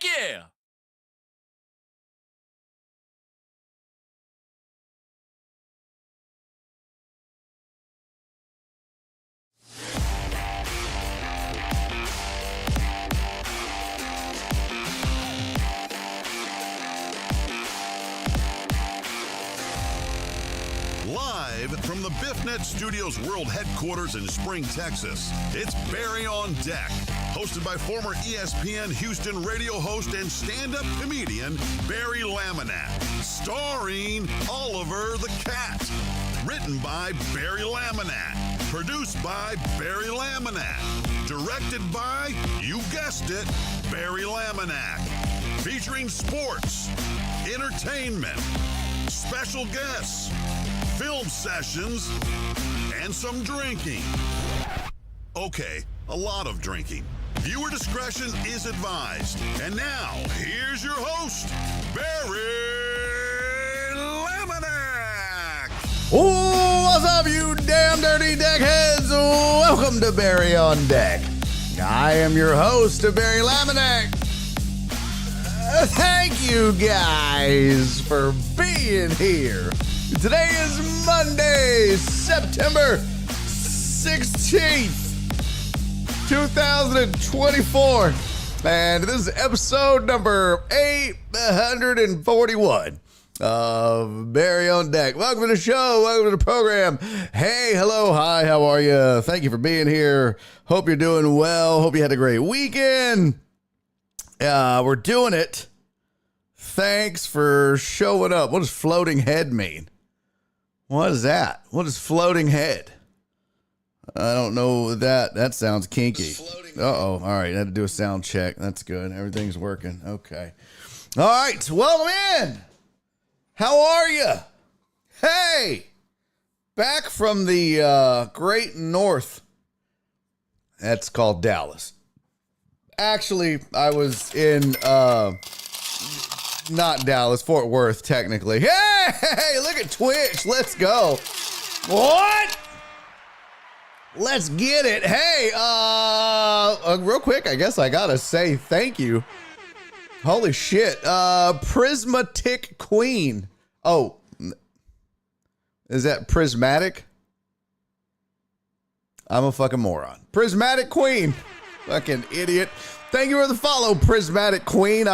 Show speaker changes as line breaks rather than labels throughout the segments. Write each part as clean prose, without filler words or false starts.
Heck yeah!
Live from the BiffNet Studios World Headquarters in Spring, Texas, it's Barry on Deck, hosted by former ESPN Houston radio host and stand-up comedian Barry Laminack, starring Oliver the Cat. Written by Barry Laminack, produced by Barry Laminack, directed by, you guessed it, Barry Laminack, featuring sports, entertainment, special guests, film sessions, and some drinking. Okay, a lot of drinking. Viewer discretion is advised. And now, here's your host, Barry Laminack.
What's up, you damn dirty deckheads? Welcome to Barry on Deck. I am your host, Barry Laminack. Thank you guys for being here. Today is Monday, September 16th, 2024. And this is episode number 841 of Barry on Deck. Welcome to the show. Welcome to the program. Hey, hello, hi, how are you? Thank you for being here. Hope you're doing well. Hope you had a great weekend. We're doing it. Thanks for showing up. What does floating head mean? What is that? What is floating head? I don't know that. That sounds kinky. Uh-oh. All right. I had to do a sound check. That's good. Everything's working. Okay. All right. Welcome in. How are you? Hey. Back from the great north. That's called Dallas. Actually, I was in not Dallas, Fort Worth, technically. Hey, look at Twitch. Let's go. What? Let's get it. Hey, real quick, I guess I gotta say thank you. Holy shit. Prismatic Queen. Oh, is that prismatic? I'm a fucking moron. Prismatic Queen. Fucking idiot. Thank you for the follow, Prismatic Queen.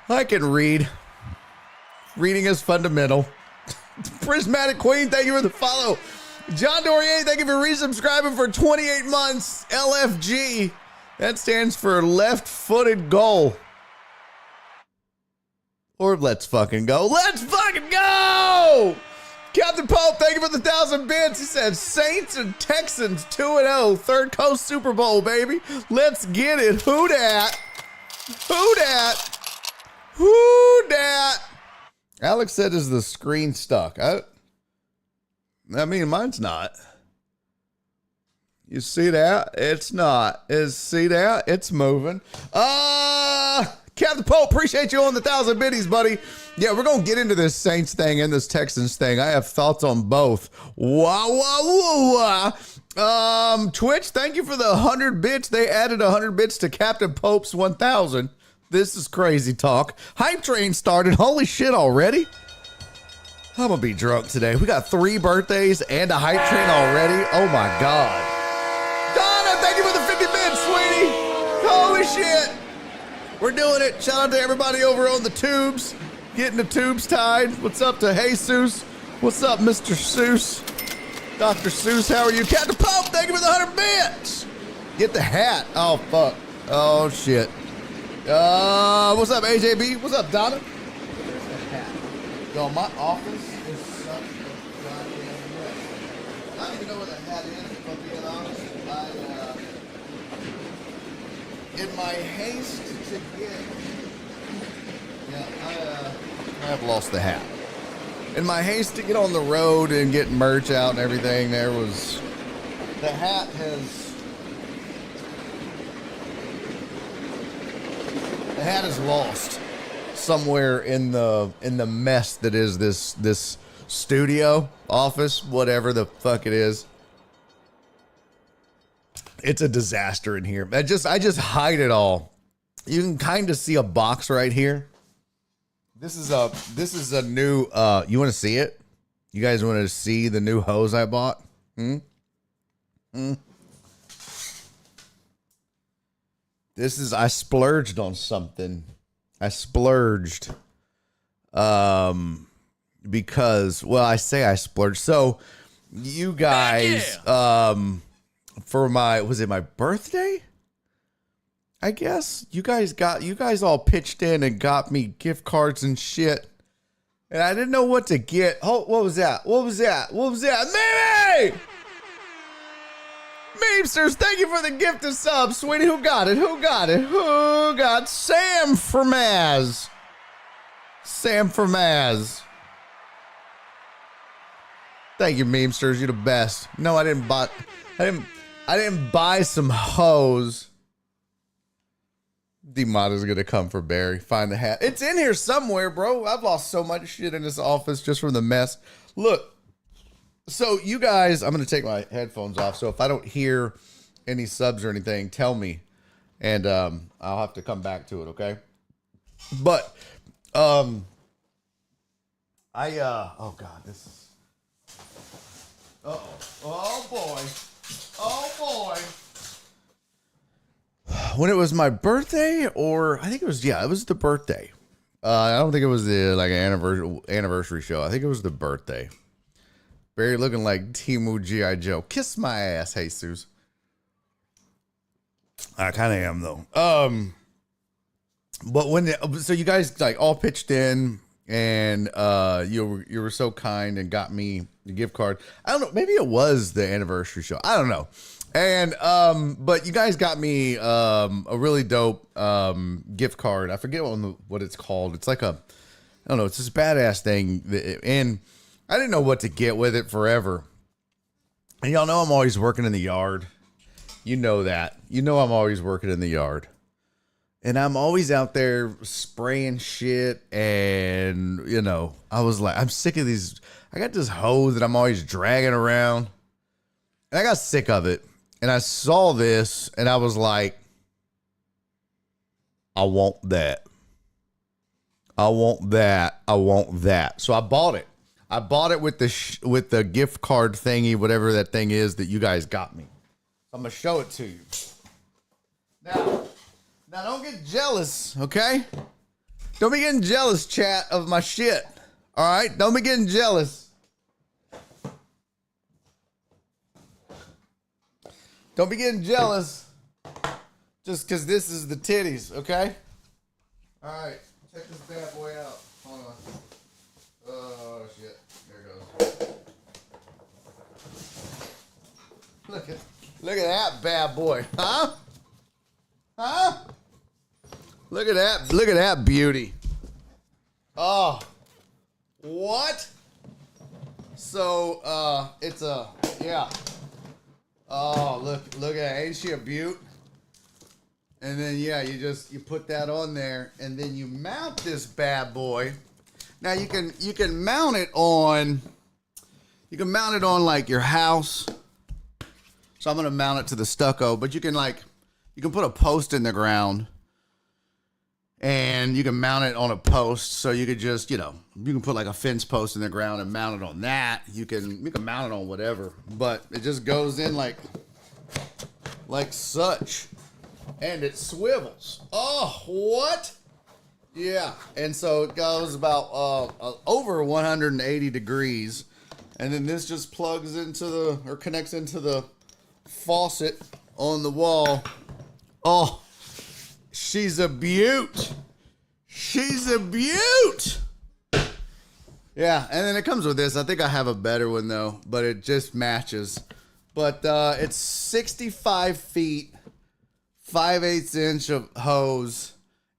I can read. Reading is fundamental. Prismatic Queen, thank you for the follow. John Dorier, thank you for resubscribing for 28 months. LFG. That stands for left-footed goal. Or let's fucking go. Let's fucking go! Captain Pope, thank you for the 1,000 bits. He said Saints and Texans 2-0. Third Coast Super Bowl, baby. Let's get it. Who dat? Who dat? Who dat? Alex said, is the screen stuck? I mean, mine's not. You see that? It's not. See that? It's moving. Captain Pope, appreciate you on the 1,000 biddies, buddy. Yeah, we're going to get into this Saints thing and this Texans thing. I have thoughts on both. Twitch, thank you for the 100 bits. They added 100 bits to Captain Pope's 1,000. This is crazy talk. Hype train started. Holy shit already? I'm going to be drunk today. We got 3 birthdays and a hype train already. Oh my God. Donna, thank you for the 50 bits, sweetie. Holy shit. We're doing it. Shout out to everybody over on the tubes. Getting the tubes tied. What's up to Jesus? What's up, Mr. Seuss? Dr. Seuss, how are you? Captain Pope, thank you for the 100 bits. Get the hat. Oh, fuck. Oh, shit. What's up, AJB? What's up, Donna? There's the hat. Yo, my office is such a goddamn mess. I don't even know where the hat is, if I'm being honest. In my haste to get... Yeah, I have lost the hat. In my haste to get on the road and get merch out and everything, the hat is lost somewhere in the mess that is this studio, office, whatever the fuck it is. It's a disaster in here. I just hide it all You can kind of see a box right here. This is a new, you want to see it? You guys want to see the new hose I bought? I splurged on something. I splurged. Because, well, I say I splurged. So, you guys, for was it my birthday? I guess you guys all pitched in and got me gift cards and shit. And I didn't know what to get. Oh, what was that? Mimi! Meemsters, thank you for the gift of subs, sweetie. Who got it? Who got Sam from Az? Thank you, Meemsters. You're the best. No, I didn't buy some hose. D-Mod is gonna come for Barry. Find the hat. It's in here somewhere, bro. I've lost so much shit in this office just from the mess. Look. So you guys, I'm gonna take my headphones off. So if I don't hear any subs or anything, tell me, and I'll have to come back to it. Okay. But oh god, this is. Oh boy. When it was my birthday, or I think it was, it was the birthday. I don't think it was the anniversary show. I think it was the birthday. Barry looking like Timu G.I. Joe. Kiss my ass, Jesus. I kind of am though. But so you guys like all pitched in, and you were so kind and got me the gift card. I don't know, maybe it was the anniversary show. I don't know. And but you guys got me a really dope gift card. I forget what it's called. It's like I don't know, it's this badass thing, and I didn't know what to get with it forever. And y'all know I'm always working in the yard. You know that. You know I'm always working in the yard. And I'm always out there spraying shit, and you know, I was like, I'm sick of these. I got this hose that I'm always dragging around. And I got sick of it. And I saw this, and I was like, I want that. I want that. So I bought it. I bought it with the gift card thingy, whatever that thing is that you guys got me. So I'm going to show it to you. Now don't get jealous, okay? Don't be getting jealous, chat, of my shit. All right? Don't be getting jealous. Don't be getting jealous just because this is the titties, okay? All right, check this bad boy out. Hold on. Oh, shit. There it goes. Look at that bad boy. Huh? Look at that beauty. Oh. What? So, it's a, yeah. Oh, look at that. Ain't she a beaut? And then, yeah, you put that on there, and then you mount this bad boy. Now, you can mount it on, like, your house. So I'm going to mount it to the stucco, but you can put a post in the ground, and you can mount it on a post. So you could just, you can put like a fence post in the ground and mount it on that. You can mount it on whatever, but it just goes in like such, and it swivels. Oh, what? Yeah. And so it goes about over 180 degrees, and then this just plugs into connects into the faucet on the wall. Oh, she's a beaut. Yeah, and then it comes with this. I think I have a better one though, but it just matches. But it's 65 feet, 5/8 inch of hose,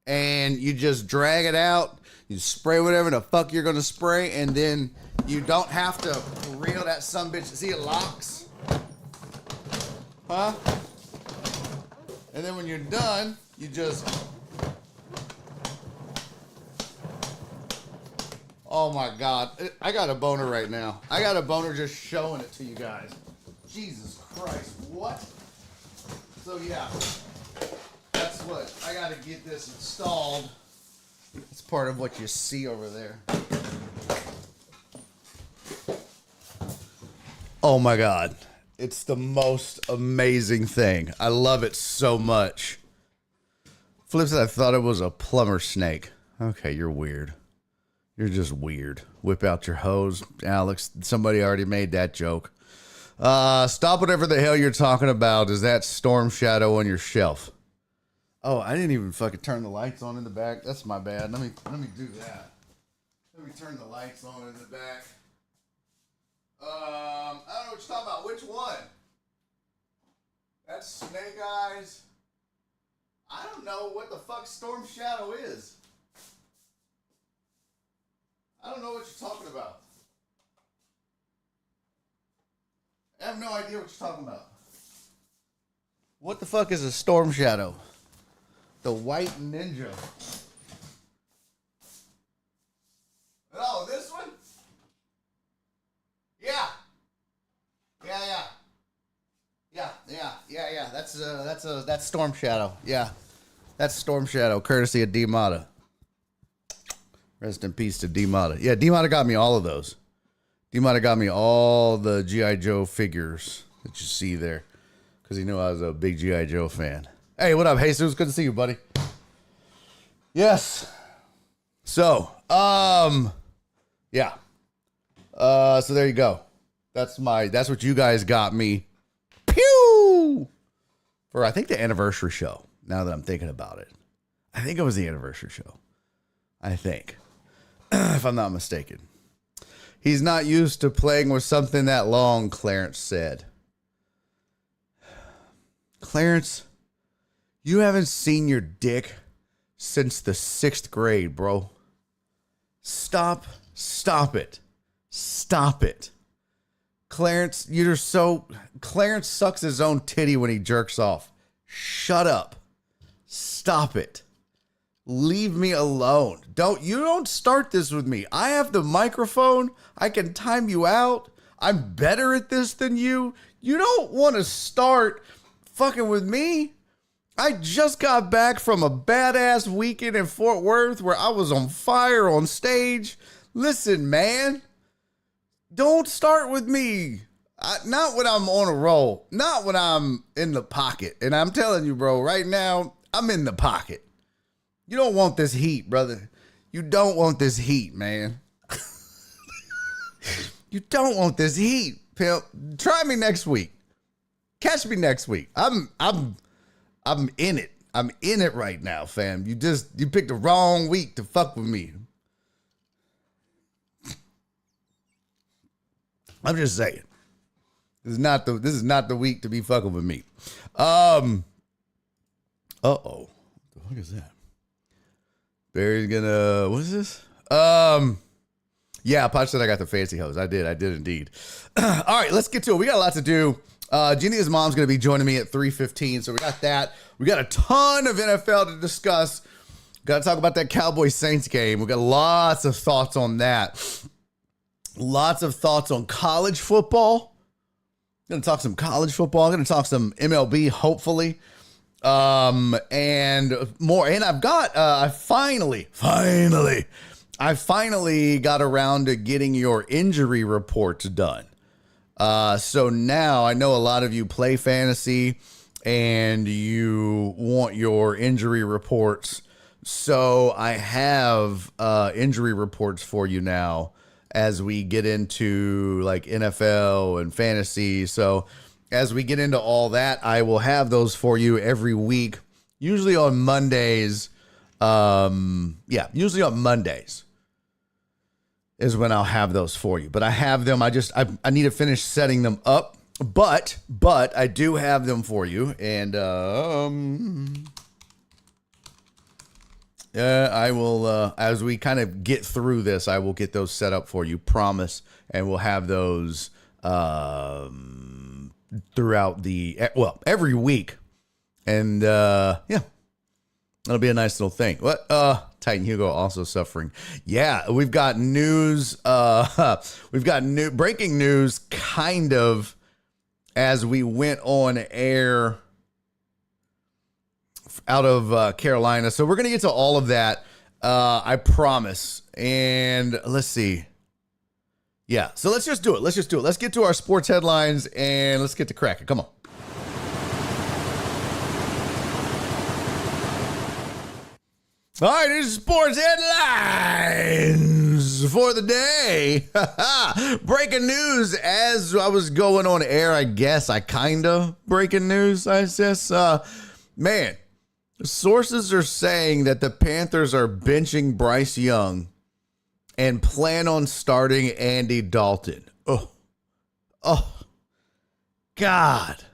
and you just drag it out. You spray whatever the fuck you're gonna spray, and then you don't have to reel that sumbitch. See, it locks. Huh? And then when you're done, you just... Oh my God. I got a boner right now. I got a boner just showing it to you guys. Jesus Christ. What? So yeah. That's guess what? I got to get this installed. It's part of what you see over there. Oh my God. It's the most amazing thing. I love it so much. Flip said I thought it was a plumber snake. Okay, you're weird. You're just weird. Whip out your hose, Alex. Somebody already made that joke. Stop whatever the hell you're talking about. Is that storm shadow on your shelf? Oh, I didn't even fucking turn the lights on in the back. That's my bad. Let me do that. Let me turn the lights on in the back. I don't know what you're talking about. Which one? That's Snake Eyes. I don't know what the fuck Storm Shadow is. I don't know what you're talking about. I have no idea what you're talking about. What the fuck is a Storm Shadow? The White Ninja. Oh, this one? Yeah. Yeah. That's Storm Shadow. Yeah. That's Storm Shadow, courtesy of D-Mata. Rest in peace to D-Mata. Yeah, D-Mata got me all of those. D-Mata got me all the G.I. Joe figures that you see there. Because he knew I was a big G.I. Joe fan. Hey, what up, Jesus? Good to see you, buddy. Yes. So, yeah. So there you go. That's what you guys got me. Pew! For, I think, the anniversary show. Now that I'm thinking about it. I think it was the anniversary show. I think. If I'm not mistaken. He's not used to playing with something that long, Clarence said. Clarence, you haven't seen your dick since the 6th grade, bro. Stop it. Stop it. Clarence, Clarence sucks his own titty when he jerks off. Shut up. Stop it. Leave me alone. You don't start this with me. I have the microphone. I can time you out. I'm better at this than you. You don't want to start fucking with me. I just got back from a badass weekend in Fort Worth where I was on fire on stage. Listen, man. Don't start with me. Not when I'm on a roll. Not when I'm in the pocket. And I'm telling you, bro, right now, I'm in the pocket. You don't want this heat, brother. You don't want this heat, man. You don't want this heat, pimp. Try me next week. Catch me next week. I'm in it. I'm in it right now, fam. You picked the wrong week to fuck with me. I'm just saying. This is not the week to be fucking with me. Uh-oh. What the fuck is that? Barry's gonna, what is this? Yeah, Potch said I got the fancy hose. I did indeed. All right, let's get to it. We got a lot to do. Genia's mom's gonna be joining me at 3:15, so we got that. We got a ton of NFL to discuss. Got to talk about that Cowboys Saints game. We got lots of thoughts on that. Lots of thoughts on college football. Gonna talk some college football. Gonna talk some MLB, hopefully. And more. And I've got, I finally got around to getting your injury reports done. So now I know a lot of you play fantasy and you want your injury reports. So I have, injury reports for you now as we get into like NFL and fantasy. So as we get into all that, I will have those for you every week, usually on Mondays. Usually on Mondays is when I'll have those for you. But I have them. I need to finish setting them up. But I do have them for you. And I will, as we kind of get through this, I will get those set up for you, promise. And we'll have those throughout every week. And it'll be a nice little thing. What? Titan Hugo also suffering. Yeah, we've got news. We've got breaking news kind of as we went on air out of Carolina. So we're going to get to all of that, I promise. And let's see. Yeah, so let's just do it. Let's get to our sports headlines, and let's get to cracking. Come on. All right, this is sports headlines for the day. Breaking news as I was going on air, I guess. Breaking news, I guess. Man, sources are saying that the Panthers are benching Bryce Young and plan on starting Andy Dalton. Oh, God.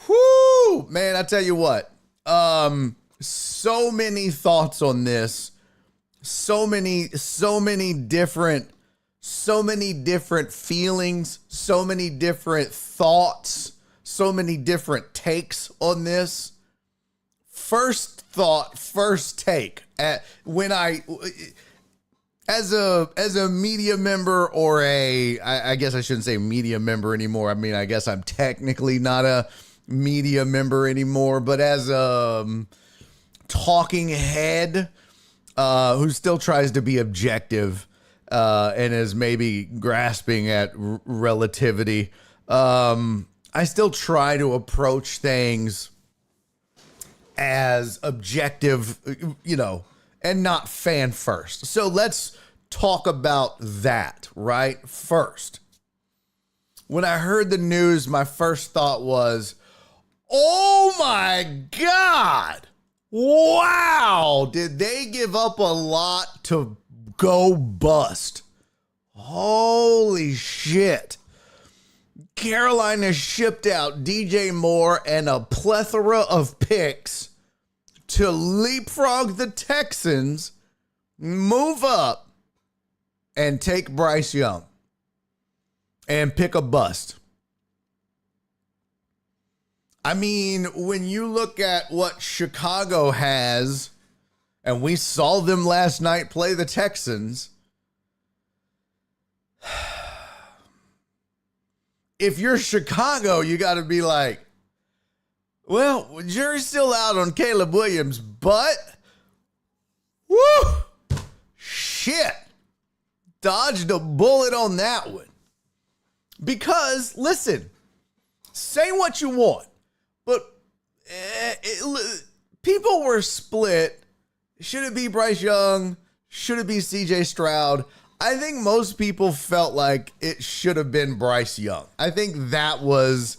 Whoo, man, I tell you what. So many thoughts on this. So many different feelings, so many different thoughts, so many different takes on this. First take when as a media member, or I guess I shouldn't say media member anymore. I mean, I guess I'm technically not a media member anymore, but as a talking head who still tries to be objective and is maybe grasping at relativity, I still try to approach things as objective, and not fan first. So let's talk about that right first. When I heard the news, my first thought was, oh my God. Wow, did they give up a lot to go bust? Holy shit. Carolina shipped out DJ Moore and a plethora of picks to leapfrog the Texans, move up, and take Bryce Young and pick a bust. I mean, when you look at what Chicago has, and we saw them last night play the Texans, if you're Chicago, you got to be like, well, jury's still out on Caleb Williams, but, whoo, shit, dodged a bullet on that one. Because, listen, say what you want. But people were split. Should it be Bryce Young? Should it be CJ Stroud? I think most people felt like it should have been Bryce Young. I think that was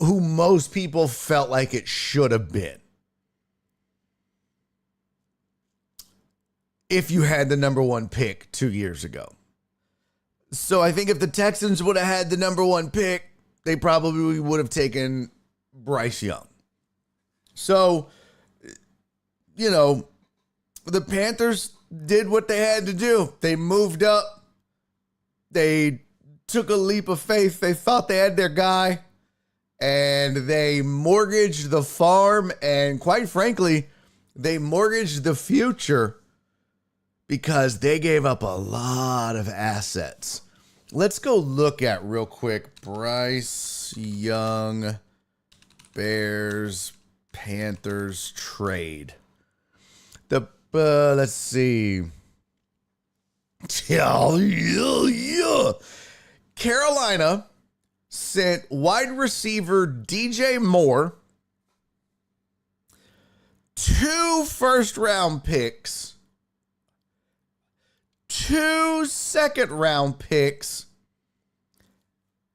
who most people felt like it should have been. If you had the number one pick 2 years ago. So I think if the Texans would have had the number one pick, they probably would have taken Bryce Young. So, the Panthers did what they had to do. They moved up. They took a leap of faith. They thought they had their guy, and they mortgaged the farm, and quite frankly, they mortgaged the future because they gave up a lot of assets. Let's go look at real quick Bryce Young Bears, Panthers trade. Let's see. Yeah. Carolina sent wide receiver DJ Moore, 2 first-round picks, 2 second-round picks,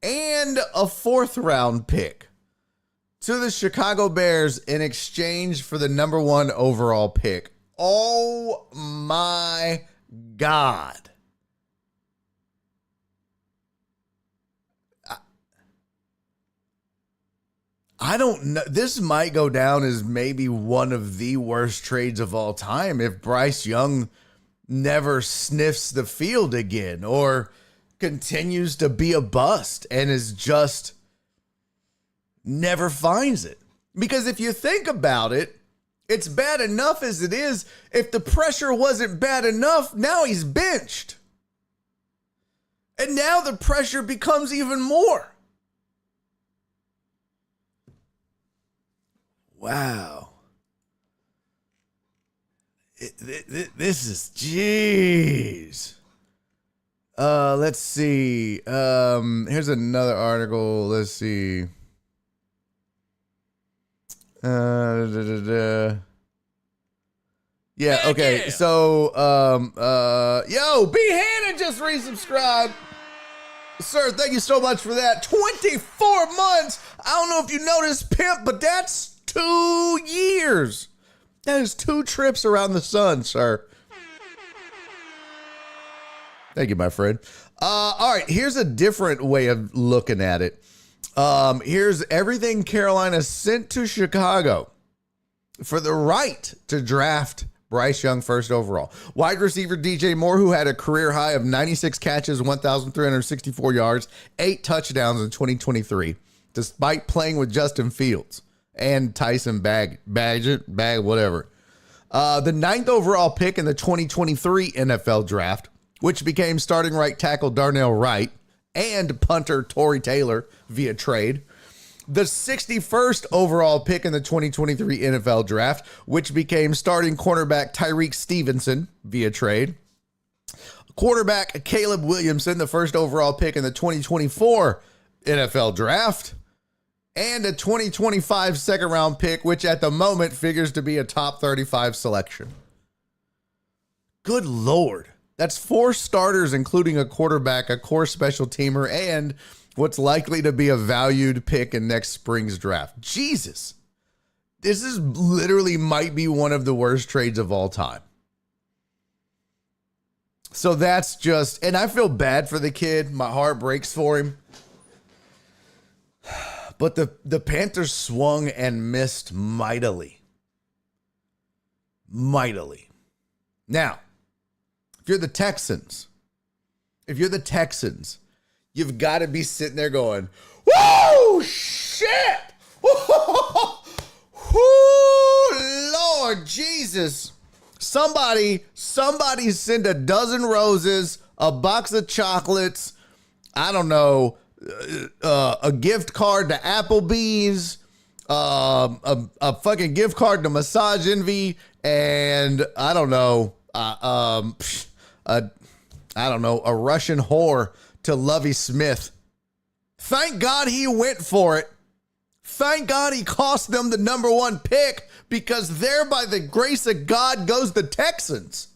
and a 4th-round pick to the Chicago Bears in exchange for the number 1 overall pick. Oh my God. I don't know. This might go down as maybe one of the worst trades of all time if Bryce Young never sniffs the field again or continues to be a bust and is just never finds it. Because if you think about it, it's bad enough as it is. If the pressure wasn't bad enough, now he's benched. And now the pressure becomes even more. Wow. This is, jeez. Let's see. Here's another article. Let's see. Yeah, okay. So, yo, B. Hannon just resubscribed. Sir, thank you so much for that. 24 months. I don't know if you noticed, pimp, but that's 2 years. That is 2 trips around the sun, sir. Thank you, my friend. All right, here's a different way of looking at it. Here's everything Carolina sent to Chicago for the right to draft Bryce Young first overall. Wide receiver DJ Moore, who had a career high of 96 catches, 1,364 yards, 8 touchdowns in 2023, despite playing with Justin Fields and Tyson whatever. The 9th overall pick in the 2023 NFL draft, which became starting right tackle Darnell Wright and punter Torrey Taylor via trade. The 61st overall pick in the 2023 NFL draft, which became starting cornerback Tyreek Stevenson via trade. Quarterback Caleb Williamson, the first overall pick in the 2024 NFL draft. And a 2025 second round pick, which at the moment figures to be a top 35 selection. Good Lord. That's 4 starters, including a quarterback, a core special teamer, and what's likely to be a valued pick in next spring's draft. Jesus. This is literally might be one of the worst trades of all time. So that's just, and I feel bad for the kid. My heart breaks for him. But the Panthers swung and missed mightily. Mightily. Now, if you're the Texans, you've got to be sitting there going, whoa, shit! Whoa, Lord Jesus. Somebody send a dozen roses, a box of chocolates, I don't know, a gift card to Applebee's, a fucking gift card to Massage Envy, and I don't know, a Russian whore to Lovie Smith. Thank God he went for it. Thank God he cost them the number 1 pick, because there by the grace of God goes the Texans.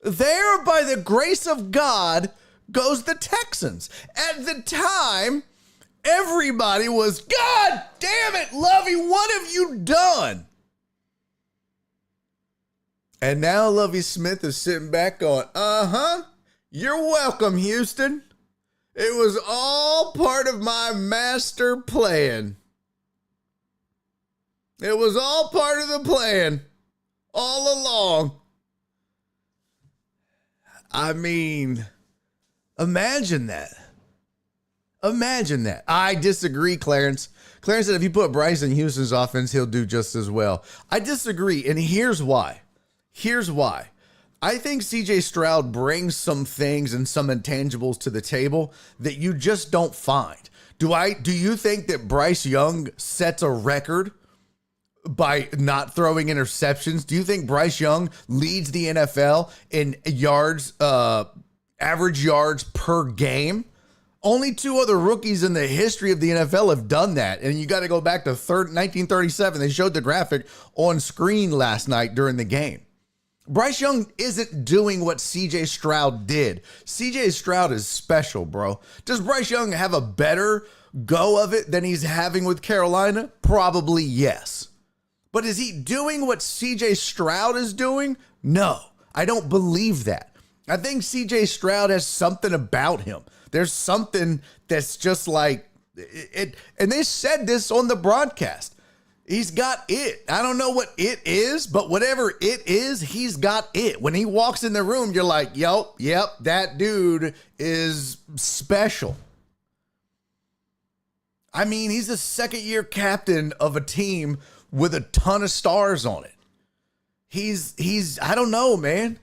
There by the grace of God goes the Texans. At the time, everybody was, God damn it, Lovey, what have you done? And now Lovie Smith is sitting back going, you're welcome, Houston. It was all part of my master plan. It was all part of the plan all along. I mean, imagine that. Imagine that. I disagree, Clarence. Clarence said if you put Bryce in Houston's offense, he'll do just as well. I disagree, and here's why. Here's why. I think CJ Stroud brings some things and some intangibles to the table that you just don't find. Do you think that Bryce Young sets a record by not throwing interceptions? Do you think Bryce Young leads the NFL in yards, average yards per game? Only 2 other rookies in the history of the NFL have done that. And you got to go back to 1937. They showed the graphic on screen last night during the game. Bryce Young isn't doing what CJ Stroud did. CJ Stroud is special, bro. Does Bryce Young have a better go of it than he's having with Carolina? Probably yes. But is he doing what CJ Stroud is doing? No, I don't believe that. I think CJ Stroud has something about him. There's something that's just like it. And they said this on the broadcast. He's got it. I don't know what it is, but whatever it is, he's got it. When he walks in the room, you're like, yep, that dude is special. I mean, he's a second-year captain of a team with a ton of stars on it. He's I don't know, man.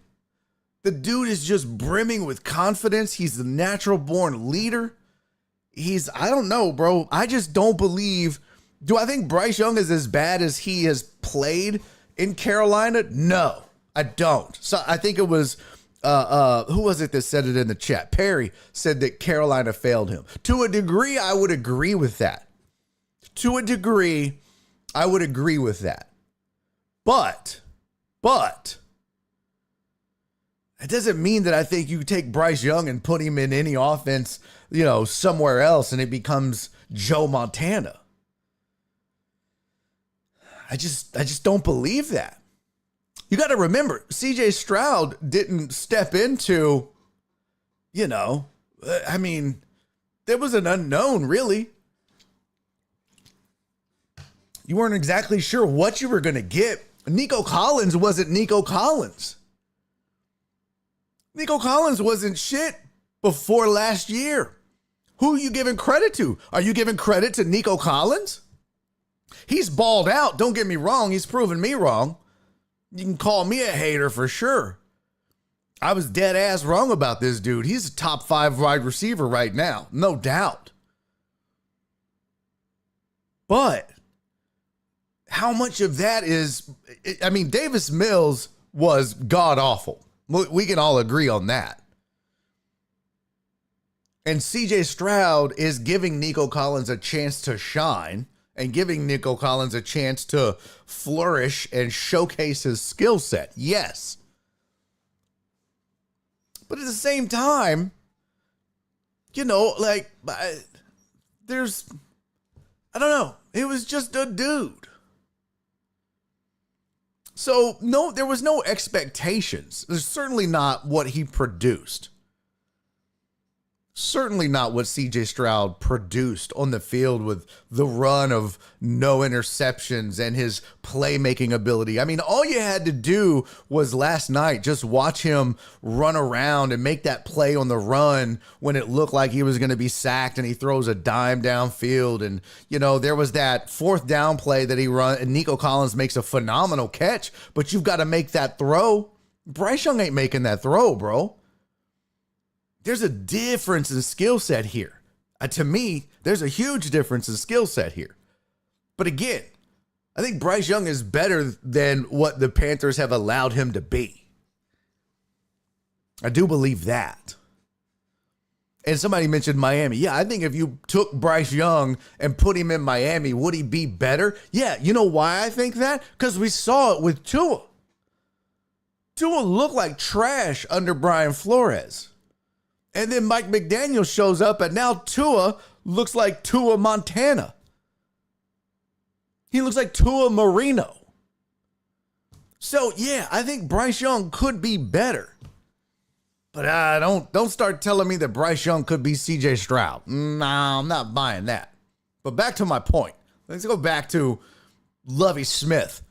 The dude is just brimming with confidence. He's the natural born leader. I don't know, bro. I just don't believe Do I think Bryce Young is as bad as he has played in Carolina? No, I don't. So I think it was, who was it that said it in the chat? Perry said that Carolina failed him. To a degree, I would agree with that. To a degree, I would agree with that. But, it doesn't mean that I think you take Bryce Young and put him in any offense, somewhere else and it becomes Joe Montana. I just don't believe that. You got to remember, CJ Stroud didn't step into, there was an unknown, really. You weren't exactly sure what you were going to get. Nico Collins wasn't Nico Collins. Nico Collins wasn't shit before last year. Who are you giving credit to? Are you giving credit to Nico Collins? He's balled out. Don't get me wrong. He's proven me wrong. You can call me a hater for sure. I was dead ass wrong about this dude. He's a top 5 wide receiver right now. No doubt. But how much of that is, Davis Mills was god awful. We can all agree on that. And CJ Stroud is giving Nico Collins a chance to shine and giving Nico Collins a chance to flourish and showcase his skill set. Yes. But at the same time, I don't know. It was just a dude. So, no, there was no expectations. There's certainly not what he produced. Certainly not what CJ Stroud produced on the field with the run of no interceptions and his playmaking ability. All you had to do was last night just watch him run around and make that play on the run when it looked like he was going to be sacked and he throws a dime downfield. And, there was that 4th down play that he run and Nico Collins makes a phenomenal catch, but you've got to make that throw. Bryce Young ain't making that throw, bro. There's a difference in skill set here. To me, there's a huge difference in skill set here. But again, I think Bryce Young is better than what the Panthers have allowed him to be. I do believe that. And somebody mentioned Miami. Yeah, I think if you took Bryce Young and put him in Miami, would he be better? Yeah, you know why I think that? Because we saw it with Tua. Tua looked like trash under Brian Flores. And then Mike McDaniel shows up, and now Tua looks like Tua Montana. He looks like Tua Marino. So, yeah, I think Bryce Young could be better. But don't start telling me that Bryce Young could be CJ Stroud. No, I'm not buying that. But back to my point. Let's go back to Lovie Smith.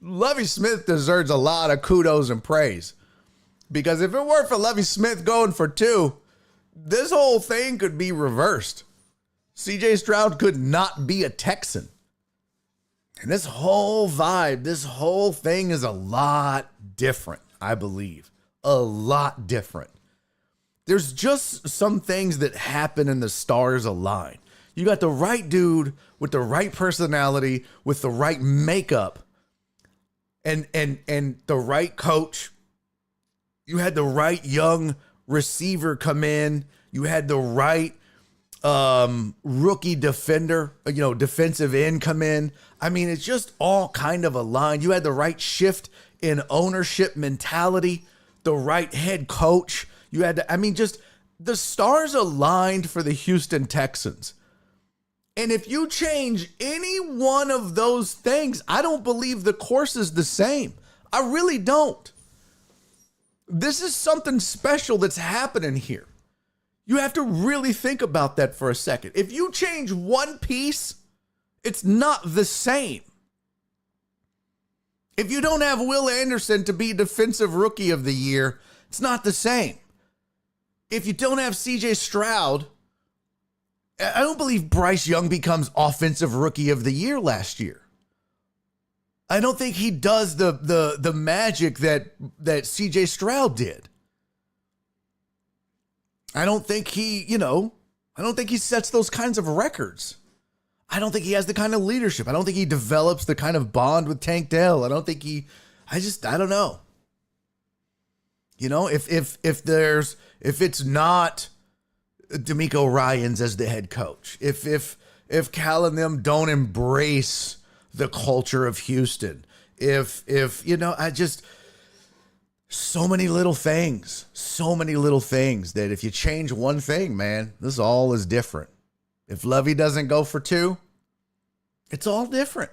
Lovie Smith deserves a lot of kudos and praise. Because if it weren't for Lovie Smith going for 2, this whole thing could be reversed. CJ Stroud could not be a Texan. And this whole vibe, this whole thing is a lot different, I believe. A lot different. There's just some things that happen and the stars align. You got the right dude with the right personality, with the right makeup, and the right coach. You had the right young receiver come in. You had the right rookie defender, defensive end come in. It's just all kind of aligned. You had the right shift in ownership mentality, the right head coach. You had just the stars aligned for the Houston Texans. And if you change any one of those things, I don't believe the course is the same. I really don't. This is something special that's happening here. You have to really think about that for a second. If you change one piece, it's not the same. If you don't have Will Anderson to be Defensive Rookie of the Year, it's not the same. If you don't have CJ Stroud, I don't believe Bryce Young becomes Offensive Rookie of the Year last year. I don't think he does the magic that CJ Stroud did. I don't think he sets those kinds of records. I don't think he has the kind of leadership. I don't think he develops the kind of bond with Tank Dell. I don't think I don't know. You know, if it's not DeMeco Ryans as the head coach, if Cal and them don't embrace the culture of Houston, if so many little things that if you change one thing, man, this all is different. If Lovey doesn't go for 2, it's all different.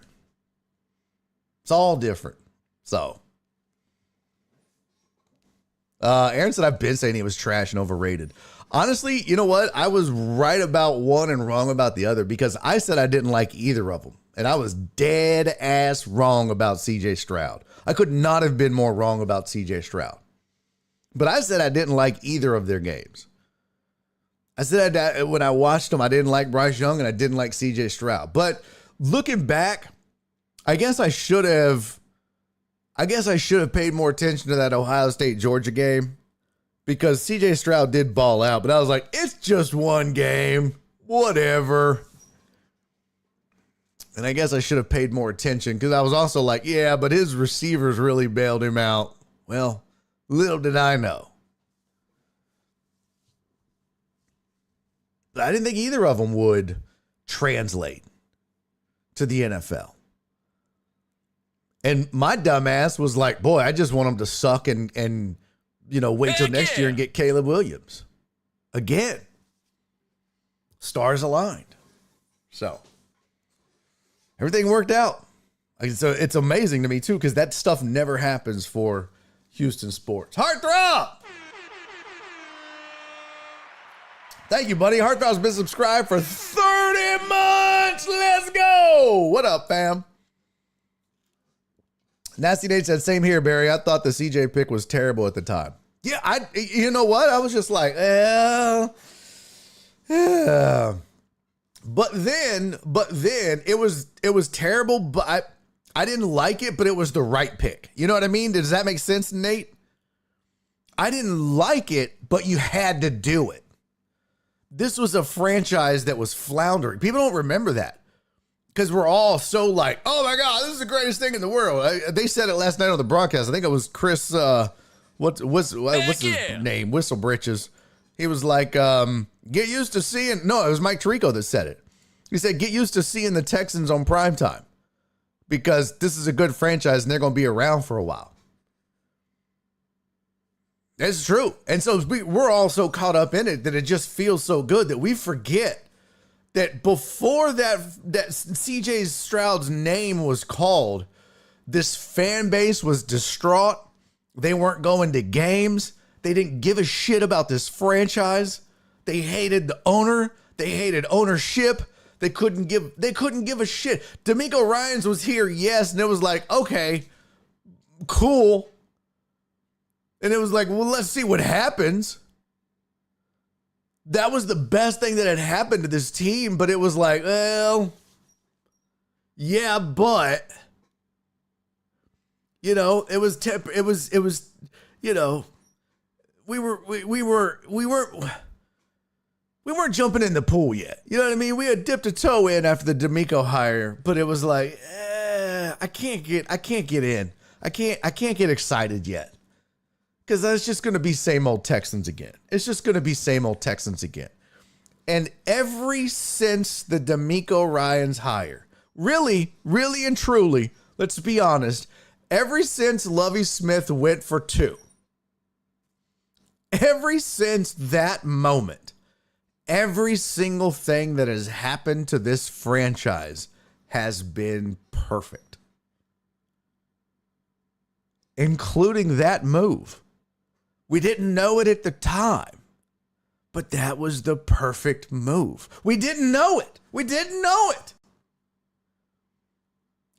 It's all different. So, Aaron said, I've been saying he was trash and overrated. Honestly, you know what? I was right about one and wrong about the other because I said I didn't like either of them. And I was dead ass wrong about CJ Stroud. I could not have been more wrong about CJ Stroud. But I said I didn't like either of their games. I said when I watched them, I didn't like Bryce Young and I didn't like CJ Stroud. But looking back, I guess I should have paid more attention to that Ohio State-Georgia game because CJ Stroud did ball out. But I was like, it's just one game. Whatever. And I guess I should have paid more attention because I was also like, yeah, but his receivers really bailed him out. Well, little did I know. But I didn't think either of them would translate to the NFL. And my dumbass was like, boy, I just want them to suck and wait till next year and get Caleb Williams. Again. Stars aligned. So everything worked out. So it's amazing to me, too, because that stuff never happens for Houston sports. Heartthrob! Thank you, buddy. Heartthrob's been subscribed for 30 months. Let's go. What up, fam? Nasty Nate said, same here, Barry. I thought the CJ pick was terrible at the time. Yeah, you know what? I was just like, yeah. But then it was terrible, but I didn't like it, but it was the right pick. You know what I mean? Does that make sense, Nate? I didn't like it, but you had to do it. This was a franchise that was floundering. People don't remember that because we're all so like, oh my God, this is the greatest thing in the world. They said it last night on the broadcast. I think it was Chris, what's his name? Whistle Britches. He was like, get used to seeing, no, it was Mike Tirico that said it. He said, get used to seeing the Texans on primetime because this is a good franchise and they're going to be around for a while. It's true. And so we're all so caught up in it that it just feels so good that we forget that before that CJ Stroud's name was called, this fan base was distraught. They weren't going to games. They didn't give a shit about this franchise. They hated the owner. They hated ownership. They couldn't give a shit. DeMeco Ryans was here, yes, and it was like, okay, cool. And it was like, well, let's see what happens. That was the best thing that had happened to this team, but it was like, well, yeah, but it was, we weren't jumping in the pool yet. You know what I mean? We had dipped a toe in after the DeMeco hire, but it was like, I can't get in. I can't get excited yet. Because that's just going to be same old Texans again. It's just going to be same old Texans again. And ever since the DeMeco Ryans hire, really, really and truly, let's be honest, ever since Lovie Smith went for 2, ever since that moment, every single thing that has happened to this franchise has been perfect. Including that move. We didn't know it at the time, but that was the perfect move. We didn't know it.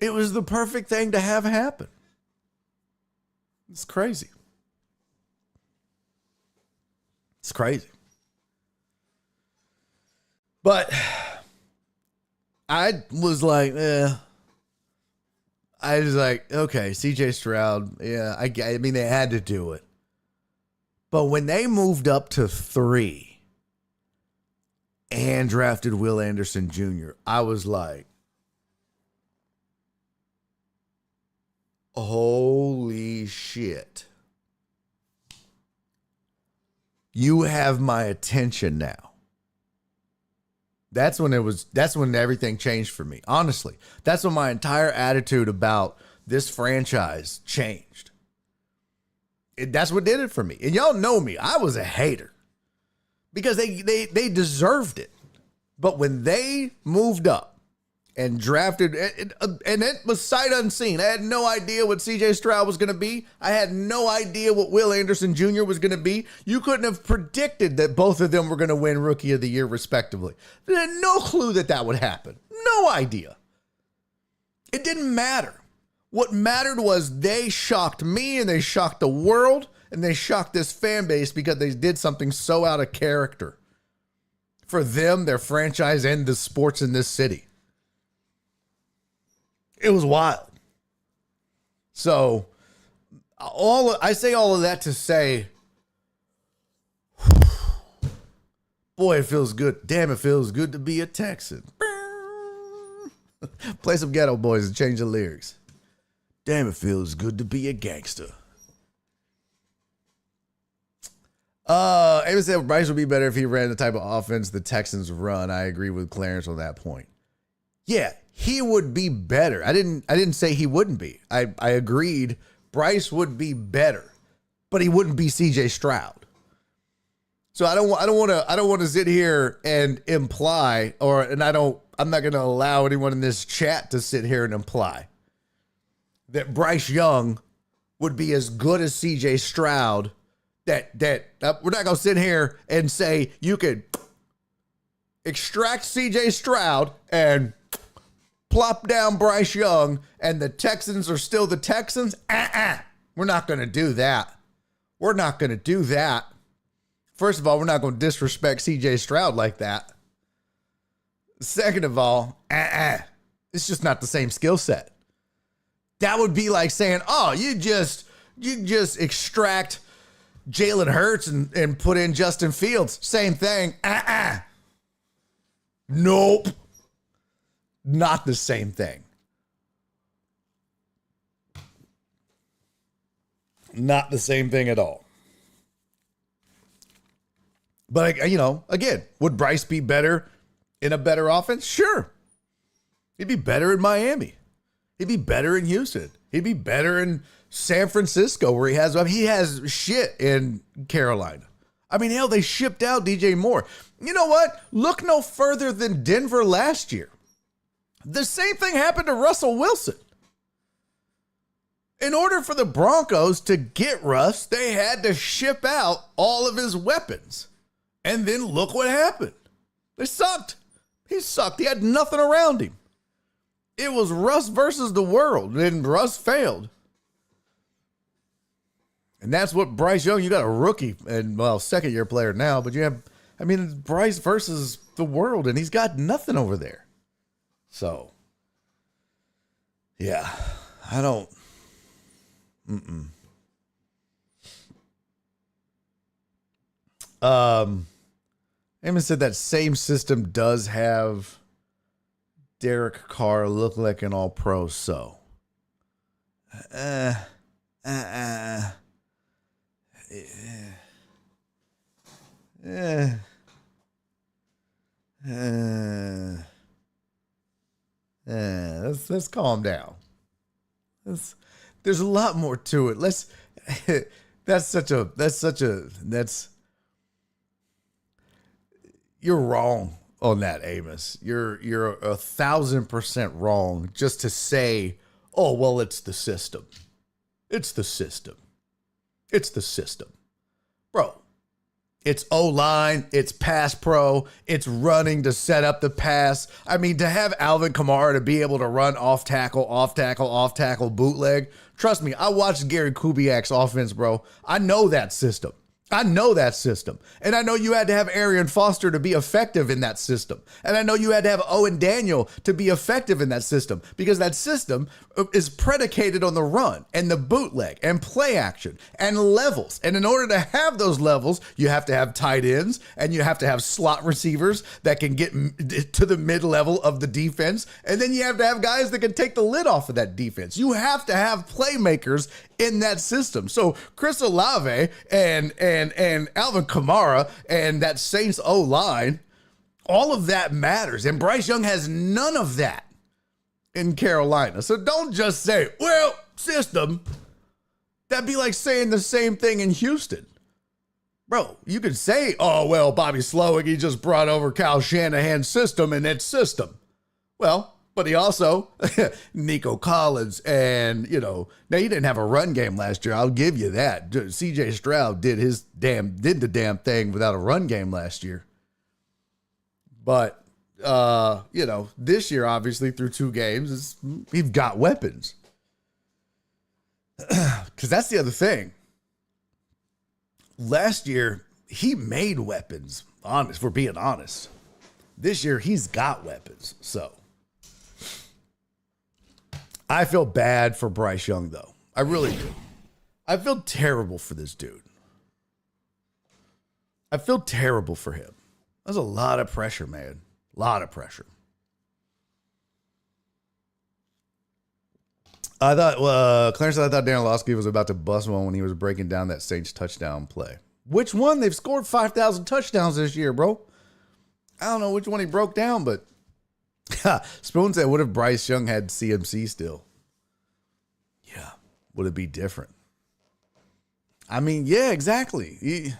It was the perfect thing to have happen. It's crazy. It's crazy. But I was like, I was like, okay, CJ Stroud. Yeah, I mean, they had to do it. But when they moved up to 3, and drafted Will Anderson Jr., I was like, holy shit. You have my attention now. That's when everything changed for me. Honestly, that's when my entire attitude about this franchise changed. That's what did it for me. And y'all know me. I was a hater because they deserved it. But when they moved up and drafted, and it was sight unseen. I had no idea what CJ Stroud was going to be. I had no idea what Will Anderson Jr. was going to be. You couldn't have predicted that both of them were going to win Rookie of the Year, respectively. I had no clue that would happen. No idea. It didn't matter. What mattered was they shocked me and they shocked the world and they shocked this fan base because they did something so out of character for them, their franchise, and the sports in this city. It was wild. So I say all of that to say, boy, it feels good. Damn, it feels good to be a Texan. Play some Ghetto Boys and change the lyrics. Damn, it feels good to be a gangster. Amos said Bryce would be better if he ran the type of offense the Texans run. I agree with Clarence on that point. Yeah, he would be better. I didn't say he wouldn't be. I agreed Bryce would be better, but he wouldn't be CJ Stroud. So I don't want to sit here and imply, I'm not going to allow anyone in this chat to sit here and imply that Bryce Young would be as good as CJ Stroud. That we're not going to sit here and say you could extract CJ Stroud and plop down Bryce Young and the Texans are still the Texans. We're not going to do that. We're not going to do that. First of all, we're not going to disrespect CJ Stroud like that. Second of all, it's just not the same skill set. That would be like saying, oh, you just extract Jalen Hurts and put in Justin Fields. Same thing. Nope. Not the same thing. Not the same thing at all. But, again, would Bryce be better in a better offense? Sure. He'd be better in Miami. He'd be better in Houston. He'd be better in San Francisco, where he has shit in Carolina. I mean, hell, they shipped out DJ Moore. You know what? Look no further than Denver last year. The same thing happened to Russell Wilson. In order for the Broncos to get Russ, they had to ship out all of his weapons. And then look what happened. They sucked. He sucked. He had nothing around him. It was Russ versus the world, and Russ failed. And that's what Bryce Young, you got a rookie and, second-year player now, but you have, Bryce versus the world, and he's got nothing over there. So, yeah, I don't. Amos said that same system does have Derek Carr look like an all-pro, so. Let's calm down. There's a lot more to it. You're wrong on that, Amos. You're 1,000% wrong just to say, oh, well, it's the system. It's the system. It's the system. Bro, it's O-line, it's pass pro, it's running to set up the pass. To have Alvin Kamara to be able to run off tackle, bootleg. Trust me, I watched Gary Kubiak's offense, bro. I know that system. I know that system. And I know you had to have Arian Foster to be effective in that system. And I know you had to have Owen Daniel to be effective in that system, because that system is predicated on the run and the bootleg and play action and levels. And in order to have those levels, you have to have tight ends and you have to have slot receivers that can get to the mid-level of the defense. And then you have to have guys that can take the lid off of that defense. You have to have playmakers in that system. So Chris Olave and Alvin Kamara and that Saints O-line, all of that matters. And Bryce Young has none of that in Carolina. So don't just say, well, system. That'd be like saying the same thing in Houston. Bro, you could say, oh, well, Bobby Slowick, he just brought over Kyle Shanahan's system and it's system. Well, but he also, Nico Collins, and, now he didn't have a run game last year. I'll give you that. CJ Stroud did the damn thing without a run game last year. But, this year, obviously, through 2 games, we've got weapons. Because that's the other thing. Last year, he made weapons, if we're being honest. This year, he's got weapons, so. I feel bad for Bryce Young, though. I really do. I feel terrible for this dude. I feel terrible for him. That's a lot of pressure, man. A lot of pressure. Clarence said, I thought Darren Losky was about to bust one when he was breaking down that Saints touchdown play. Which one? They've scored 5,000 touchdowns this year, bro. I don't know which one he broke down, but Spoon said, what if Bryce Young had CMC still? Yeah. Would it be different? I mean, yeah, exactly.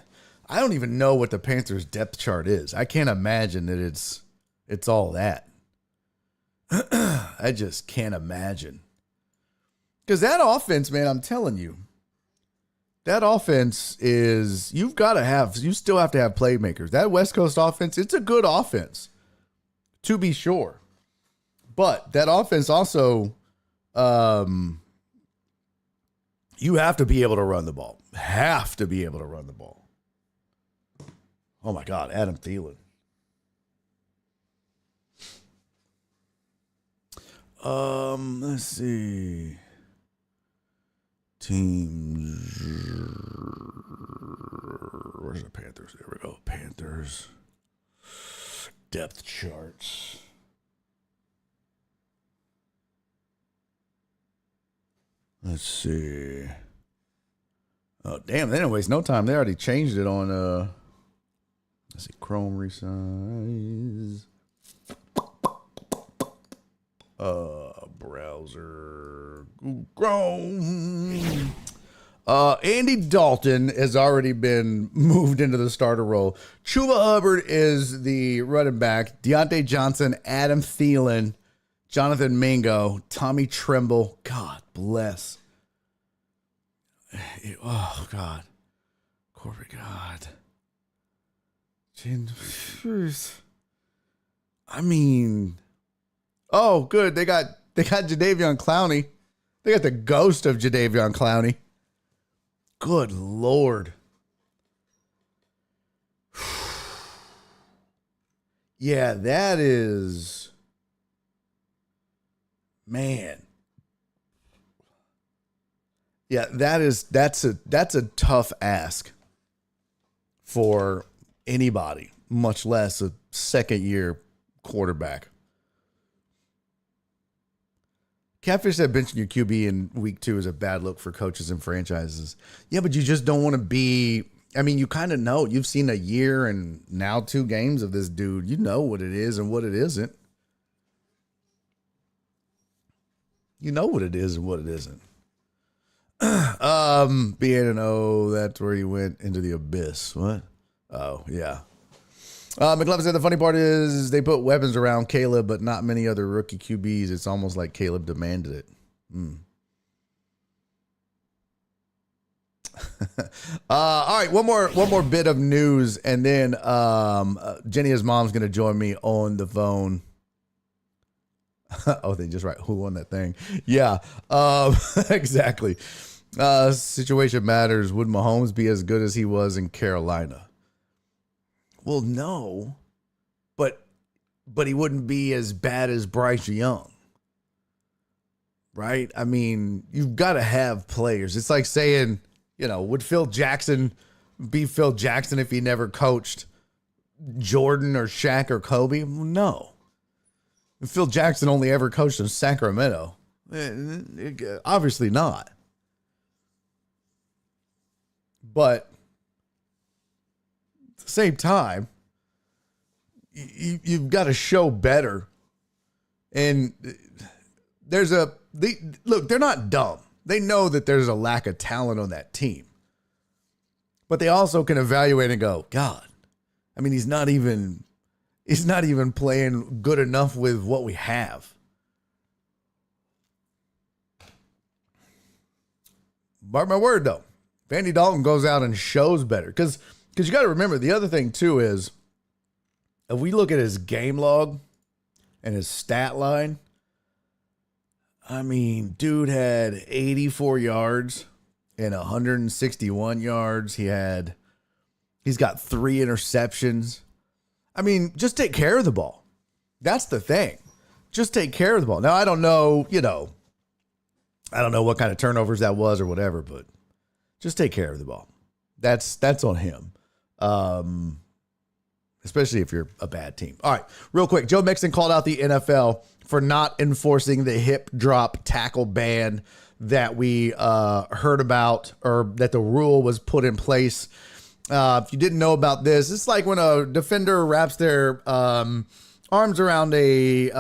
I don't even know what the Panthers depth chart is. I can't imagine that it's all that. I just can't imagine. Because that offense, man, I'm telling you, that offense is, you still have to have playmakers. That West Coast offense, it's a good offense, to be sure. But that offense also, you have to be able to run the ball. Have to be able to run the ball. Oh, my God, Adam Thielen. Let's see. Teams. Where's the Panthers? There we go. Panthers. Depth charts. Let's see. Oh, damn. They didn't waste no time. They already changed it on, let's see. Chrome resize. Browser. Chrome. Andy Dalton has already been moved into the starter role. Chuba Hubbard is the running back. Deontay Johnson, Adam Thielen, Jonathan Mingo, Tommy Tremble. God bless. Oh, God. Corporate God. I mean, oh, good. They got Jadeveon Clowney. They got the ghost of Jadeveon Clowney. Good Lord. Yeah, that is, man. Yeah, that's a tough ask for anybody, much less a second-year quarterback. Catfish said benching your QB in week 2 is a bad look for coaches and franchises. Yeah, but you just don't want to be, I mean, you kind of know. You've seen a year and now 2 games of this dude. You know what it is and what it isn't. You know what it is and what it isn't. B8-0, that's where he went into the abyss. What? Oh, yeah. McLovin said the funny part is they put weapons around Caleb, but not many other rookie QBs. It's almost like Caleb demanded it. All right, one more bit of news, and then Jenny's mom's gonna join me on the phone. Oh, they just write who won that thing. Yeah, exactly. Situation matters. Would Mahomes be as good as he was in Carolina? Well, no, but he wouldn't be as bad as Bryce Young, right? I mean, you've got to have players. It's like saying, would Phil Jackson be Phil Jackson if he never coached Jordan or Shaq or Kobe? Well, no. Phil Jackson only ever coached in Sacramento. Obviously not. But at the same time, you've got to show better. And look, they're not dumb. They know that there's a lack of talent on that team. But they also can evaluate and go, God, I mean, he's not even playing good enough with what we have. Mark my word, though. If Andy Dalton goes out and shows better, because you got to remember, the other thing, too, is if we look at his game log and his stat line, I mean, dude had 84 yards and 161 yards. He's got 3 interceptions. I mean, just take care of the ball. That's the thing. Just take care of the ball. Now, I don't know, I don't know what kind of turnovers that was or whatever, but just take care of the ball. That's on him. Especially if you're a bad team. All right, real quick. Joe Mixon called out the NFL for not enforcing the hip drop tackle ban that we heard about, or that the rule was put in place. If you didn't know about this, it's like when a defender wraps their arms around a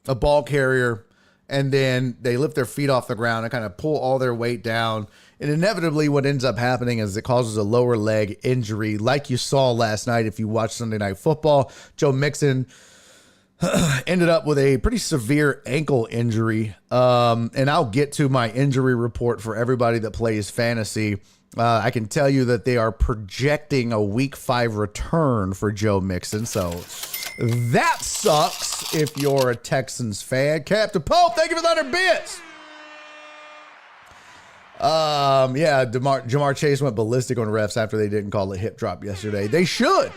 ball carrier and then they lift their feet off the ground and kind of pull all their weight down. And inevitably what ends up happening is it causes a lower leg injury, like you saw last night if you watched Sunday Night Football. Joe Mixon ended up with a pretty severe ankle injury. And I'll get to my injury report for everybody that plays fantasy. I can tell you that they are projecting a week 5 return for Joe Mixon. So that sucks if you're a Texans fan. Captain Pope, thank you for the 100 bits. Jamar Chase went ballistic on refs after they didn't call a hip drop yesterday. They should.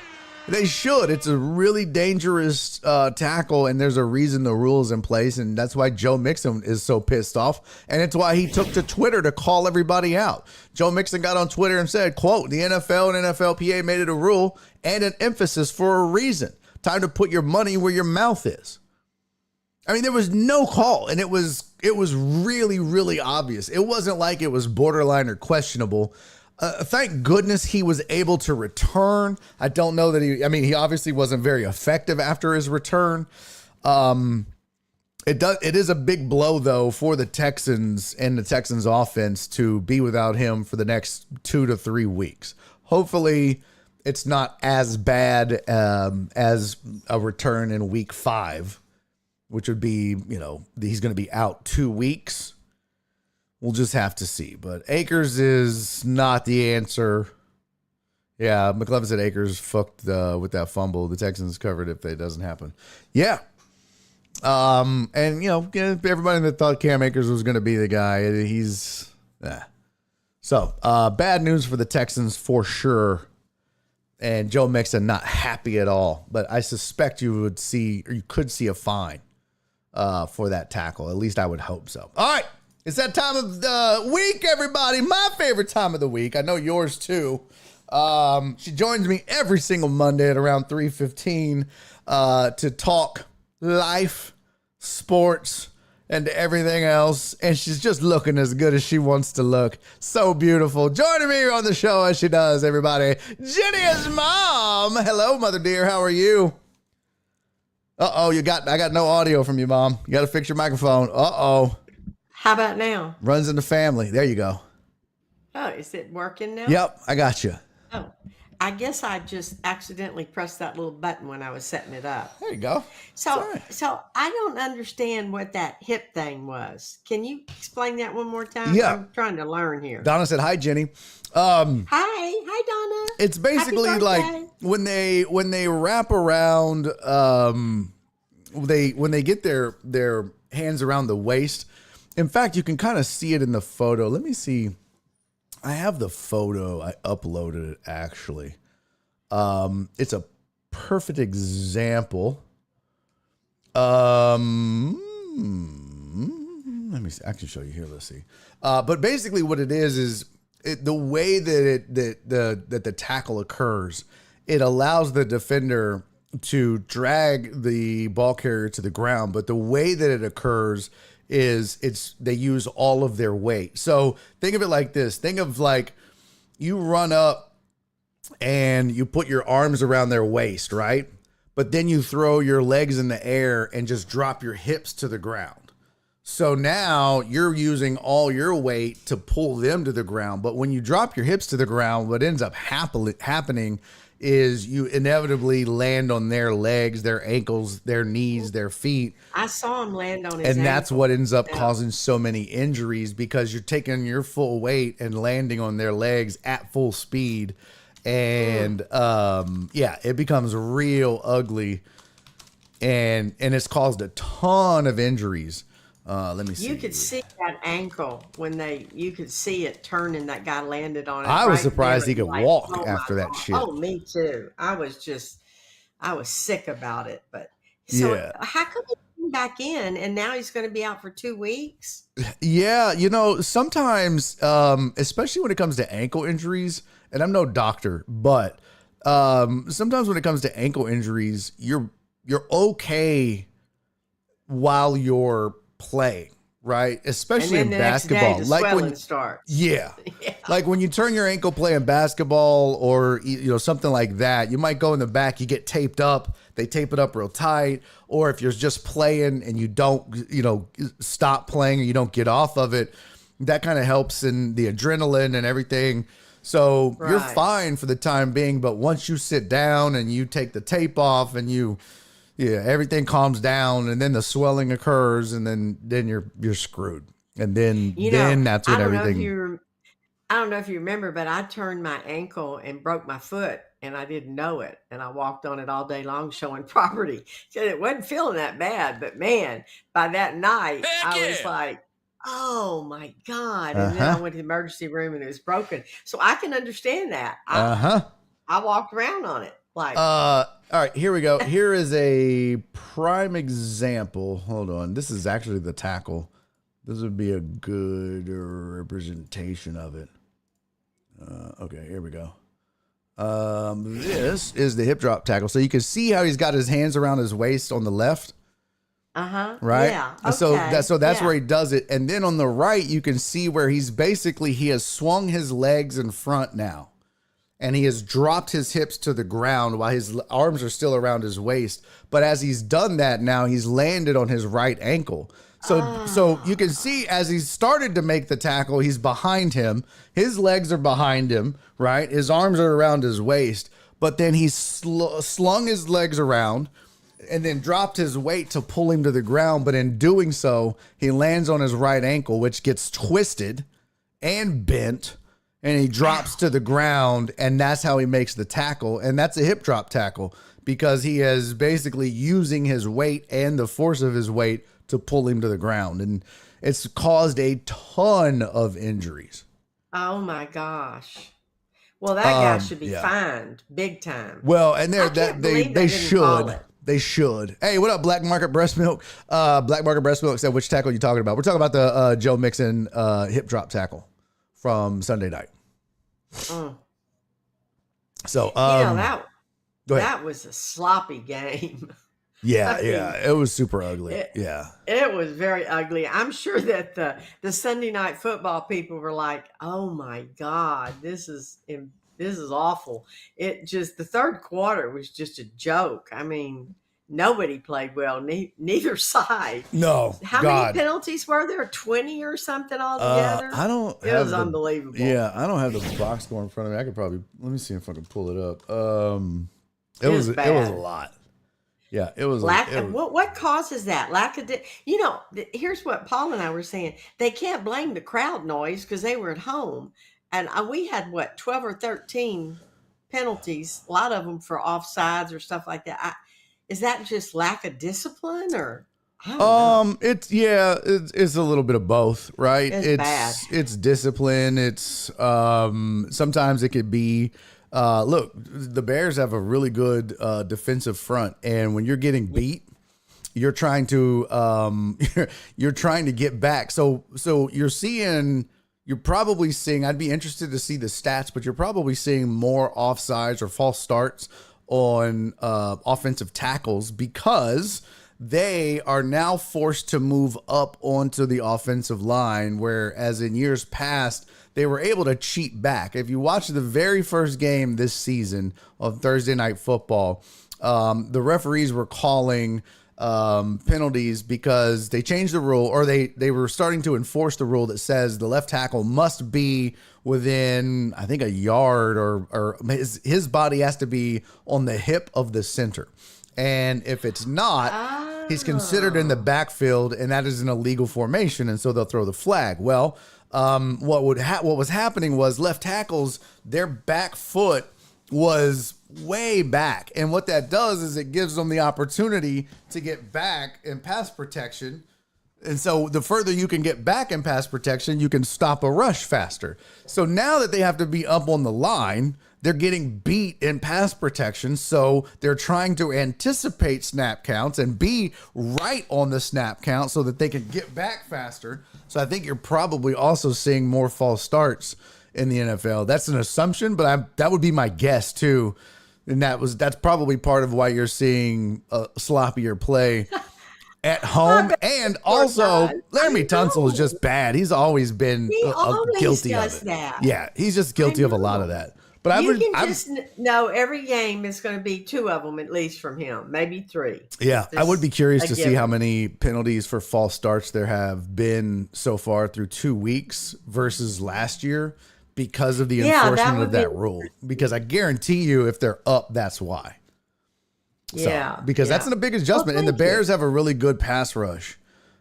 It's a really dangerous tackle, and there's a reason the rule's in place, and that's why Joe Mixon is so pissed off, and it's why he took to Twitter to call everybody out. Joe Mixon got on Twitter and said, quote, "The NFL and NFLPA made it a rule and an emphasis for a reason. Time to put your money where your mouth is." I mean, there was no call, and it was really, really obvious. It wasn't like it was borderline or questionable. Thank goodness he was able to return. I don't know that he obviously wasn't very effective after his return. It is a big blow, though, for the Texans and the Texans offense to be without him for the next 2 to 3 weeks. Hopefully it's not as bad as a return in week 5, which would be, he's going to be out 2 weeks. We'll just have to see. But Akers is not the answer. Yeah, McLevin said Akers fucked with that fumble. The Texans covered if it doesn't happen. Yeah. And, everybody that thought Cam Akers was going to be the guy, he's... So, bad news for the Texans for sure. And Joe Mixon not happy at all. But I suspect you could see a fine for that tackle. At least I would hope so. All right. It's that time of the week, everybody. My favorite time of the week. I know yours too. She joins me every single Monday at around 3:15 to talk life, sports, and everything else. And she's just looking as good as she wants to look. So beautiful. Joining me on the show as she does, everybody, Jenny's mom. Hello, mother dear. How are you? Uh-oh, I got no audio from you, Mom. You got to fix your microphone. Uh-oh.
How about now?
Runs in the family. There you go.
Oh, is it working now?
Yep, I got you.
Oh, I guess I just accidentally pressed that little button when I was setting it up.
There you go.
So I don't understand what that hip thing was. Can you explain that one more time?
Yeah.
I'm trying to learn here.
Donna said, "Hi, Jenny."
Hi, Donna.
It's basically like when they wrap around, when they get their hands around the waist In fact, you can kind of see it in the photo. Let me see. I have the photo. I uploaded it actually. It's a perfect example. Let me see. I can show you here. Let's see. But basically, what it is the way that the tackle occurs. It allows the defender to drag the ball carrier to the ground, but the way that it occurs is they use all of their weight. So think of it like this. Think of like you run up and you put your arms around their waist, right? But then you throw your legs in the air and just drop your hips to the ground. So now you're using all your weight to pull them to the ground. But when you drop your hips to the ground, what ends up happening is you inevitably land on their legs, their ankles, their knees, their feet.
I saw him land on his
And that's
ankle.
what ends up causing so many injuries, because you're taking your full weight and landing on their legs at full speed. And it becomes real ugly. And it's caused a ton of injuries. Let me see.
You could see that ankle when you could see it turning. That guy landed on it.
I was
right
surprised
there.
he could
Like,
walk
oh
after
my
that
God.
shit.
Oh, me too. I was sick about it. But so
Yeah.
how come he came back in and now he's going to be out for 2 weeks?
Yeah, sometimes, especially when it comes to ankle injuries, and I'm no doctor, but sometimes when it comes to ankle injuries, you're okay while you're playing, right? Especially in
And then the next
basketball.
day, the
Like
swelling
when
starts.
Yeah.
Yeah.
Like when you turn your ankle playing basketball or something like that, you might go in the back, you get taped up, they tape it up real tight, or if you're just playing and you don't, stop playing or you don't get off of it, that kind of helps in the adrenaline and everything. So you're
Right.
fine for the time being, but once you sit down and you take the tape off and everything calms down, and then the swelling occurs, and then you're screwed. And then that's when everything.
I don't know if you remember, but I turned my ankle and broke my foot, and I didn't know it. And I walked on it all day long showing property. So it wasn't feeling that bad, but man, by that night, I was like, oh my God. And then I went to the emergency room and it was broken. So I can understand that. I walked around on it. Like,
All right, here we go. Here is a prime example. Hold on. This is actually the tackle. This would be a good representation of it. Okay, here we go. This is the hip drop tackle. So you can see how he's got his hands around his waist on the left. Right.
Yeah.
And
Okay.
so that's where he does it. And then on the right, you can see where he has swung his legs in front now. And he has dropped his hips to the ground while his arms are still around his waist. But as he's done that, now he's landed on his right ankle. So you can see as he started to make the tackle, he's behind him. His legs are behind him, right? His arms are around his waist. But then he slung his legs around and then dropped his weight to pull him to the ground. But in doing so, he lands on his right ankle, which gets twisted and bent. And he drops to the ground, and that's how he makes the tackle. And that's a hip drop tackle because he is basically using his weight and the force of his weight to pull him to the ground. And it's caused a ton of injuries.
oh my gosh. Well, that guy should be
yeah.
fined big time.
Well, and
I can't believe they didn't call it.
They should. Hey, what up, Black Market Breast Milk? Black Market Breast Milk said, which tackle are you talking about? We're talking about the Joe Mixon hip drop tackle from Sunday night.
Mm.
So,
Go ahead.
that
was a sloppy game.
Yeah,
I mean,
it was super ugly.
It was very ugly. I'm sure that the Sunday night football people were like, "Oh my God, this is awful." The third quarter was just a joke. I mean, nobody played well, neither side.
No,
How
God.
many penalties were there? 20 or something altogether?
I don't.
It was unbelievable.
Yeah, I don't have the box score in front of me. I could probably let me see if I can pull it up. It was
bad.
a lot. Yeah, it was.
What causes that? Here's what Paul and I were saying. They can't blame the crowd noise because they were at home, and we had 12 or 13 penalties. A lot of them for offsides or stuff like that. Is that just lack of discipline or? I don't know.
It's a little bit of both, right?
It's bad.
It's discipline. It's sometimes it could be look, the Bears have a really good defensive front, and when you're getting beat, you're trying to you're trying to get back. So you're probably seeing, I'd be interested to see the stats, but you're probably seeing more offsides or false starts on offensive tackles because they are now forced to move up onto the offensive line, whereas in years past, they were able to cheat back. If you watch the very first game this season of Thursday Night Football, the referees were calling penalties because they changed the rule, or they were starting to enforce the rule that says the left tackle must be within, I think, a yard, or his body has to be on the hip of the center. And if it's not, he's considered in the backfield, and that is an illegal formation, and so they'll throw the flag. Well, what was happening was left tackles, their back foot was way back. And what that does is it gives them the opportunity to get back in pass protection. And so the further you can get back in pass protection, you can stop a rush faster. So now that they have to be up on the line, they're getting beat in pass protection. So they're trying to anticipate snap counts and be right on the snap count so that they can get back faster. So I think you're probably also seeing more false starts in the NFL. That's an assumption, but that would be my guess too. And that's probably part of why you're seeing a sloppier play at home. And also, Laramie Tunsil is just bad. He's always been guilty of it.
That.
Yeah, he's just guilty of a lot of that. But
you can just know every game is going to be 2 of them at least from him, maybe 3.
Yeah, I would be curious to see how many penalties for false starts there have been so far through 2 weeks versus last year because of the enforcement of that rule. Because I guarantee you, if they're up, that's why. Because that's the big adjustment. And the Bears have a really good pass rush.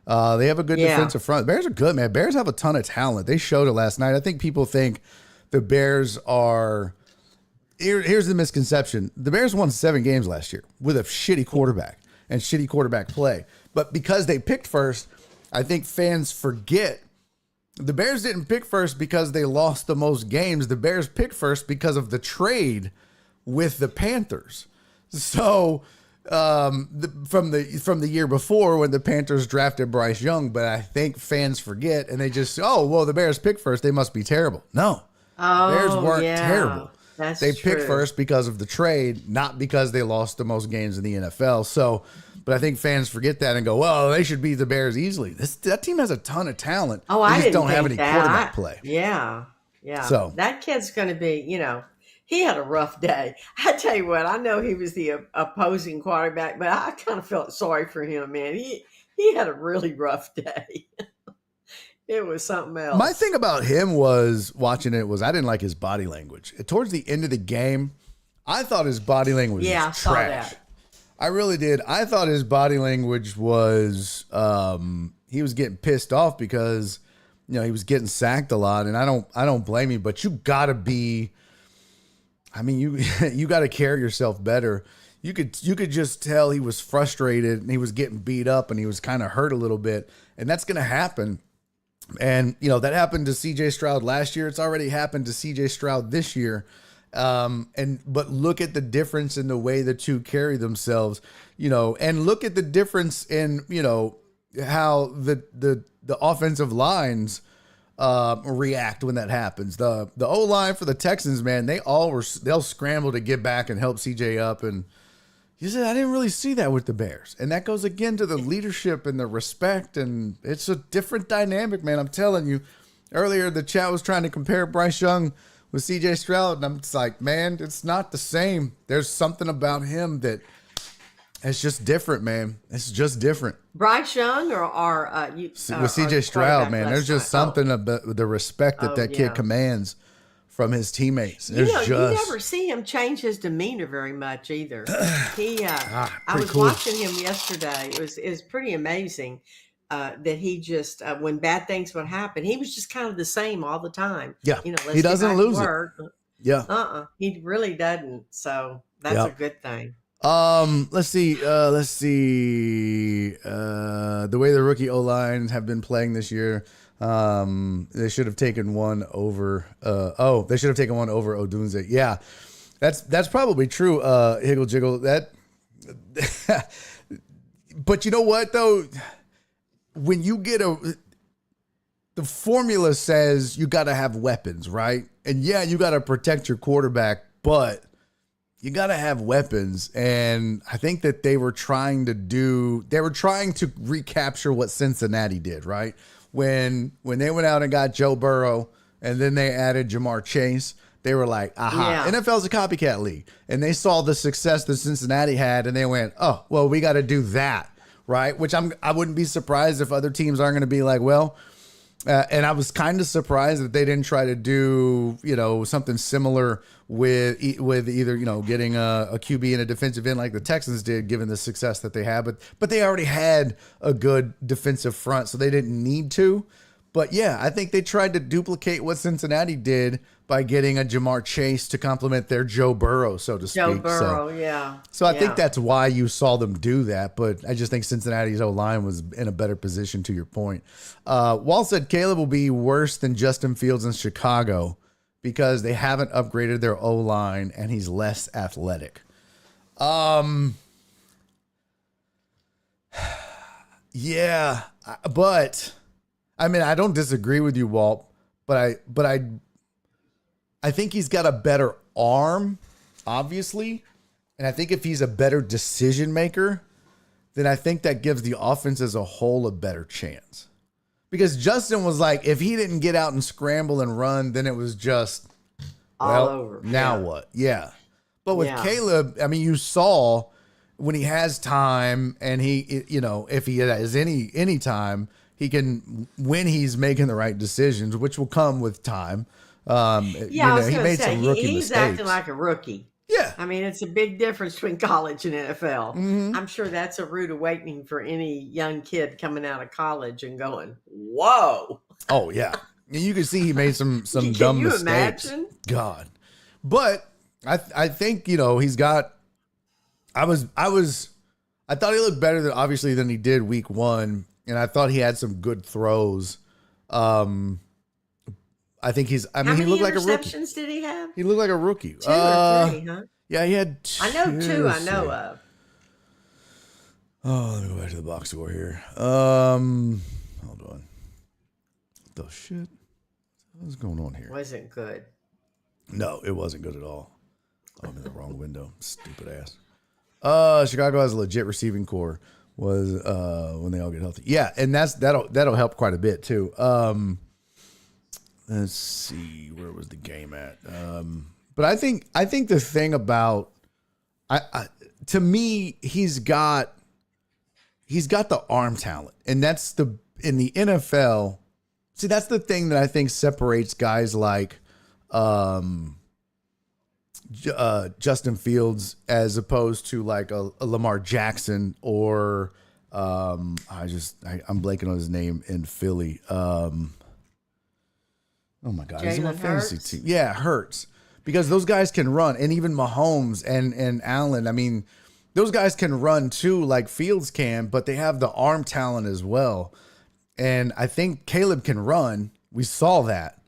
They have a good defensive front. Bears are good, man. Bears have a ton of talent. They showed it last night. I think people think the Bears are here's the misconception. The Bears won 7 games last year with a shitty quarterback and shitty quarterback play. But because they picked first, I think fans forget the Bears didn't pick first because they lost the most games. The Bears picked first because of the trade with the Panthers. So from the year before when the Panthers drafted Bryce Young, but I think fans forget and they just, the Bears picked first, they must be terrible. No. The Bears weren't terrible. They picked first because of the trade, not because they lost the most games in the NFL. So, but I think fans forget that and go, well, they should beat the Bears easily. That team has a ton of talent.
Oh,
they
I
just don't have any quarterback play.
Yeah.
So
that kid's going to be, he had a rough day. I tell you what, I know he was the opposing quarterback, but I kind of felt sorry for him, man. He had a really rough day. It was something else.
My thing about him was watching it was I didn't like his body language. Towards the end of the game, I thought his body language was trash. Saw that. I really did. I thought his body language was he was getting pissed off because he was getting sacked a lot, and I don't blame you, but you gotta be. I mean, you got to carry yourself better. You could just tell he was frustrated and he was getting beat up and he was kind of hurt a little bit, and that's gonna happen. And that happened to C.J. Stroud last year. It's already happened to C.J. Stroud this year. But look at the difference in the way the two carry themselves, and look at the difference in, how the offensive lines react when that happens. The O-line for the Texans, man, they'll scramble to get back and help CJ up. And you said, I didn't really see that with the Bears. And that goes again to the leadership and the respect. And it's a different dynamic, man. I'm telling you. Earlier, the chat was trying to compare Bryce Young with C.J. Stroud, and I'm just like, man, it's not the same. There's something about him that it's just different, man. It's just different.
Bryce Young
with C.J. Stroud, man, there's just something about the respect that kid commands from his teammates. You
never see him change his demeanor very much either. I was watching him yesterday. It was pretty amazing. That he just when bad things would happen, he was just kind of the same all the time.
Yeah, he doesn't lose it. Yeah,
he really doesn't. So that's a good thing.
Let's see. The way the rookie O-lines have been playing this year, they should have taken one over. They should have taken one over Odunze. Yeah, that's probably true. Higgle jiggle that. But you know what though? When you get the formula says you got to have weapons, right? And yeah, you got to protect your quarterback, but you got to have weapons. And I think that they were trying to recapture what Cincinnati did, right? When they went out and got Joe Burrow and then they added Jamar Chase, they were like, aha, yeah. NFL's a copycat league. And they saw the success that Cincinnati had and they went, oh, well, we got to do that, right? Which I wouldn't be surprised if other teams aren't going to be like, well, and I was kind of surprised that they didn't try to do, something similar with either, getting a QB and a defensive end like the Texans did, given the success that they had. But they already had a good defensive front, so they didn't need to. But yeah, I think they tried to duplicate what Cincinnati did by getting a Jamar Chase to complement their Joe Burrow, so to speak.
Joe Burrow, yeah.
So I think that's why you saw them do that. But I just think Cincinnati's O-line was in a better position, to your point. Wall said Caleb will be worse than Justin Fields in Chicago because they haven't upgraded their O-line and he's less athletic. Yeah, but I mean, I don't disagree with you, Walt, but I think he's got a better arm, obviously. And I think if he's a better decision maker, then I think that gives the offense as a whole a better chance. Because Justin was like, if he didn't get out and scramble and run, then it was just
all over.
Now what? Yeah. But with Caleb, I mean, you saw when he has time and he, if he has any time, he can, when he's making the right decisions, which will come with time.
He made some rookie mistakes. He's acting like a rookie.
Yeah.
I mean, it's a big difference between college and NFL. Mm-hmm. I'm sure that's a rude awakening for any young kid coming out of college and going, whoa.
Oh, yeah. And you can see he made some dumb mistakes. Imagine? God. But I think, he's got, I thought he looked better than he did week one. And I thought he had some good throws. I think he looked like a rookie. How many
interceptions did he have?
He looked like a rookie.
2 or 3, huh?
Yeah, he had 2.
I know 2 I know of.
Oh, let me go back to the box score here. Hold on. What the shit? What's going on here?
Wasn't good.
No, it wasn't good at all. Oh, I'm in the wrong window. Stupid ass. Chicago has a legit receiving core when they all get healthy. Yeah, and that'll help quite a bit too. Let's see, where was the game at? But I think the thing about to me, he's got the arm talent, and that's in the NFL. See, that's the thing that I think separates guys like Justin Fields as opposed to like a Lamar Jackson or I'm blanking on his name in Philly. Oh my God, he's in my fantasy team. Yeah, Hurts. Because those guys can run, and even Mahomes and Allen, I mean, those guys can run too, like Fields can, but they have the arm talent as well. And I think Caleb can run. We saw that.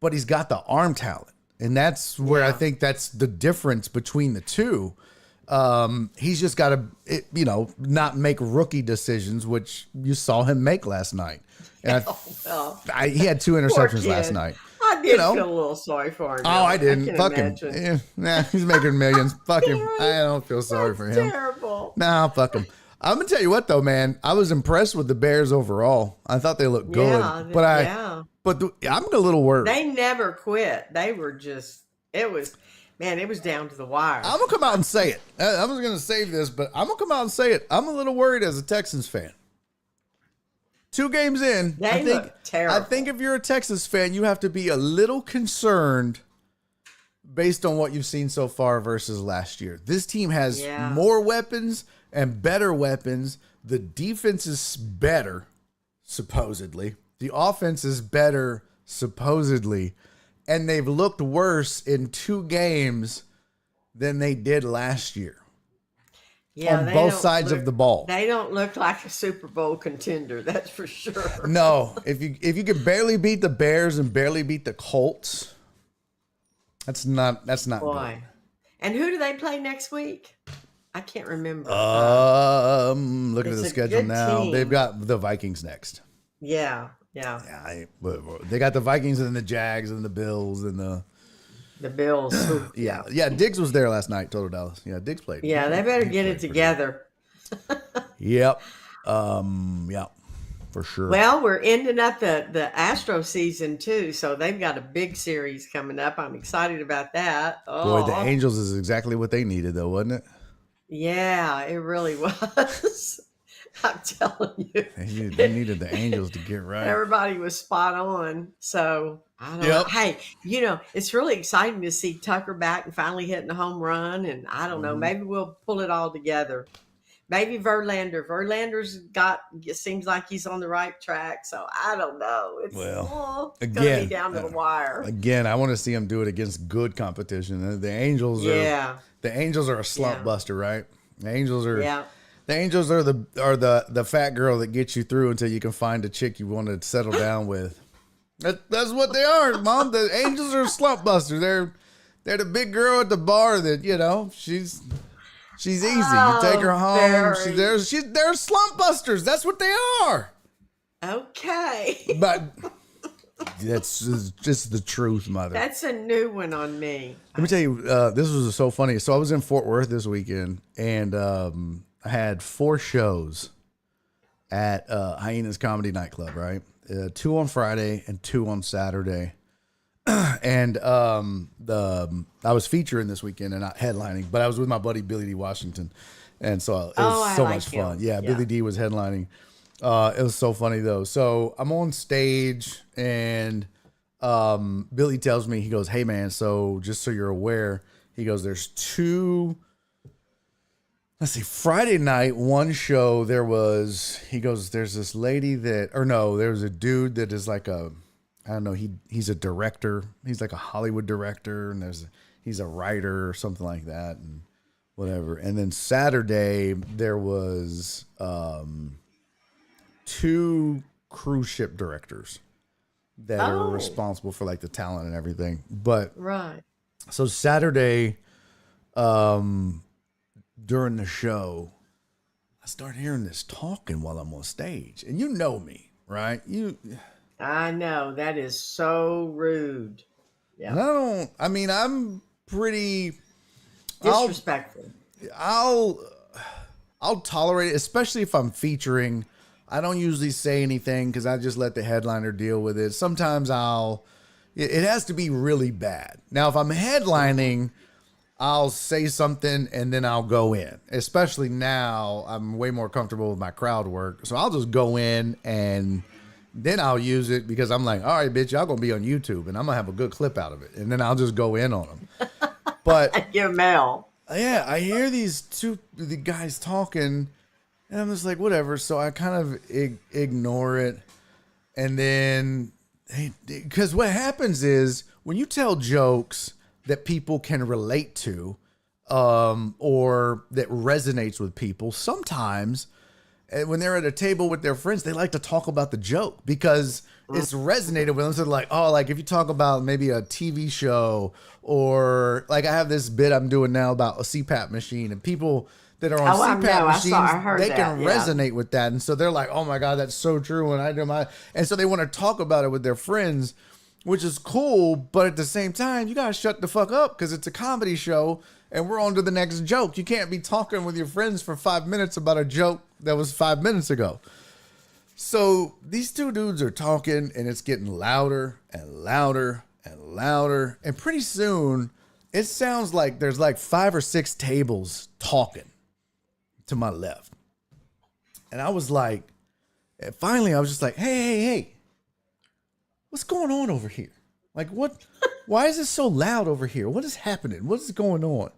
But he's got the arm talent. And that's where I think that's the difference between the two. He's just got to, not make rookie decisions, which you saw him make last night. And he had 2 interceptions last night.
I did feel a little sorry for him.
Oh, I didn't. Fuck him. He's making millions. Fuck him. I don't feel sorry for him.
Terrible.
Nah, fuck him. I'm gonna tell you what though, man. I was impressed with the Bears overall. I thought they looked good, but I'm a little worried.
They never quit. They were just. It was down to the wire.
I'm gonna come out and say it. I was gonna save this, but I'm gonna come out and say it. I'm a little worried as a Texans fan. 2 games in,
I think terrible.
I think if you're a Texas fan, you have to be a little concerned based on what you've seen so far versus last year. This team has more weapons and better weapons. The defense is better, supposedly. The offense is better, supposedly. And they've looked worse in 2 games than they did last year.
Yeah,
on
they
both
don't
sides
look,
of the ball.
they don't look like a Super Bowl contender, that's for sure.
No, if you can barely beat the Bears and barely beat the Colts, that's not good.
Boy. And who do they play next week? I can't remember.
Looking at
It's
the
a
schedule
good
now, they've
team.
got the Vikings next.
Yeah, yeah.
Yeah, they got the Vikings and then the Jags and the Bills and
The Bills. Ooh, yeah.
yeah. Diggs was there last night. Total Dallas. Yeah, Diggs played.
Yeah, they better
Diggs
get
played
it
pretty good.
together.
Yep. Yeah, for sure.
Well, we're ending up the Astro season too, so they've got a big series coming up. I'm excited about that.
Boy, the
Oh,
Angels is exactly what they needed, though, wasn't it?
yeah, it really was. I'm telling you.
They needed the Angels to get right.
Everybody was spot on. So I don't know.
Yep.
Hey, it's really exciting to see Tucker back and finally hitting a home run. And I don't know, maybe we'll pull it all together. Maybe Verlander. It seems like he's on the right track. So I don't know. It's
Well,
going to be
again,
down to the wire.
Again, I want to see him do it against good competition. The Angels
Yeah.
are a slump
Yeah.
buster, right? The Angels are
Yeah.
The Angels are the fat girl that gets you through until you can find a chick you want to settle down with. That's what they are, Mom. The Angels are slump busters. They're the big girl at the bar that she's easy. You take her home. They're slump busters. That's what they are.
Okay.
But that's just the truth, Mother.
That's a new one on me.
Let me tell you, this was so funny. So I was in Fort Worth this weekend, and I had 4 shows at Hyenas Comedy Nightclub, right? 2 on Friday and 2 on Saturday. And I was featuring this weekend and not headlining, but I was with my buddy Billy D. Washington. And so it was so much fun. Yeah, Billy D was headlining. It was so funny, though. So I'm on stage, and Billy tells me, he goes, "Hey, man, so just so you're aware," he goes, "there's 2... Let's see, Friday night, one show, there's this lady there was a dude that is like I don't know, he's a director. He's like a Hollywood director, and he's a writer or something like that, and whatever. And then Saturday, there was 2 cruise ship directors that are responsible for like the talent and everything. But
Right.
so Saturday, during the show, I start hearing this talking while I'm on stage. And you know me, right?
I know. That is so rude. Yeah.
I'm pretty
Disrespectful.
I'll tolerate it, especially if I'm featuring. I don't usually say anything because I just let the headliner deal with it. Sometimes it has to be really bad. Now, if I'm headlining, I'll say something and then I'll go in. Especially now, I'm way more comfortable with my crowd work. So I'll just go in and then I'll use it because I'm like, all right, bitch, y'all gonna be on YouTube and I'm gonna have a good clip out of it. And then I'll just go in on them. But
Give Mel.
yeah, I hear the guys talking and I'm just like, whatever. So I kind of ignore it. And then, because what happens is when you tell jokes that people can relate to, or that resonates with people, sometimes when they're at a table with their friends, they like to talk about the joke because it's resonated with them. So like, like if you talk about maybe a TV show, or like I have this bit I'm doing now about a CPAP machine, and people that are on CPAP machines, they can resonate with that. And so they're like, oh my God, that's so true. And so they want to talk about it with their friends, which is cool. But at the same time, you got to shut the fuck up because it's a comedy show and we're on to the next joke. You can't be talking with your friends for 5 minutes about a joke that was 5 minutes ago. So these 2 dudes are talking and it's getting louder and louder and louder. And pretty soon it sounds like there's like 5 or 6 tables talking to my left. And I was like, and finally I was just like, hey, what's going on over here? Like why is it so loud over here? What is happening? What is going on?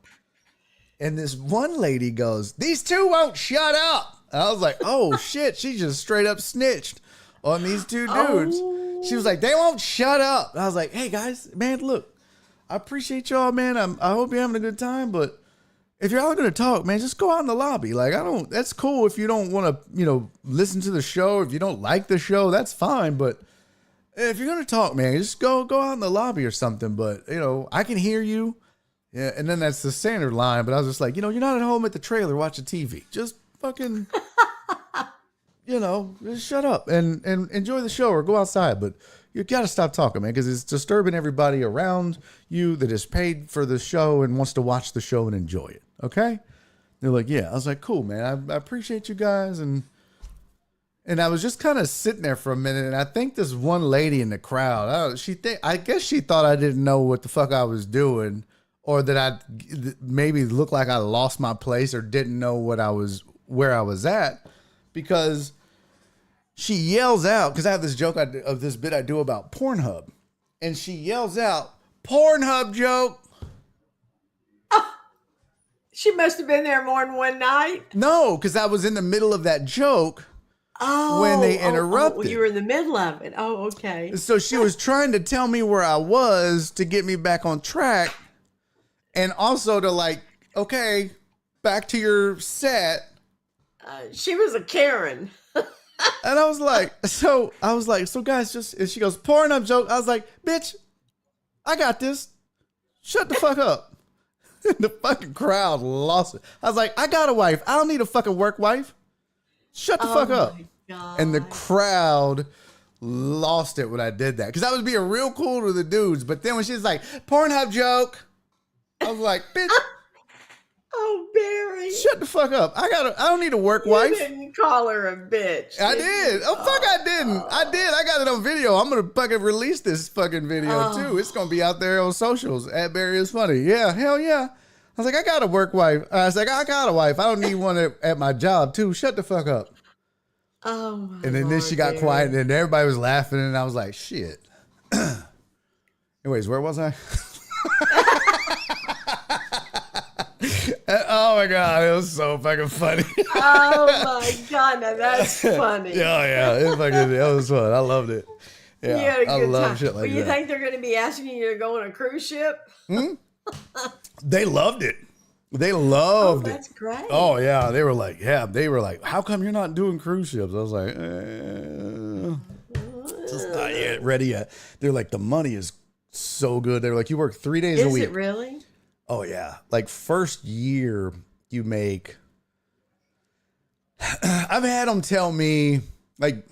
And this one lady goes, "These 2 won't shut up." And I was like, oh shit, she just straight up snitched on these 2 dudes. She was like, "They won't shut up." And I was like, hey guys, man, look, I appreciate y'all, man. I hope you're having a good time, but if you're all going to talk, man, just go out in the lobby. Like, that's cool if you don't want to, listen to the show. If you don't like the show, that's fine. But if you're going to talk, man, just go out in the lobby or something. But, I can hear you. Yeah. And then that's the standard line. But I was just like, you're not at home at the trailer watching TV. Just fucking, just shut up and enjoy the show or go outside. But you got to stop talking, man, because it's disturbing everybody around you that is paid for the show and wants to watch the show and enjoy it. Okay? They're like, yeah. I was like, cool, man. I appreciate you guys. And I was just kind of sitting there for a minute, and I think this one lady in the crowd, I guess she thought I didn't know what the fuck I was doing, or that I maybe looked like I lost my place or didn't know where I was at, because she yells out, because I have this joke of this bit I do about Pornhub, and she yells out, "Pornhub joke."
She must have been there more than one night.
No, because I was in the middle of that joke when they interrupted.
You were in the middle of it. Oh, okay.
So she was trying to tell me where I was to get me back on track, and also to okay, back to your set.
She was a Karen.
And I was like, so guys, and she goes, "Pornhub joke." I was like, bitch, I got this. Shut the fuck up. The fucking crowd lost it. I was like, I got a wife. I don't need a fucking work wife. Shut the fuck up.
God.
And the crowd lost it when I did that. Because I was being real cool to the dudes. But then when she's like, "Pornhub joke," I was like, bitch.
Oh, Barry.
Shut the fuck up. I don't need a work wife.
You didn't call her a bitch.
I did. Oh, fuck, I didn't. I did. I got it on video. I'm going to fucking release this fucking video, too. It's going to be out there on socials. At Barry is Funny. Yeah, hell yeah. I was like, I got a work wife. I was like, I got a wife. I don't need one at my job, too. Shut the fuck up.
Oh, my
And then she got quiet, and then everybody was laughing, and I was like, shit. Anyways, where was I? Oh my God, it was so fucking funny.
Oh my God, now that's funny.
Yeah, it was fun. I loved it. Yeah,
You had a good
I love
time.
shit like
Well, you
that.
think they're going to be asking you to go on a cruise ship?
They loved it. They loved it.
That's great.
Oh yeah, they were like, how come you're not doing cruise ships? I was like, just not yet ready yet. They're like, the money is so good. They're like, you work 3 days a week.
Is it really?
Oh yeah. Like first year you make, I've had them tell me, like,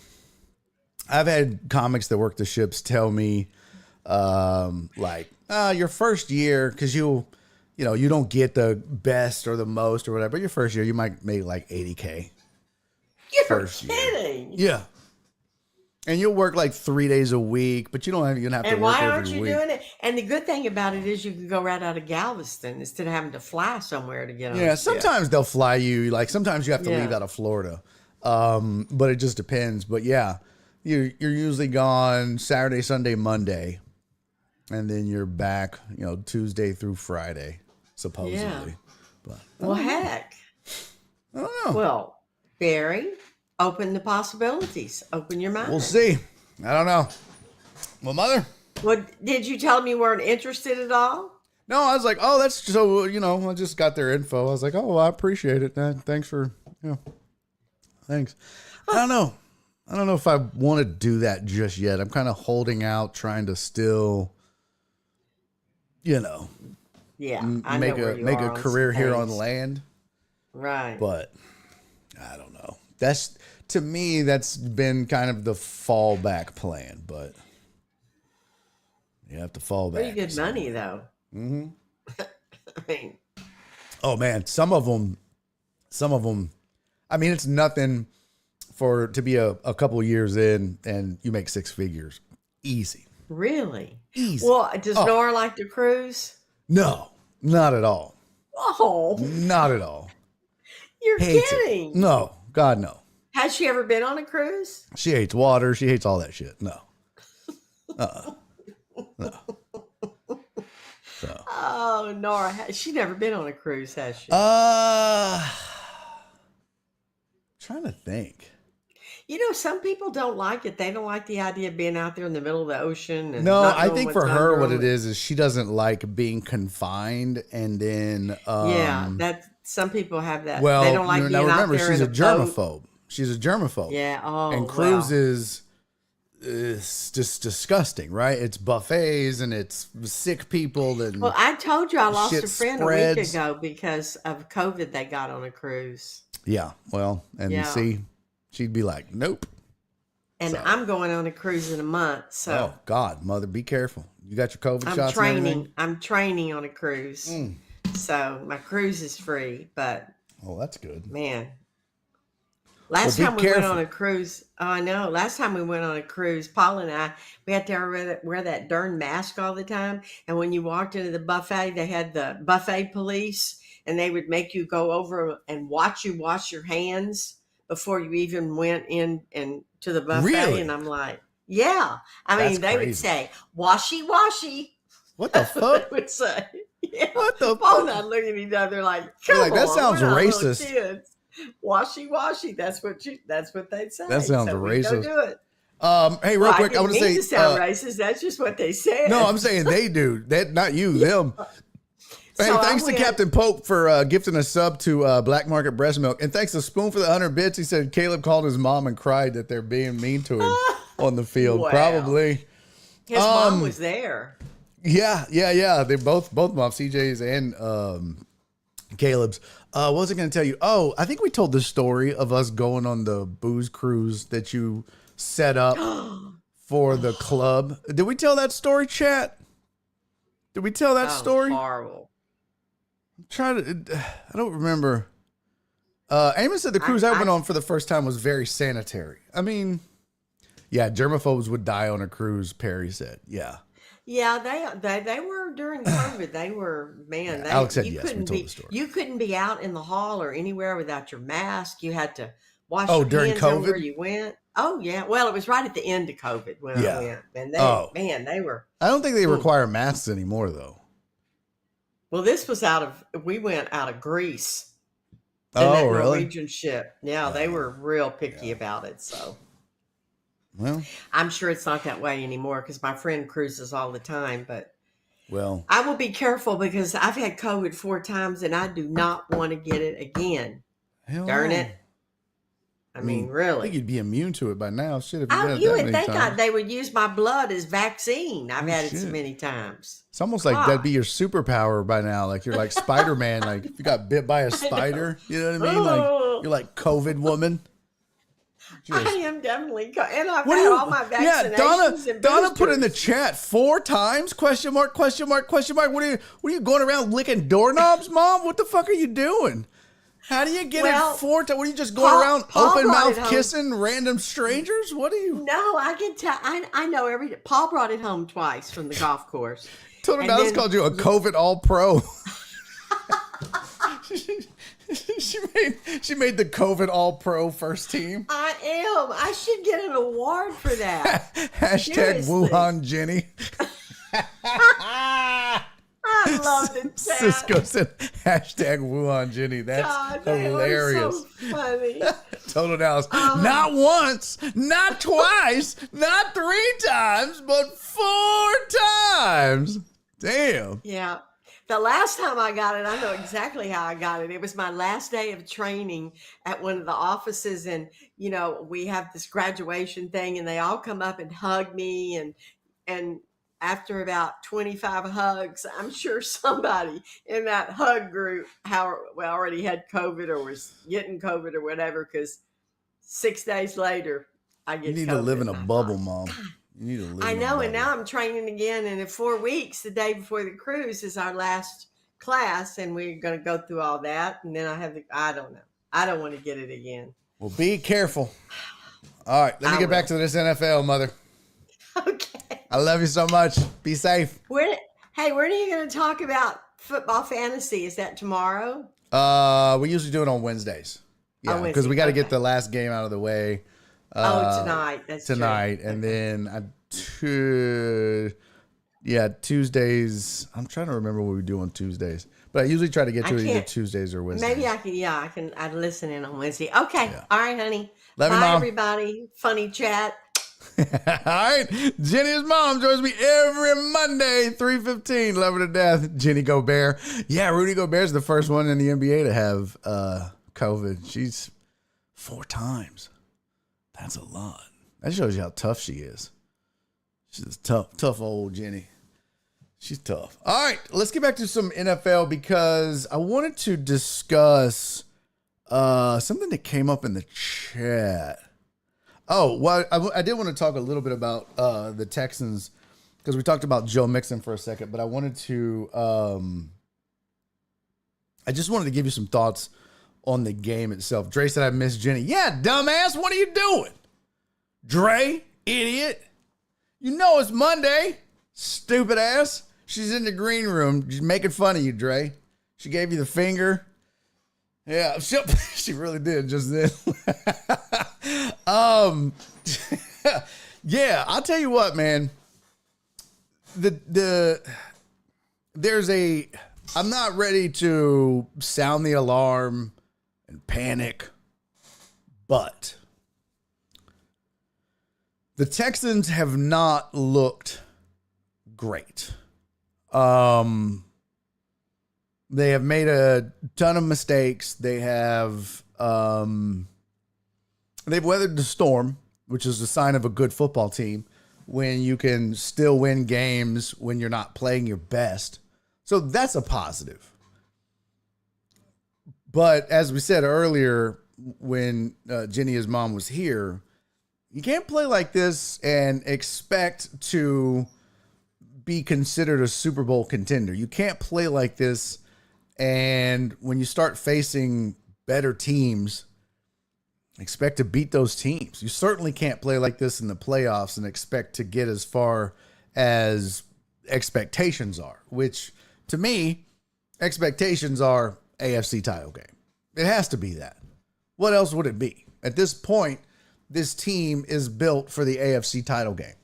I've had comics that work the ships tell me, your first year, cause you don't get the best or the most or whatever, but your first year you might make like $80K.
You're
First year.
kidding.
Yeah. And you'll work like 3 days a week, but you don't even have to
And
work
why
every
aren't you
week.
doing it? And the good thing about it is you can go right out of Galveston instead of having to fly somewhere to get on.
Yeah,
a ship.
sometimes they'll fly you. Like sometimes you have to
Yeah.
leave out of Florida, but it just depends. But yeah, you're usually gone Saturday, Sunday, Monday, and then you're back. Tuesday through Friday, supposedly.
Yeah.
But
Well, heck.
I don't know.
Well, Barry, open the possibilities. Open your mind.
We'll see. I don't know. Well, mother.
What did you tell them you weren't interested at all?
No, I was like, oh, that's so, I just got their info. I was like, oh, well, I appreciate it. Thanks for, thanks. I don't know. I don't know if I want to do that just yet. I'm kind of holding out, trying to still,
Yeah, I
make
know where
a
you
make
are
a
on
career
some
here on
things.
land.
Right.
But I don't know. To me, that's been kind of the fallback plan, but you have to fall back.
Pretty good money, though.
Mm-hmm.
I mean,
Oh man, some of them. I mean, it's nothing to be a couple years in and you make six figures. Easy.
really?
Easy.
Well, does Nora like to cruise?
No, not at all.
Oh,
Not at all.
you're
Hates it.
kidding.
No, God, no.
Has she ever been on a cruise?
She hates water. She hates all that shit. No. No. So.
Oh, Nora, she's never been on a cruise, has she?
Trying to think.
Some people don't like it. They don't like the idea of being out there in the middle of the ocean and
No,
not
I
knowing
think
what's
for her,
under
what
'em.
it is she doesn't like being confined. And then,
Yeah, that some people have that. They
well,
don't like
now
being out
remember,
there
she's
in
a
a boat.
germaphobe. She's a germaphobe.
Yeah.
And
Oh, well.
cruises is just disgusting, right? It's buffets and it's sick people
Well,
and
I told you I lost
shit
a friend a week
spreads.
ago because of COVID they got on a cruise.
Yeah, well, and
Yeah.
see, she'd be like, nope.
And
So,
I'm going on a cruise in a month, so
oh God, mother, be careful. You got your COVID
I'm
shots and everything?
training. I'm training on a cruise. So my cruise is free, but
Oh, that's good.
man,
Well,
last
be
time we went
careful.
on a cruise, oh, I know. Last time we went on a cruise, Paul and I, we had to wear that darn mask all the time. And when you walked into the buffet, they had the buffet police, and they would make you go over and watch you wash your hands before you even went in and to the buffet.
Really?
And I'm like, yeah. I
That's
mean, they would
crazy.
say, washy, washy.
What the
That's what
fuck?
they would say. Yeah.
What the
Paul and
fuck?
I look at each other like,
You're
come
like, that
on,
sounds
we're not little
racist.
kids. Washy washy. That's what they'd say.
That sounds
so we go
racist.
do it.
Hey, real
Well,
quick, I
didn't
want to
mean
say,
to sound racist. That's just what they said.
no, I'm saying they do. That not you, them. Hey,
So I
thanks to
went-
Captain Pope for gifting a sub to Black Market Breast Milk. And thanks to Spoon for the 100 bits. He said Caleb called his mom and cried that they're being mean to him on the field.
Wow.
Probably.
His mom was there.
Yeah. They both moms, CJ's and Caleb's. What was I going to tell you? Oh, I think we told the story of us going on the booze cruise that you set up for the club. Did we tell that story, chat? Did we tell that story?
Horrible.
I don't remember. Amos said the cruise I went on for the first time was very sanitary. I mean, yeah, germaphobes would die on a cruise, Perry said. Yeah.
Yeah, they were during COVID. They were, man. They,
Alex said
you
yes, we
couldn't
told
be
the story.
you couldn't be out in the hall or anywhere without your mask. You had to wash
Oh,
your
during
hands everywhere
COVID?
you went. Oh yeah. Well, it was right at the end of COVID when
Yeah.
I went, and they were.
I don't think they require masks anymore, though.
Well, this was we went out of Greece. In
Oh,
that
really?
Norwegian ship. Yeah, they were real picky about it. So
Well,
I'm sure it's not that way anymore because my friend cruises all the time. But
well,
I will be careful because I've had COVID 4 times and I do not want to get it again.
hell
Darn
no.
it. I mean,
I think
really.
you'd be immune to it by now. Shit, if you've
Oh,
had it
you
that
would
many
think
times.
they would use my blood as vaccine. I've
Oh,
had it so
shit.
many times.
It's almost like that'd be your superpower by now. Like you're like Spider-Man. Like if you got bit by a spider, you know what I mean? Like
Oh.
you're like COVID woman.
I
Just-
am definitely, and I've
What do
had
you?
all my vaccinations.
Yeah,
and
Donna put in the
boosters.
chat 4 times? Question mark? Question mark? Question mark? What are you going around licking doorknobs, Mom? What the fuck are you doing? How do you get
Well,
it 4 times? What are you just going
Paul-
around
Paul
open
brought
mouth
it home.
kissing random strangers? What are you?
No, I can tell. I know Paul brought it home twice from the golf course.
Told him
And
Dallas
then-
called you a COVID All Pro. she made the COVID All Pro first team.
I am. I should get an award for that.
Hashtag
Seriously.
Wuhan Jenny.
I love the chat.
Cisco said hashtag Wuhan Jenny. That's
God, they are
hilarious.
so funny.
Total Dallas. Not once, not twice, not 3 times, but 4 times. Damn.
Yeah. The last time I got it, I know exactly how I got it. It was my last day of training at one of the offices. And, we have this graduation thing and they all come up and hug me. And after about 25 hugs, I'm sure somebody in that hug group already had COVID or was getting COVID or whatever. Because 6 days later, I get
You need
COVID.
to live in a
And I
bubble,
thought,
Mom. You need to live
I
in a
know,
bubble.
and now I'm training again. And in 4 weeks, the day before the cruise is our last class, and we're going to go through all that. And then I don't know. I don't want to get it again.
Well, be careful. All right, let me
I
get back
will.
to this NFL, Mother.
Okay.
I love you so much. Be safe.
When are you going to talk about football fantasy? Is that tomorrow?
We usually do it on Wednesdays. Yeah,
Wednesday,
because we got to get
okay.
the last game out of the way.
Tonight. That's true.
Tonight, and then Yeah, Tuesdays. I'm trying to remember what we do on Tuesdays, but I usually try to get
I
to it either
can't.
Tuesdays or Wednesdays.
Maybe I could. Yeah, I can. I'd listen in on Wednesday. Okay.
Yeah.
All right, honey.
Love you,
Bye,
Mom.
everybody. Funny chat.
All right. Jenny's mom joins me every Monday, 3:15. Love her to death. Jenny Gobert. Yeah, Rudy Gobert's the first one in the NBA to have COVID. She's 4 times. That's a lot. That shows you how tough she is. She's tough old Jenny. She's tough. All right, let's get back to some NFL because I wanted to discuss something that came up in the chat. Oh, well, I did want to talk a little bit about the Texans because we talked about Joe Mixon for a second, but I wanted to I just wanted to give you some thoughts on the game itself. Dre said I miss Jenny. Yeah, dumbass, what are you doing? Dre, idiot. You know it's Monday, stupid ass. She's in the green room. She's making fun of you, Dre. She gave you the finger. Yeah, she really did just then. Yeah, I'll tell you what, man. I'm not ready to sound the alarm and panic, but the Texans have not looked great. They have made a ton of mistakes. They've weathered the storm, which is a sign of a good football team when you can still win games when you're not playing your best. So that's a positive. But as we said earlier, when Jenny's mom was here, you can't play like this and expect to be considered a Super Bowl contender. You can't play like this, and when you start facing better teams, expect to beat those teams. You certainly can't play like this in the playoffs and expect to get as far as expectations are, which to me, expectations are AFC title game. It has to be that. What else would it be? At this point, this team is built for the AFC title game.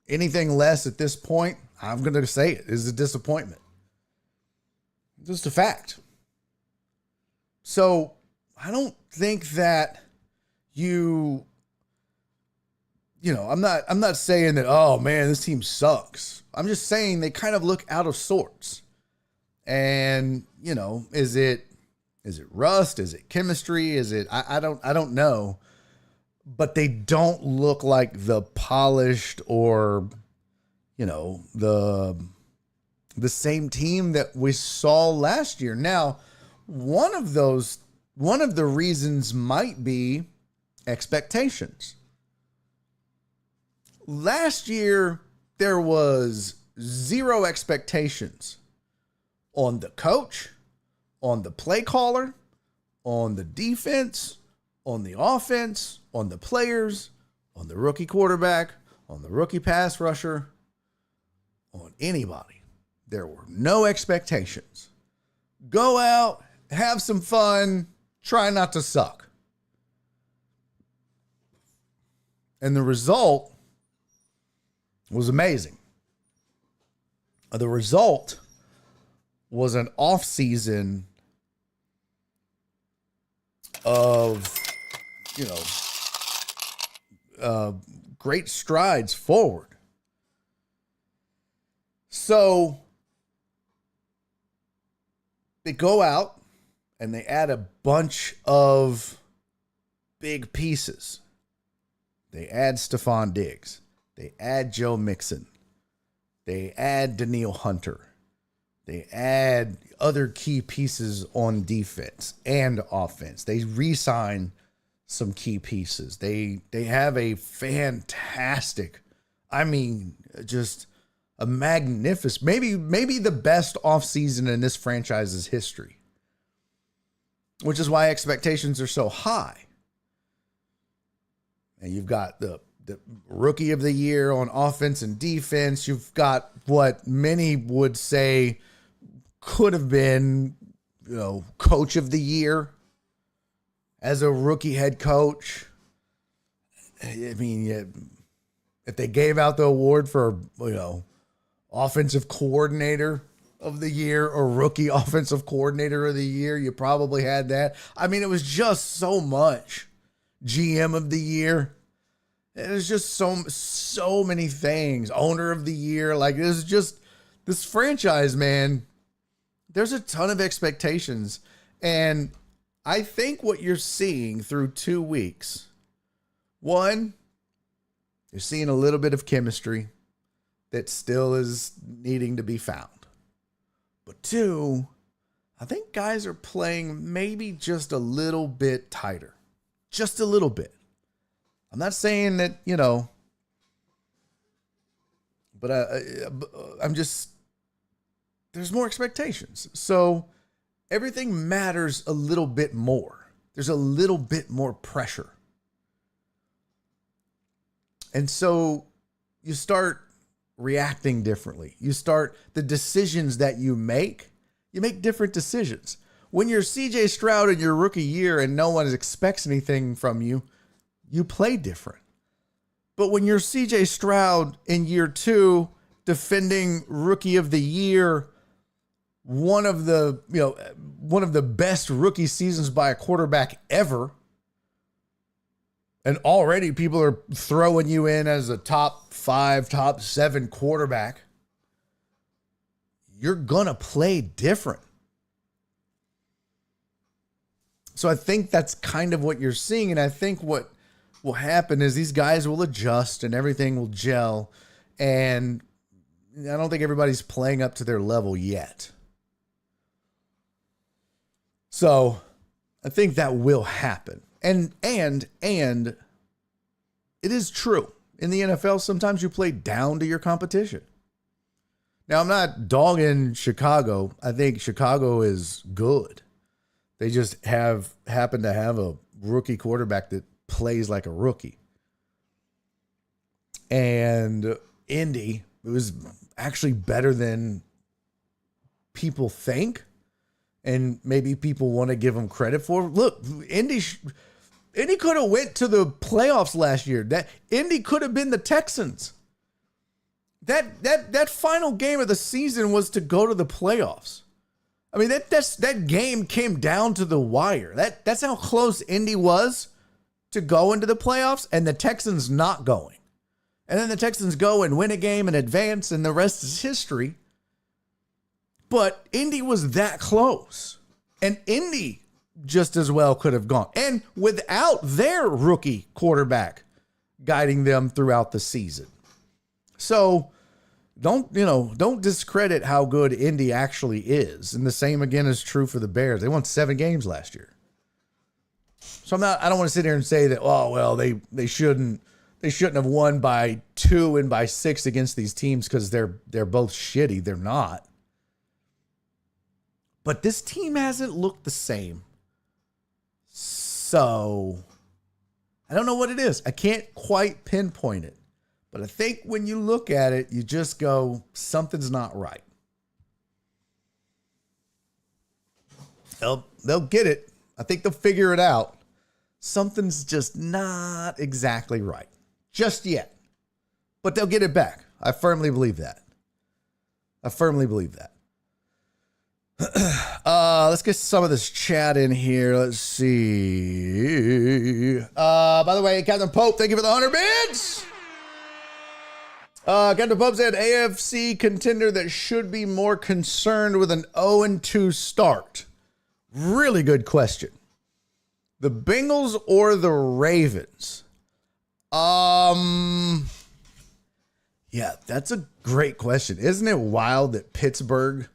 Anything less at this point, I'm going to say it, is a disappointment. Just a fact. So I don't think that I'm not saying that, oh man, this team sucks. I'm just saying they kind of look out of sorts. And, is it rust? Is it chemistry? Is it, I don't know, but they don't look like the polished or, the same team that we saw last year. Now, one of the reasons might be expectations. Last year, there was zero expectations on the coach, on the play caller, on the defense, on the offense, on the players, on the rookie quarterback, on the rookie pass rusher, on anybody. There were no expectations. Go out, have some fun, try not to suck. And the result was amazing. The result was an offseason of, great strides forward. So they go out and they add a bunch of big pieces. They add Stephon Diggs. They add Joe Mixon. They add Danielle Hunter. They add other key pieces on defense and offense. They re-sign some key pieces. They have a fantastic, just a magnificent, maybe the best offseason in this franchise's history, which is why expectations are so high. And you've got the rookie of the year on offense and defense. You've got what many would say could have been, coach of the year as a rookie head coach. I mean, if they gave out the award for, offensive coordinator of the year or rookie offensive coordinator of the year. You probably had that. I mean, it was just so much. GM of the year. It was just so many things. Owner of the year. Like, it was just this franchise, man. There's a ton of expectations. And I think what you're seeing through 2 weeks, one, you're seeing a little bit of chemistry that still is needing to be found. But two, I think guys are playing maybe just a little bit tighter. Just a little bit. I'm not saying that, you know, but I'm just, there's more expectations. So everything matters a little bit more. There's a little bit more pressure. And so you start reacting differently. You start, the decisions that you make different decisions. When you're CJ Stroud in your rookie year and no one expects anything from you, you play different. But when you're CJ Stroud in year 2, defending rookie of the year, one of the best rookie seasons by a quarterback ever, and already people are throwing you in as a top 5, top 7 quarterback, you're going to play different. So I think that's kind of what you're seeing. And I think what will happen is these guys will adjust and everything will gel. And I don't think everybody's playing up to their level yet. So I think that will happen. And it is true. In the NFL, sometimes you play down to your competition. Now, I'm not dogging Chicago. I think Chicago is good. They just happen to have a rookie quarterback that plays like a rookie. And Indy, it was actually better than people think. And maybe people want to give them credit for. Look, Indy could have went to the playoffs last year. That Indy could have been the Texans. That final game of the season was to go to the playoffs. I mean, that game came down to the wire. That's how close Indy was to go into the playoffs, and the Texans not going. And then the Texans go and win a game and advance, and the rest is history. But Indy was that close. And Indy just as well could have gone. And without their rookie quarterback guiding them throughout the season. So don't discredit how good Indy actually is. And the same again is true for the Bears. They won 7 games last year. So I don't want to sit here and say that, oh, well, they shouldn't have won by 2 and by 6 against these teams because they're both shitty. They're not. But this team hasn't looked the same. So I don't know what it is. I can't quite pinpoint it. But I think when you look at it, you just go, something's not right. They'll get it. I think they'll figure it out. Something's just not exactly right. Just yet. But they'll get it back. I firmly believe that. Let's get some of this chat in here. Let's see. By the way, Captain Pope, thank you for the 100 bits. Captain Pope said AFC contender that should be more concerned with an 0-2 start. Really good question. The Bengals or the Ravens? Yeah, that's a great question. Isn't it wild that Pittsburgh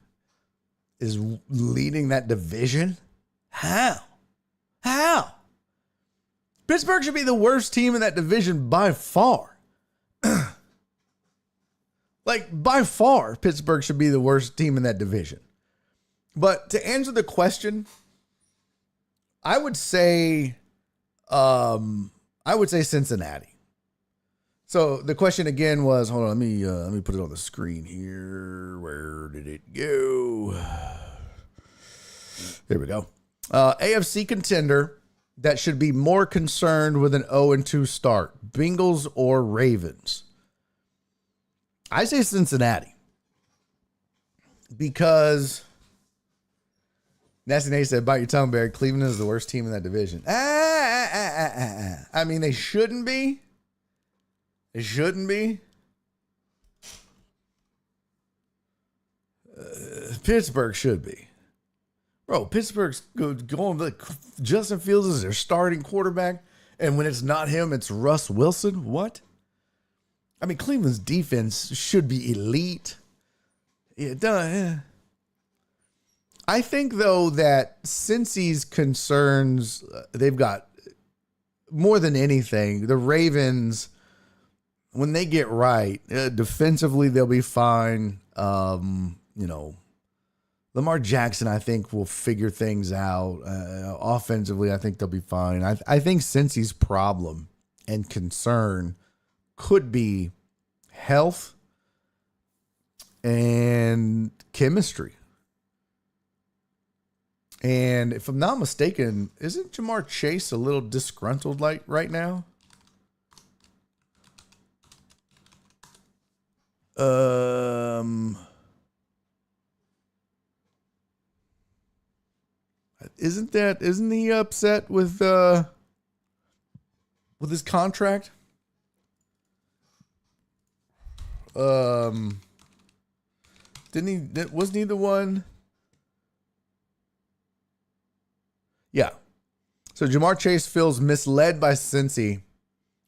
is leading that division? How? Pittsburgh should be the worst team in that division by far. By far, Pittsburgh should be the worst team in that division. But to answer the question, I would say Cincinnati. So the question again was, hold on, let me put it on the screen here. Where did it go? There we go. AFC contender that should be more concerned with an 0-2 start. Bengals or Ravens? I say Cincinnati. because Nasty Nate said, bite your tongue, Barry. Cleveland is the worst team in that division. I mean, they shouldn't be. They shouldn't be. Pittsburgh should be. Bro, Pittsburgh's going like Justin Fields is their starting quarterback. And when it's not him, it's Russ Wilson. What? I mean, Cleveland's defense should be elite. Yeah, I think, though, that Cincy's concerns, they've got more than anything, the Ravens, when they get right, defensively, they'll be fine. Lamar Jackson, I think, will figure things out. Offensively, I think they'll be fine. I think Cincy's problem and concern could be health and chemistry. And if I'm not mistaken, isn't Jamar Chase a little disgruntled like right now? Isn't he upset with his contract? Wasn't he the one? Yeah. So Jamar Chase feels misled by Cincy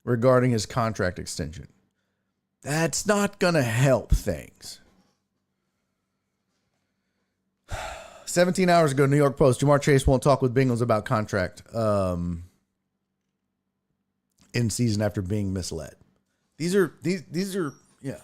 regarding his contract extension. That's not going to help things. 17 hours ago, New York Post, Jamar Chase won't talk with Bengals about contract in season after being misled. These are yeah.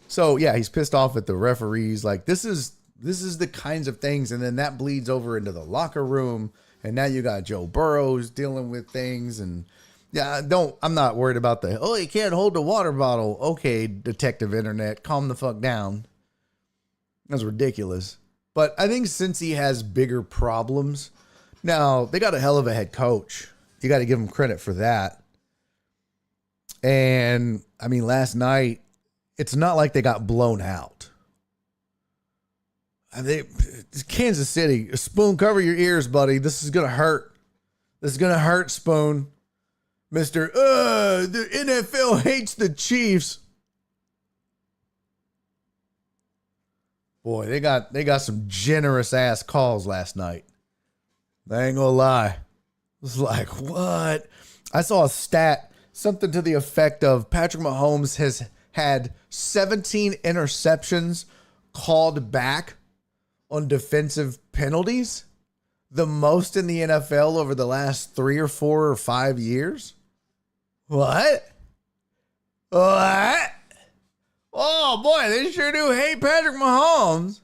So yeah, he's pissed off at the referees. Like this is the kinds of things, and then that bleeds over into the locker room, and now you got Joe Burrows dealing with things, and yeah, I'm not worried about you can't hold the water bottle. Okay, Detective Internet, calm the fuck down. That's ridiculous. But I think Cincy has bigger problems. Now, they got a hell of a head coach. You got to give them credit for that. And, I mean, last night, it's not like they got blown out. Kansas City, Spoon, cover your ears, buddy. This is going to hurt. This is going to hurt, Spoon. Mr. The NFL hates the Chiefs. Boy, they got some generous ass calls last night. I ain't gonna lie. It was like, what? I saw a stat, something to the effect of Patrick Mahomes has had 17 interceptions called back on defensive penalties. The most in the NFL over the last 3 or 4 or 5 years. What? What? Oh, boy, they sure do hate Patrick Mahomes.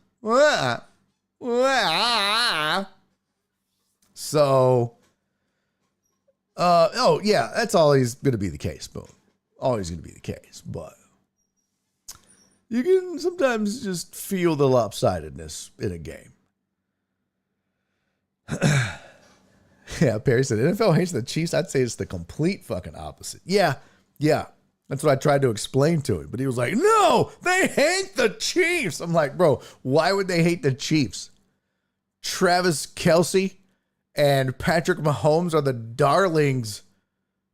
So, yeah, that's always going to be the case, Boom. Always going to be the case, but you can sometimes just feel the lopsidedness in a game. Yeah, Perry said, NFL hates the Chiefs. I'd say it's the complete fucking opposite. Yeah. That's what I tried to explain to him. But he was like, no, they hate the Chiefs. I'm like, bro, why would they hate the Chiefs? Travis Kelce and Patrick Mahomes are the darlings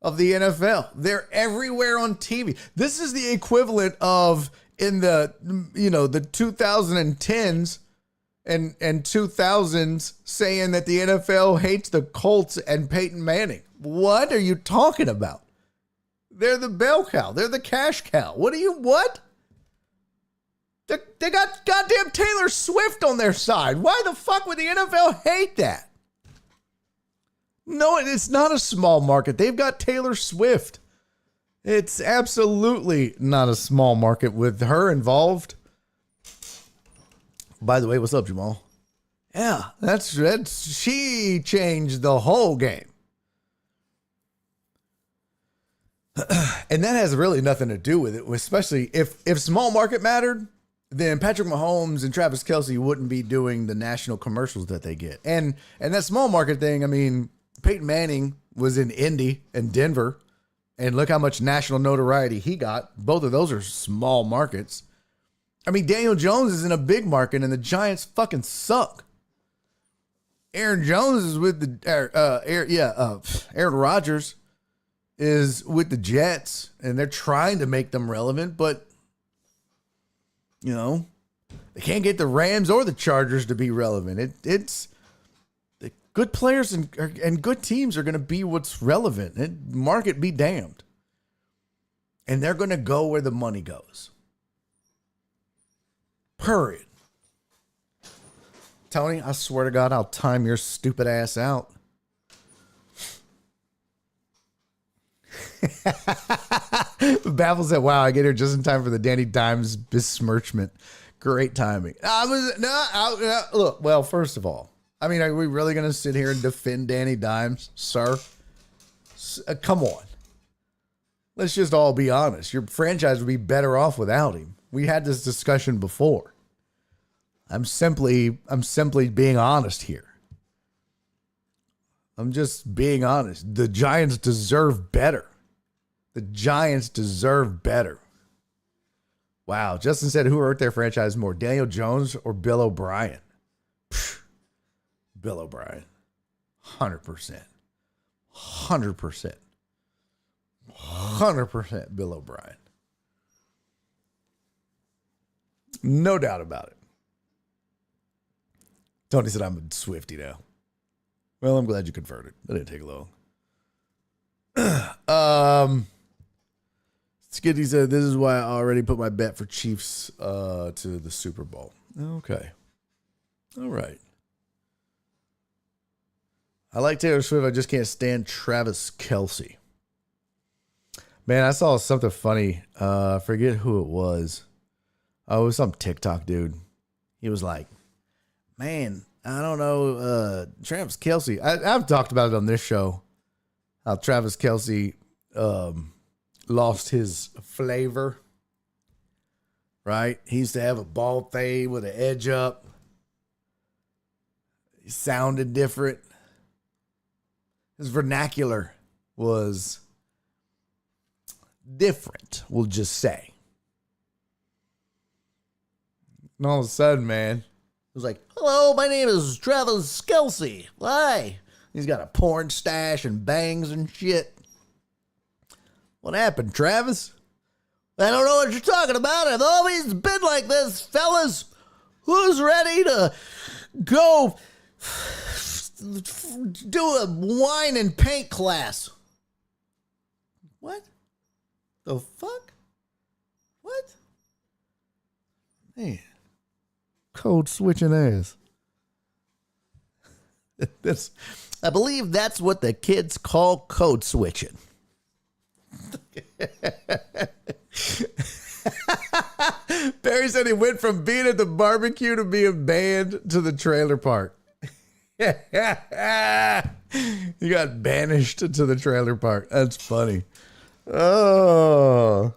of the NFL. They're everywhere on TV. This is the equivalent of in the 2010s and 2000s saying that the NFL hates the Colts and Peyton Manning. What are you talking about? They're the bell cow. They're the cash cow. What? They got goddamn Taylor Swift on their side. Why the fuck would the NFL hate that? No, it's not a small market. They've got Taylor Swift. It's absolutely not a small market with her involved. By the way, what's up, Jamal? Yeah, that's she changed the whole game. And that has really nothing to do with it, especially if small market mattered, then Patrick Mahomes and Travis Kelce wouldn't be doing the national commercials that they get. And that small market thing, I mean, Peyton Manning was in Indy and Denver, and look how much national notoriety he got. Both of those are small markets. I mean, Daniel Jones is in a big market, and the Giants fucking suck. Aaron Jones is with the Aaron Rodgers is with the Jets, and they're trying to make them relevant, but they can't get the Rams or the Chargers to be relevant. It's the good players and good teams are going to be what's relevant. Market be damned, and they're going to go where the money goes. Period. Tony, I swear to God, I'll time your stupid ass out. Baffles said, wow, I get here just in time for the Danny Dimes besmirchment. Great timing. Look, well, first of all, I mean, are we really going to sit here and defend Danny Dimes, sir? Come on. Let's just all be honest. Your franchise would be better off without him. We had this discussion before. I'm simply being honest here. I'm just being honest. The Giants deserve better. The Giants deserve better. Wow. Justin said, who hurt their franchise more, Daniel Jones or Bill O'Brien? Bill O'Brien. 100%. 100%. 100% Bill O'Brien. No doubt about it. Tony said, I'm a Swiftie now. Well, I'm glad you converted. That didn't take long. Skitty said, this is why I already put my bet for Chiefs to the Super Bowl. Okay. All right. I like Taylor Swift. I just can't stand Travis Kelce. Man, I saw something funny. Forget who it was. Oh, it was some TikTok dude. He was like, man, I don't know. Travis Kelce. I've talked about it on this show. How Travis Kelce lost his flavor. Right? He used to have a bald fade with an edge up. He sounded different. His vernacular was different, we'll just say. And all of a sudden, man, it was like, hello, my name is Travis Kelce. Hi. He's got a porn stash and bangs and shit. What happened, Travis? I don't know what you're talking about. I've always been like this, fellas. Who's ready to go do a wine and paint class? What? The fuck? What? Man. Code switching ass. I believe that's what the kids call code switching. Barry said he went from being at the barbecue to being banned to the trailer park. He got banished to the trailer park. That's funny. Oh.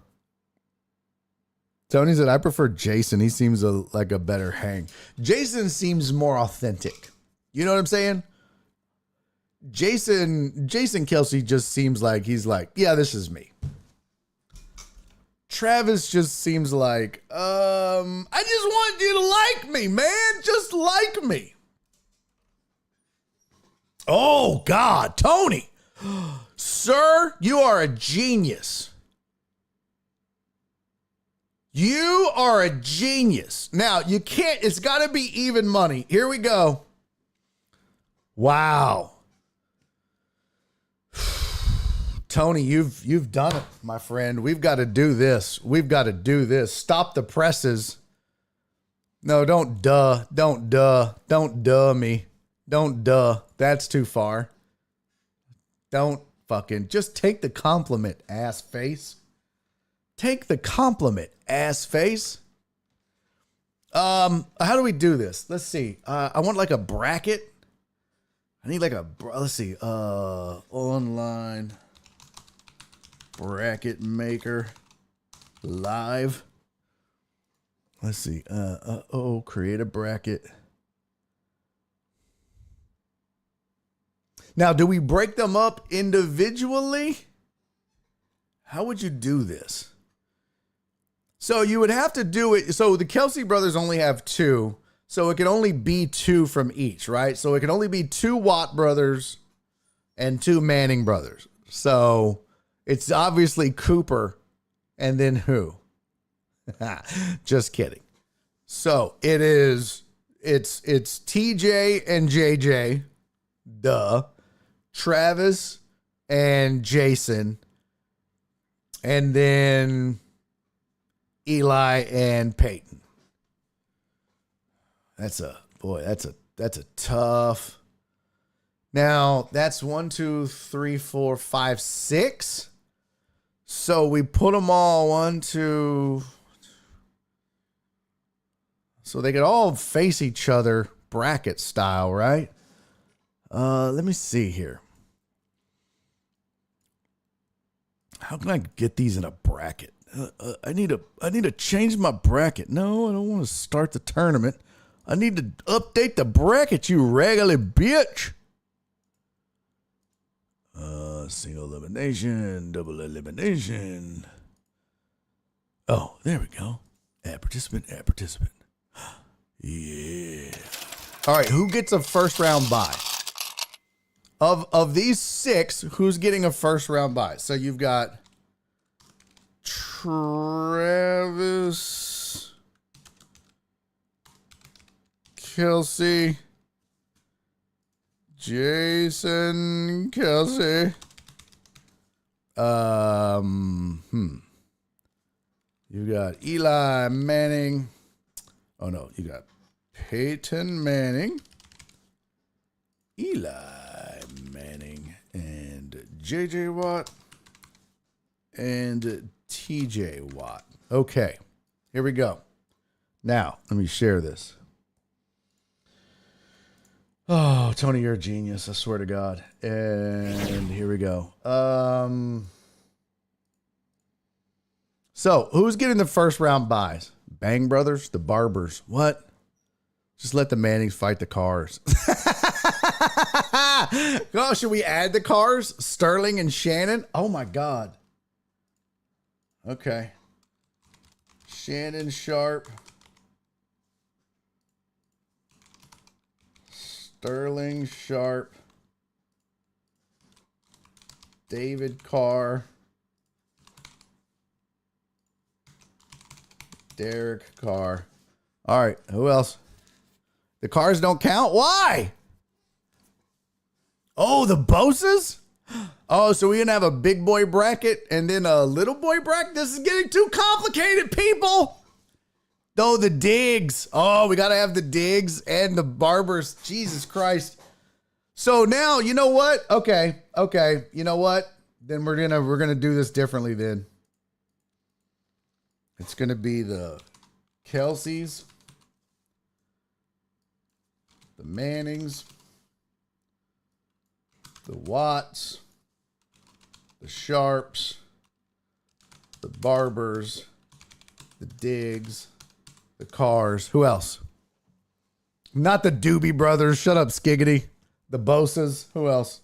Tony said, I prefer Jason. He seems like a better hang. Jason seems more authentic. You know what I'm saying? Jason Kelce just seems like he's like, yeah, this is me. Travis just seems like, I just want you to like me, man. Just like me. Oh, God, Tony. Sir, you are a genius. You are a genius. Now, you can't, it's got to be even money. Here we go. Wow. Tony, you've done it, my friend. We've got to do this. We've got to do this. Stop the presses. No, don't duh me. Don't duh. That's too far. Don't fucking, just take the compliment, ass face. Take the compliment, ass face. How do we do this? Let's see. I want like a bracket. I need like let's see. Online bracket maker live. Let's see. Create a bracket. Now, do we break them up individually? How would you do this? So you would have to do it. So the Kelsey brothers only have 2. So it can only be 2 from each, right? So it can only be 2 Watt brothers and 2 Manning brothers. So it's obviously Cooper and then who? Just kidding. So it's TJ and JJ, duh, Travis and Jason, and then Eli and Peyton. That's a tough. Now that's 1, 2, 3, 4, 5, 6. So we put them all 1, 2. So they could all face each other bracket style, right? Let me see here. How can I get these in a bracket? I need to change my bracket. No, I don't want to start the tournament. I need to update the bracket, you regular bitch. Single elimination, double elimination. Oh, there we go. Add participant. Yeah. All right, who gets a first round bye? Of these 6, who's getting a first round bye? So you've got Travis, Kelsey, Jason, Kelsey. You got Eli Manning. Oh no, you got Peyton Manning, Eli Manning, and JJ Watt, and TJ Watt. Okay, here we go. Now, let me share this. Oh, Tony, you're a genius. I swear to God. And here we go. So, who's getting the first round buys? Bang Brothers, the Barbers. What? Just let the Mannings fight the Cars. Oh, should we add the Cars? Sterling and Shannon? Oh, my God. Okay. Shannon Sharp. Sterling Sharp. David Carr. Derek Carr. All right, who else? The Cars don't count? Why? Oh, the Boses? Oh, so we're going to have a big boy bracket and then a little boy bracket? This is getting too complicated, people. Oh, the Diggs. Oh, we got to have the Diggs and the Barbers. Jesus Christ. So now, you know what? Okay. You know what? Then we're going to do this differently then. It's going to be the Kelseys, the Mannings, the Watts, the Sharps, the Barbers, the Diggs, the Cars. Who else? Not the Doobie Brothers. Shut up, Skiggity. The Boses. Who else?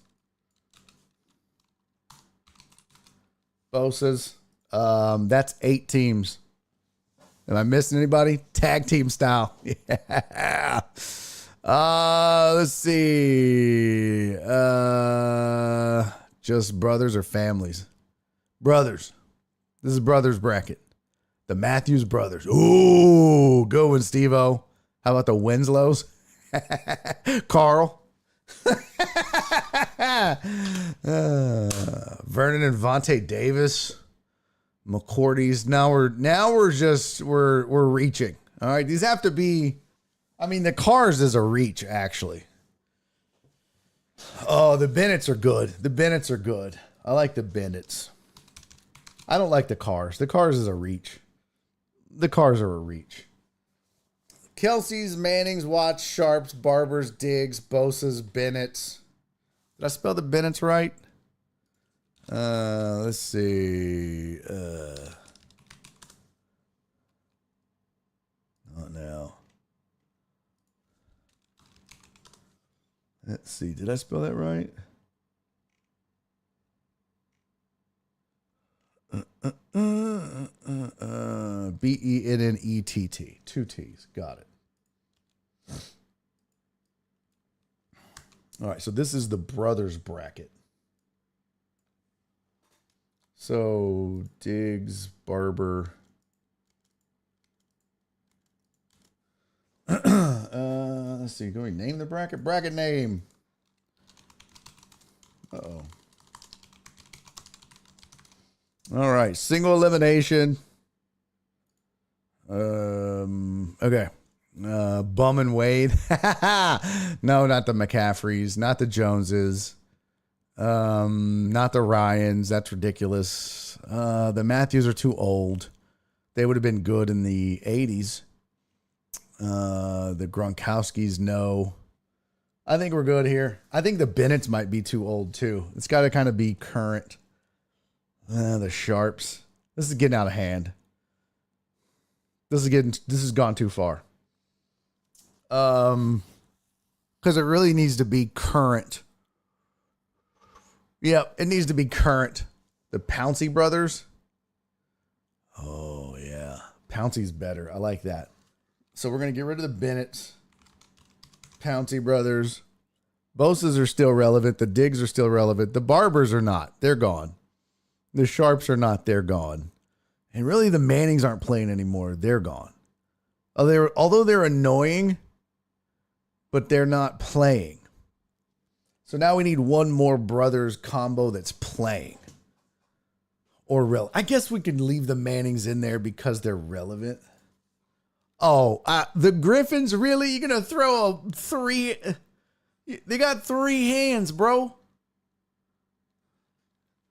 Boses. That's 8 teams. Am I missing anybody? Tag team style. Yeah. Let's see. Just brothers or families? Brothers. This is brothers bracket. The Matthews brothers. Ooh, good one, Steve-O. How about the Winslows? Carl. Vernon and Vontae Davis. McCourty's. Now we're reaching. All right. These have to be, I mean, the Cars is a reach, actually. Oh, the Bennetts are good. The Bennetts are good. I like the Bennetts. I don't like the Cars. The Cars is a reach. The Cars are a reach. Kelsey's, Mannings, Watts, Sharps, Barbers, Diggs, Bosa's, Bennetts. Did I spell the Bennetts right? Let's see. Not now. Let's see. Did I spell that right? TT. 2 T's. Got it. All right, so this is the brothers bracket. So Diggs, Barber. Let's see. Can we name the bracket? Bracket name. Uh-oh. All right, single elimination. Okay. Bum and Wade. No, not the McCaffreys, not the Joneses. Not the Ryans. That's ridiculous. The Matthews are too old. They would have been good in the 80s. The Gronkowskis, no. I think we're good here. I think the Bennetts might be too old too. It's got to kind of be current. The Sharps. This is getting out of hand. This has gone too far. Because it really needs to be current. Yep, it needs to be current. The Pouncey brothers. Oh, yeah. Pouncey's better. I like that. So we're going to get rid of the Bennetts. Pouncey brothers. Bosa's are still relevant. The Diggs are still relevant. The Barbers are not. They're gone. The Sharps are not. They're gone. And really, the Mannings aren't playing anymore. They're gone. Although they're annoying, but they're not playing. So now we need one more brothers combo that's playing. Or I guess we can leave the Mannings in there because they're relevant. Oh, the Griffins, really? You're going to throw a 3? They got 3 hands, bro.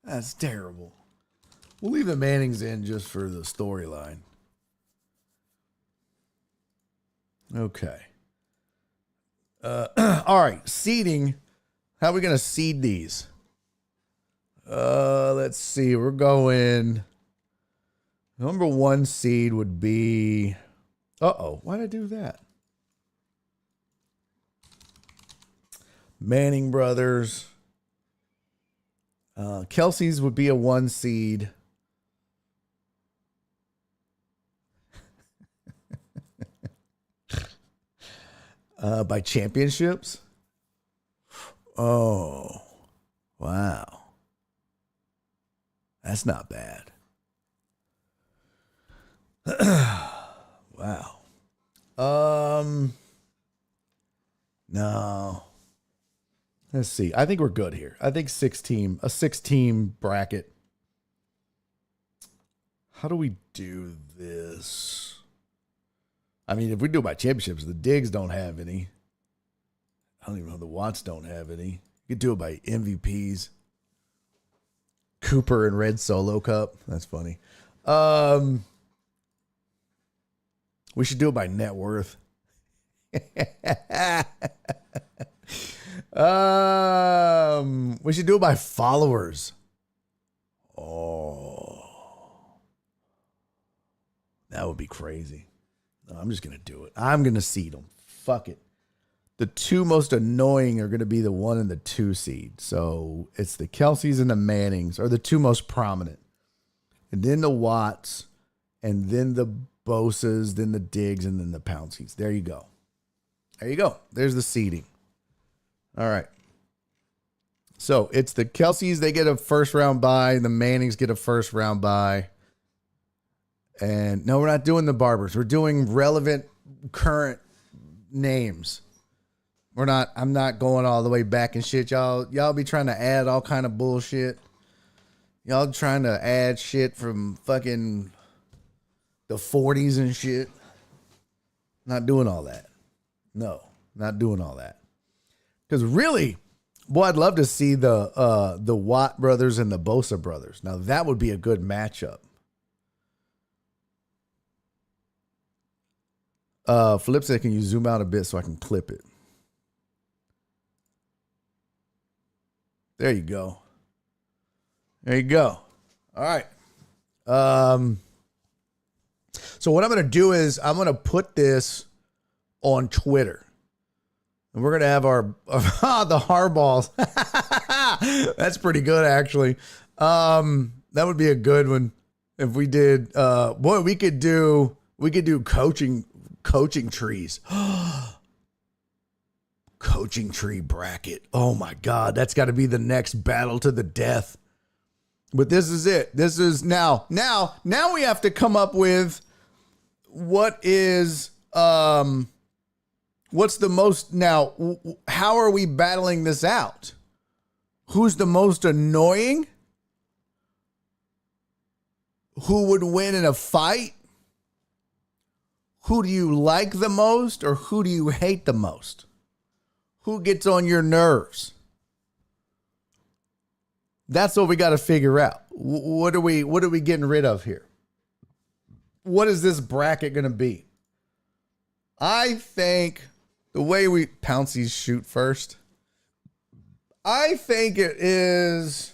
That's terrible. We'll leave the Mannings in just for the storyline. Okay. All right, seeding. How are we going to seed these? Let's see. We're going. Number 1 seed would be. Uh-oh. Why did I do that? Manning brothers. Kelsey's would be a 1 seed. By championships? Oh, wow. That's not bad. Wow. No. Let's see. I think we're good here. I think a 6-team bracket. How do we do this? I mean, if we do it by championships, the Diggs don't have any. I don't even know. The Watts don't have any. You could do it by MVPs. Cooper and Red Solo Cup. That's funny. We should do it by net worth. We should do it by followers. Oh, that would be crazy. No, I'm just going to do it. I'm going to seed them. Fuck it. The 2 most annoying are going to be the 1 and the 2 seed. So it's the Kelseys and the Mannings are the 2 most prominent. And then the Watts, and then the Bosas, then the Diggs, and then the Pounceys. There you go. There you go. There's the seeding. All right. So it's the Kelseys, they get a first round bye, and the Mannings get a first round bye. And no, we're not doing the Barbers. We're doing relevant current names. I'm not going all the way back and shit. Y'all be trying to add all kind of bullshit. Y'all trying to add shit from fucking the 40s and shit. Not doing all that. No, not doing all that. Because really, boy, I'd love to see the Watt brothers and the Bosa brothers. Now that would be a good matchup. Flip said, can you zoom out a bit so I can clip it? There you go. There you go. All right. So what I'm going to do is I'm going to put this on Twitter. And we're going to have our the Hardballs. That's pretty good, actually. That would be a good one if we did. Boy, we could do We could do coaching trees. Coaching tree bracket. Oh my God, that's got to be the next battle to the death. But this is it. This is now we have to come up with what is what's the most now. How are we battling this out? Who's the most annoying? Who would win in a fight? Who do you like the most, or who do you hate the most? Who gets on your nerves? That's what we got to figure out. What are we getting rid of here? What is this bracket going to be? I think the way we Pouncey's shoot first. I think it is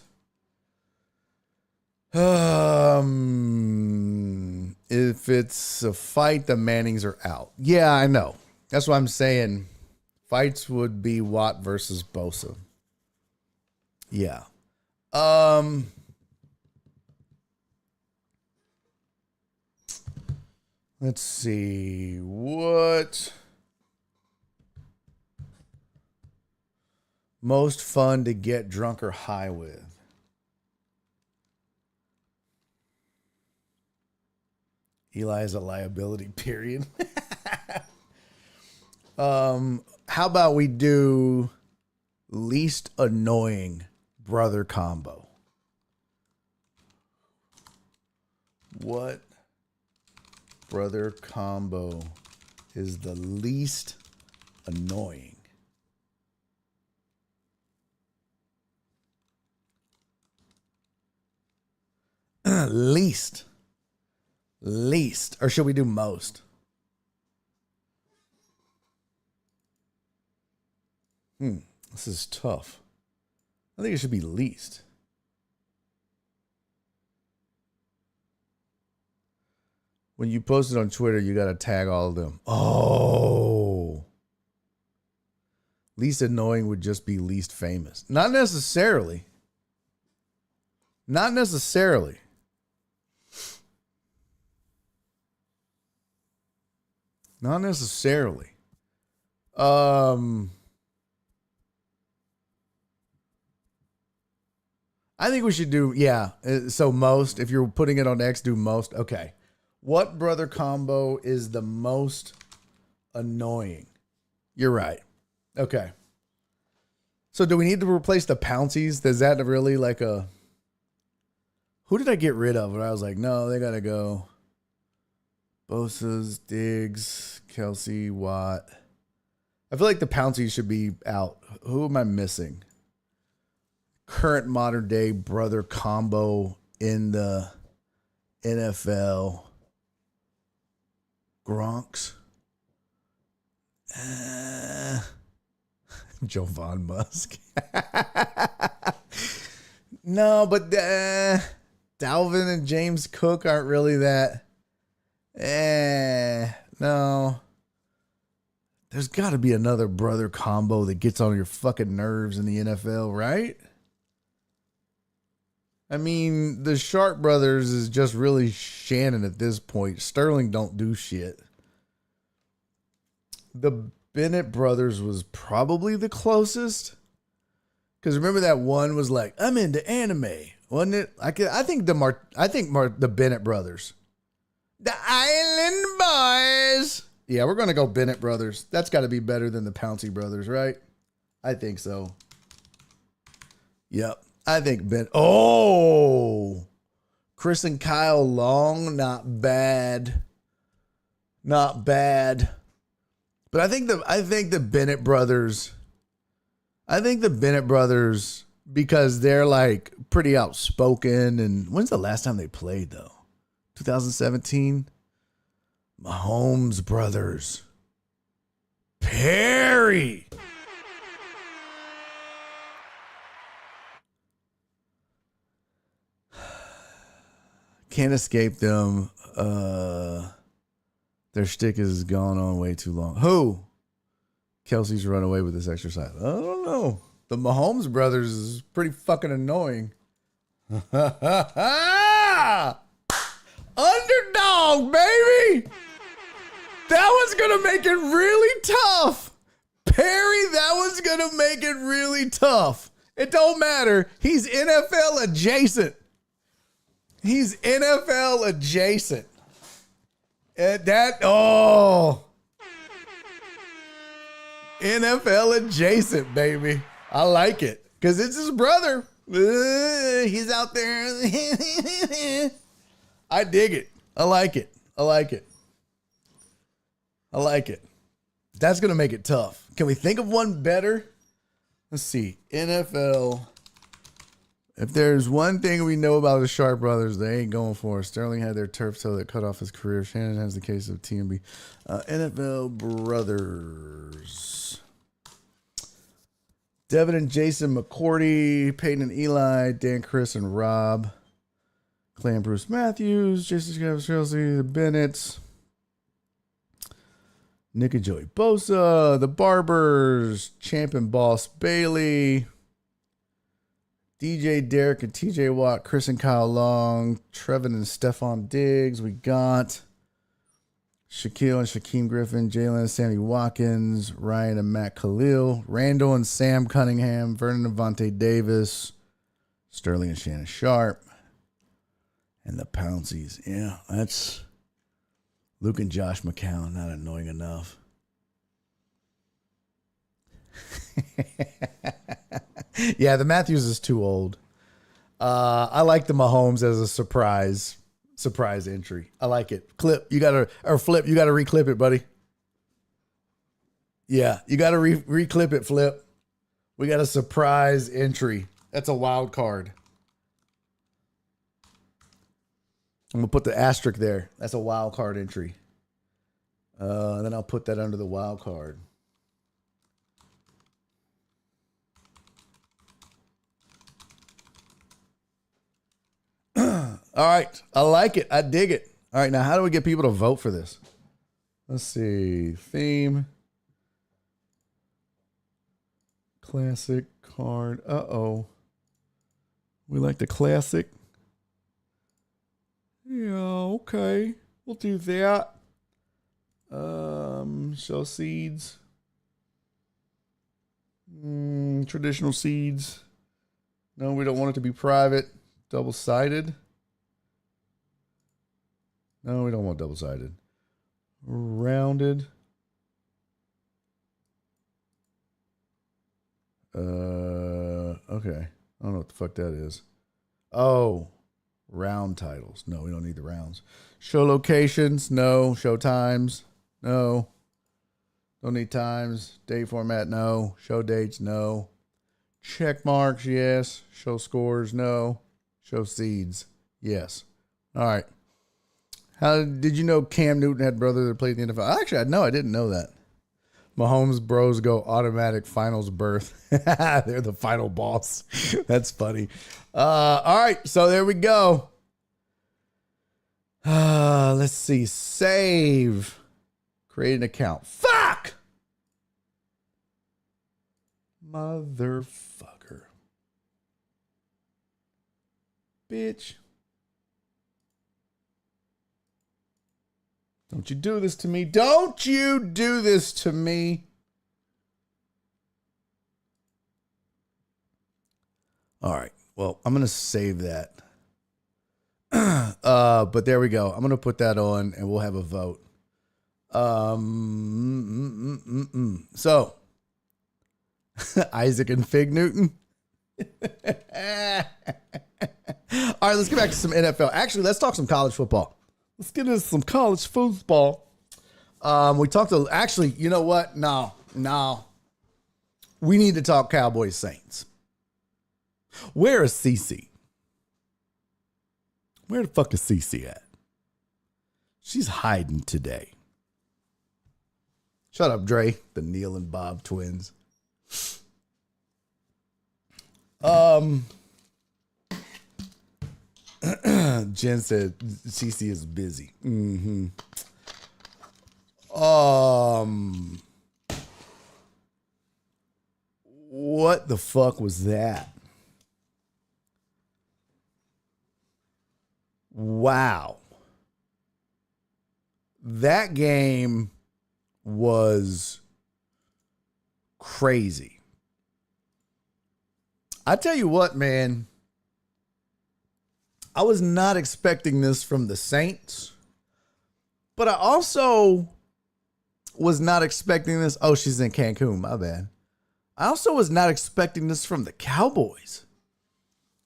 if it's a fight, the Mannings are out. Yeah, I know. That's what I'm saying. Fights would be Watt versus Bosa. Yeah. Let's see. What most fun to get drunk or high with? Eli is a liability, period. How about we do least annoying brother combo? What brother combo is the least annoying? Least. Or should we do most? This is tough. I think it should be least. When you post it on Twitter, you got to tag all of them. Oh. Least annoying would just be least famous. Not necessarily. Not necessarily. Not necessarily. I think we should do, yeah. So most, if you're putting it on X, do most. Okay. What brother combo is the most annoying? You're right. Okay. So do we need to replace the Pounceys? Is that really like a... Who did I get rid of? And I was like, no, they got to go. Bosa's, Diggs, Kelsey, Watt. I feel like the Pounceys should be out. Who am I missing? Current modern day brother combo in the NFL. Gronks. Jovan Musk. No, but Dalvin and James Cook aren't really that. No. There's got to be another brother combo that gets on your fucking nerves in the NFL, right? I mean, the Sharp brothers is just really Shannon at this point. Sterling don't do shit. The Bennett brothers was probably the closest. Because remember that one was like, I'm into anime, wasn't it? I think the Bennett brothers. The Island Boys. Yeah, we're going to go Bennett brothers. That's got to be better than the Pouncey brothers, right? I think so. Yep. I think Oh, Chris and Kyle Long, not bad. Not bad. But I think the Bennett brothers, because they're like pretty outspoken. And when's the last time they played though? 2017. Mahomes brothers. Perry. Can't escape them. Their shtick has gone on way too long. Who? Kelsey's run away with this exercise. I don't know. The Mahomes brothers is pretty fucking annoying. Underdog, baby. That was going to make it really tough. Perry, that was going to make it really tough. It don't matter. He's NFL adjacent. He's NFL adjacent. NFL adjacent, baby. I like it because it's his brother. He's out there. I dig it. I like it. I like it. I like it. That's going to make it tough. Can we think of one better? Let's see. NFL. If there's one thing we know about the Sharp brothers, they ain't going for it. Sterling had their turf toe that cut off his career. Shannon has the case of TMB. NFL brothers. Devin and Jason McCourty, Peyton and Eli, Dan, Chris, and Rob. Clay and Bruce Matthews, Jason Scott, Chelsea, the Bennettts. Nick and Joey Bosa, the Barbers, Champ and Boss Bailey. DJ, Derek, and TJ Watt, Chris and Kyle Long, Trevin and Stephon Diggs. We got Shaquille and Shaquem Griffin, Jalen and Sammy Watkins, Ryan and Matt Khalil, Randall and Sam Cunningham, Vernon and Vontae Davis, Sterling and Shannon Sharp, and the Pouncies. Yeah, that's Luke and Josh McCown. Not annoying enough. Yeah, the Matthews is too old. I like the Mahomes as a surprise entry. I like it. Flip, you gotta reclip it, buddy. Yeah, you gotta reclip it, Flip. We got a surprise entry. That's a wild card. I'm gonna put the asterisk there. That's a wild card entry. Then I'll put that under the wild card. All right. I like it. I dig it. All right. Now, how do we get people to vote for this? Let's see. Theme. Classic card. Uh-oh. We like the classic. Yeah, okay. We'll do that. Show seeds. Traditional seeds. No, we don't want it to be private. Double-sided. No, we don't want double-sided. Rounded. Okay. I don't know what the fuck that is. Oh, round titles. No, we don't need the rounds. Show locations. No. Show times. No. Don't need times. Date format. No. Show dates. No. Check marks. Yes. Show scores. No. Show seeds. Yes. All right. How did you know Cam Newton had a brother that played in the NFL? Actually, I didn't know that. Mahomes bros go automatic finals berth. They're the final boss. That's funny. All right, so there we go. Let's see. Save. Create an account. Fuck! Motherfucker. Bitch. Don't you do this to me. Don't you do this to me. All right. Well, I'm going to save that. But there we go. I'm going to put that on and we'll have a vote. So, Isaac and Fig Newton. All right, let's get back to some NFL. Actually, let's talk some college football. Let's get into some college football. We talked to, actually, you know what? No. We need to talk Cowboys Saints. Where is CC? Where the fuck is CC at? She's hiding today. Shut up, Dre. The Neil and Bob twins. Jen said CC is busy. Mm-hmm. What the fuck was that? Wow. That game was crazy. I tell you what, man, I was not expecting this from the Saints, but I also was not expecting this. Oh, she's in Cancun, my bad. I also was not expecting this from the Cowboys.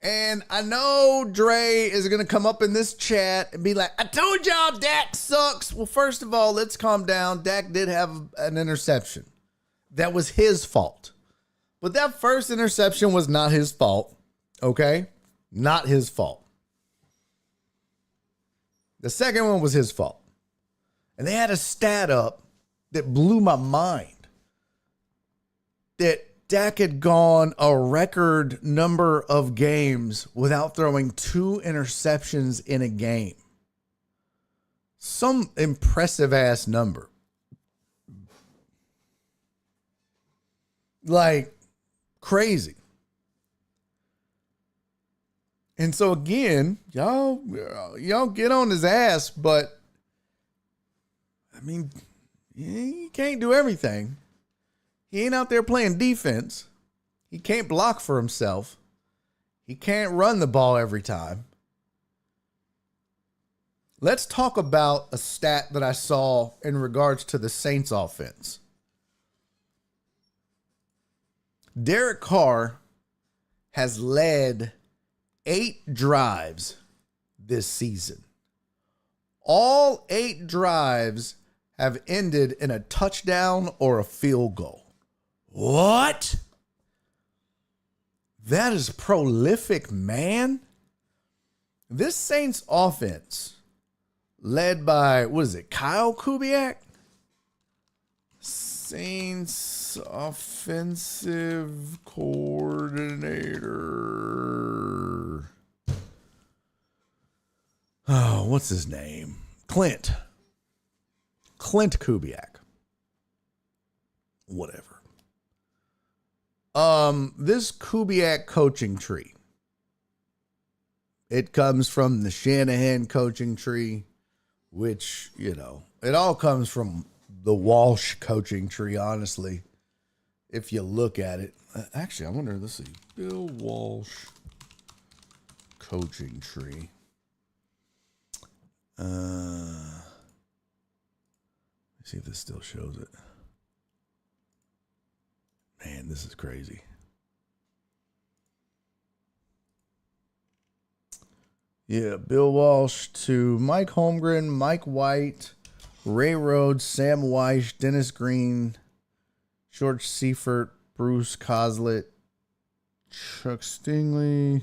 And I know Dre is going to come up in this chat and be like, I told y'all Dak sucks. Well, first of all, let's calm down. Dak did have an interception. That was his fault. But that first interception was not his fault. Okay? Not his fault. The second one was his fault. And they had a stat up that blew my mind. That Dak had gone a record number of games without throwing 2 interceptions in a game. Some impressive ass number. Like, crazy. And so again, y'all get on his ass, but I mean, he can't do everything. He ain't out there playing defense. He can't block for himself. He can't run the ball every time. Let's talk about a stat that I saw in regards to the Saints offense. Derek Carr has led 8 drives this season. All 8 drives have ended in a touchdown or a field goal. What? That is prolific, man. This Saints offense, led by, what is it, Kyle Kubiak? Saints offensive coordinator. Oh, what's his name? Clint Kubiak. Whatever. This Kubiak coaching tree. It comes from the Shanahan coaching tree, which, you know, it all comes from the Walsh coaching tree, honestly. If you look at it. Actually, I wonder, let's see. Bill Walsh coaching tree. Let's see if this still shows it. Man, this is crazy. Yeah, Bill Walsh to Mike Holmgren, Mike White, Ray Rhodes, Sam Weish, Dennis Green, George Seifert, Bruce Coslett, Chuck Stingley,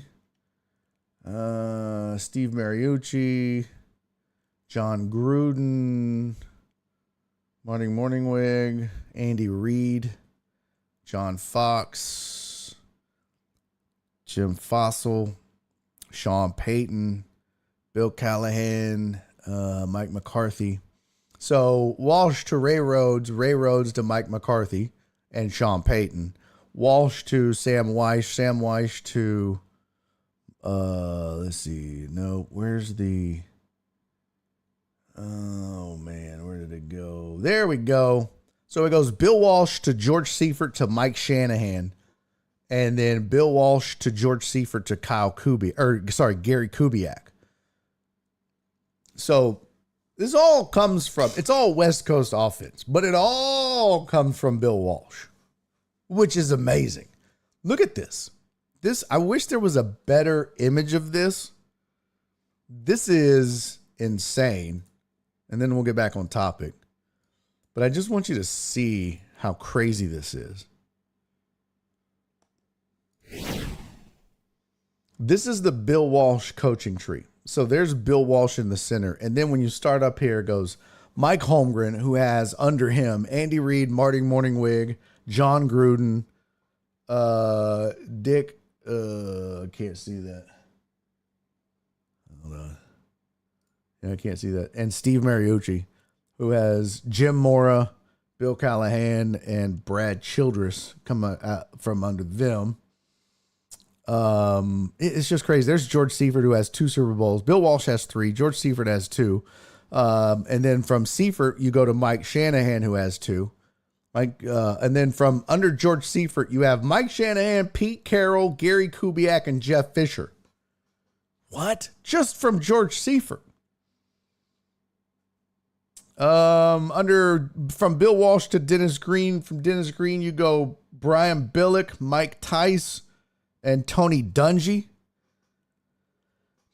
Steve Mariucci, John Gruden, Marty Morningwig, Andy Reid, John Fox, Jim Fossil, Sean Payton, Bill Callahan, Mike McCarthy. So Walsh to Ray Rhodes to Mike McCarthy and Sean Payton. Walsh to Sam Weish to, let's see, no, where's the, oh man, where did it go? There we go. So it goes Bill Walsh to George Seifert to Mike Shanahan, and then Bill Walsh to George Seifert to Gary Kubiak. So this all comes from, it's all West Coast offense, but it all comes from Bill Walsh, which is amazing. Look at this. I wish there was a better image of this. This is insane. And then we'll get back on topic. But I just want you to see how crazy this is. This is the Bill Walsh coaching tree. So there's Bill Walsh in the center. And then when you start up here, it goes Mike Holmgren, who has under him Andy Reid, Marty Morningwig, John Gruden, Dick, I can't see that. Hold on. Yeah, I can't see that. And Steve Mariucci, who has Jim Mora, Bill Callahan, and Brad Childress come out from under them. It's just crazy. There's George Seifert, who has 2 Super Bowls. Bill Walsh has 3. George Seifert has 2. And then from Seifert, you go to Mike Shanahan, who has 2. And then from under George Seifert, you have Mike Shanahan, Pete Carroll, Gary Kubiak, and Jeff Fisher. What? Just from George Seifert. From Bill Walsh to Dennis Green. From Dennis Green, you go Brian Billick, Mike Tice, and Tony Dungy.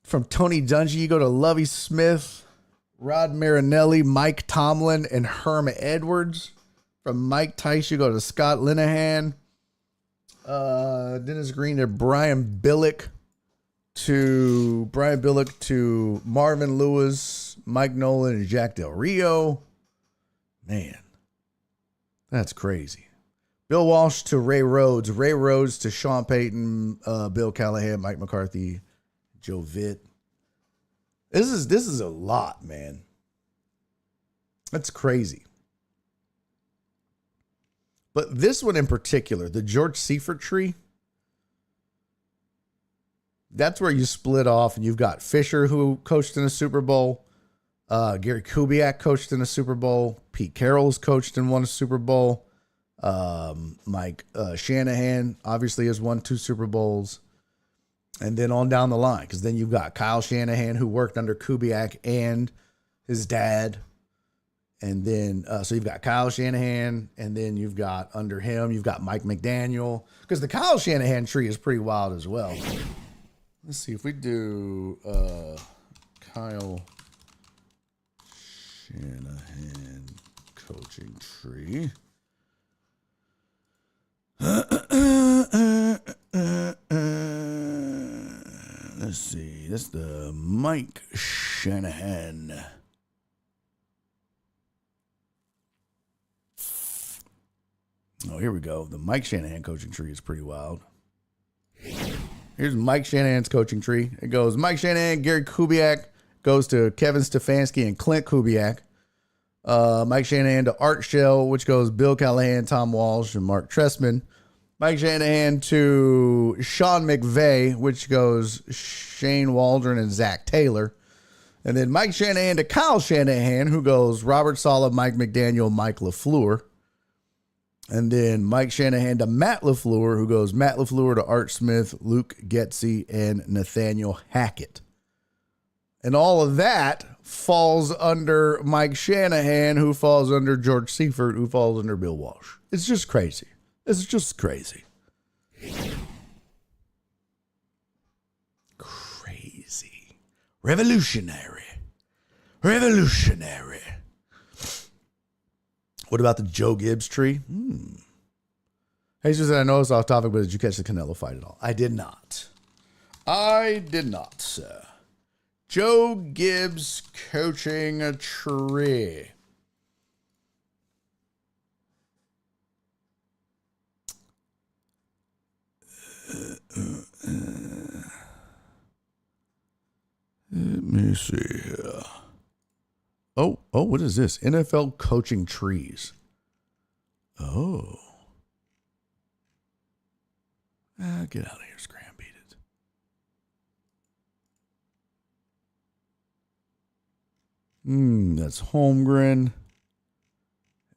From Tony Dungy, you go to Lovie Smith, Rod Marinelli, Mike Tomlin, and Herm Edwards. From Mike Tice, you go to Scott Linehan. Dennis Green to Brian Billick to Marvin Lewis, Mike Nolan, and Jack Del Rio. Man, that's crazy. Bill Walsh to Ray Rhodes to Sean Payton, Bill Callahan, Mike McCarthy, Joe Vitt. This is a lot, man. That's crazy. But this one in particular, the George Seifert tree, that's where you split off and you've got Fisher, who coached in a Super Bowl. Gary Kubiak coached in a Super Bowl. Pete Carroll's coached and won a Super Bowl. Mike Shanahan obviously has won 2 Super Bowls. And then on down the line, because then you've got Kyle Shanahan, who worked under Kubiak and his dad. And then, so you've got Kyle Shanahan, and then you've got under him, you've got Mike McDaniel. Because the Kyle Shanahan tree is pretty wild as well. Let's see if we do Kyle Shanahan coaching tree. Let's see. That's the Mike Shanahan. Oh, here we go. The Mike Shanahan coaching tree is pretty wild. Here's Mike Shanahan's coaching tree. It goes Mike Shanahan, Gary Kubiak, goes to Kevin Stefanski and Clint Kubiak. Mike Shanahan to Art Shell, which goes Bill Callahan, Tom Walsh, and Mark Trestman. Mike Shanahan to Sean McVay, which goes Shane Waldron and Zach Taylor. And then Mike Shanahan to Kyle Shanahan, who goes Robert Saleh, Mike McDaniel, Mike LaFleur. And then Mike Shanahan to Matt LaFleur, who goes Matt LaFleur to Art Smith, Luke Getsy, and Nathaniel Hackett. And all of that falls under Mike Shanahan, who falls under George Seifert, who falls under Bill Walsh. It's just crazy. It's just crazy. Crazy. Revolutionary. Revolutionary. What about the Joe Gibbs tree? Hey, Susan, I know it's off topic, but did you catch the Canelo fight at all? I did not. I did not, sir. Joe Gibbs coaching a tree. Let me see here. Oh, what is this? NFL coaching trees. Oh. Get out of here, Scram. Beat it. That's Holmgren.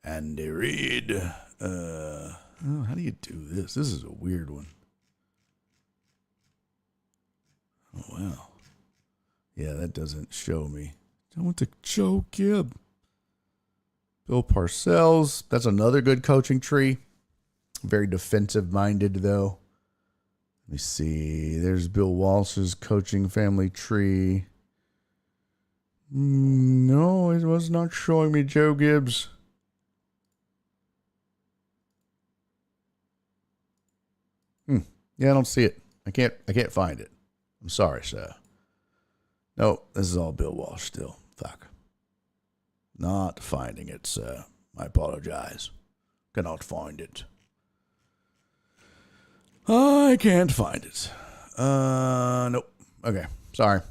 Andy Reid. How do you do this? This is a weird one. Oh, wow. Yeah, that doesn't show me. I went to Joe Gibb. Bill Parcells. That's another good coaching tree. Very defensive minded, though. Let me see. There's Bill Walsh's coaching family tree. No, it was not showing me Joe Gibbs. Yeah, I don't see it. I can't find it. I'm sorry, sir. No, this is all Bill Walsh still. Fuck. Not finding it, sir. I apologize. Cannot find it. I can't find it. Nope. Okay, sorry.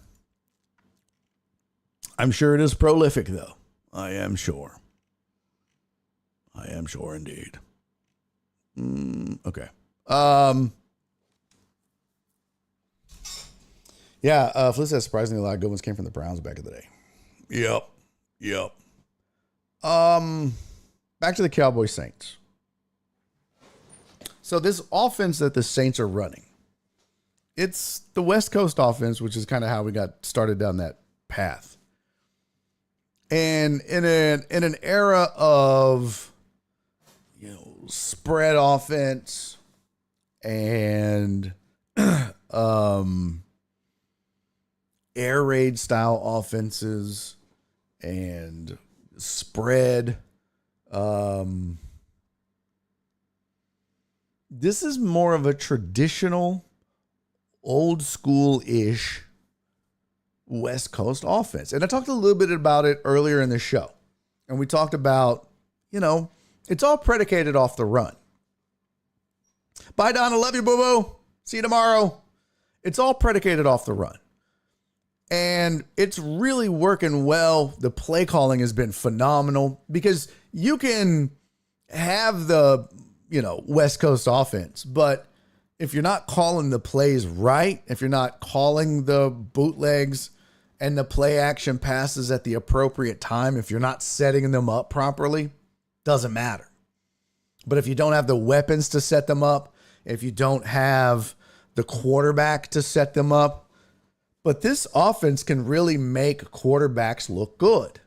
I'm sure it is prolific, though. I am sure. I am sure indeed. Okay. Yeah, Felicia says surprisingly a lot of good ones came from the Browns back in the day. Yep. Yep. Back to the Cowboys Saints. So this offense that the Saints are running, it's the West Coast offense, which is kind of how we got started down that path. And in an era of, spread offense and air raid style offenses and spread, this is more of a traditional, old school-ish West Coast offense. And I talked a little bit about it earlier in the show. And we talked about, it's all predicated off the run. Bye, Don. I love you, boo-boo. See you tomorrow. It's all predicated off the run. And it's really working well. The play calling has been phenomenal because you can have the, West Coast offense, but if you're not calling the plays right, if you're not calling the bootlegs and the play action passes at the appropriate time, if you're not setting them up properly, doesn't matter. But if you don't have the weapons to set them up, if you don't have the quarterback to set them up, but this offense can really make quarterbacks look good.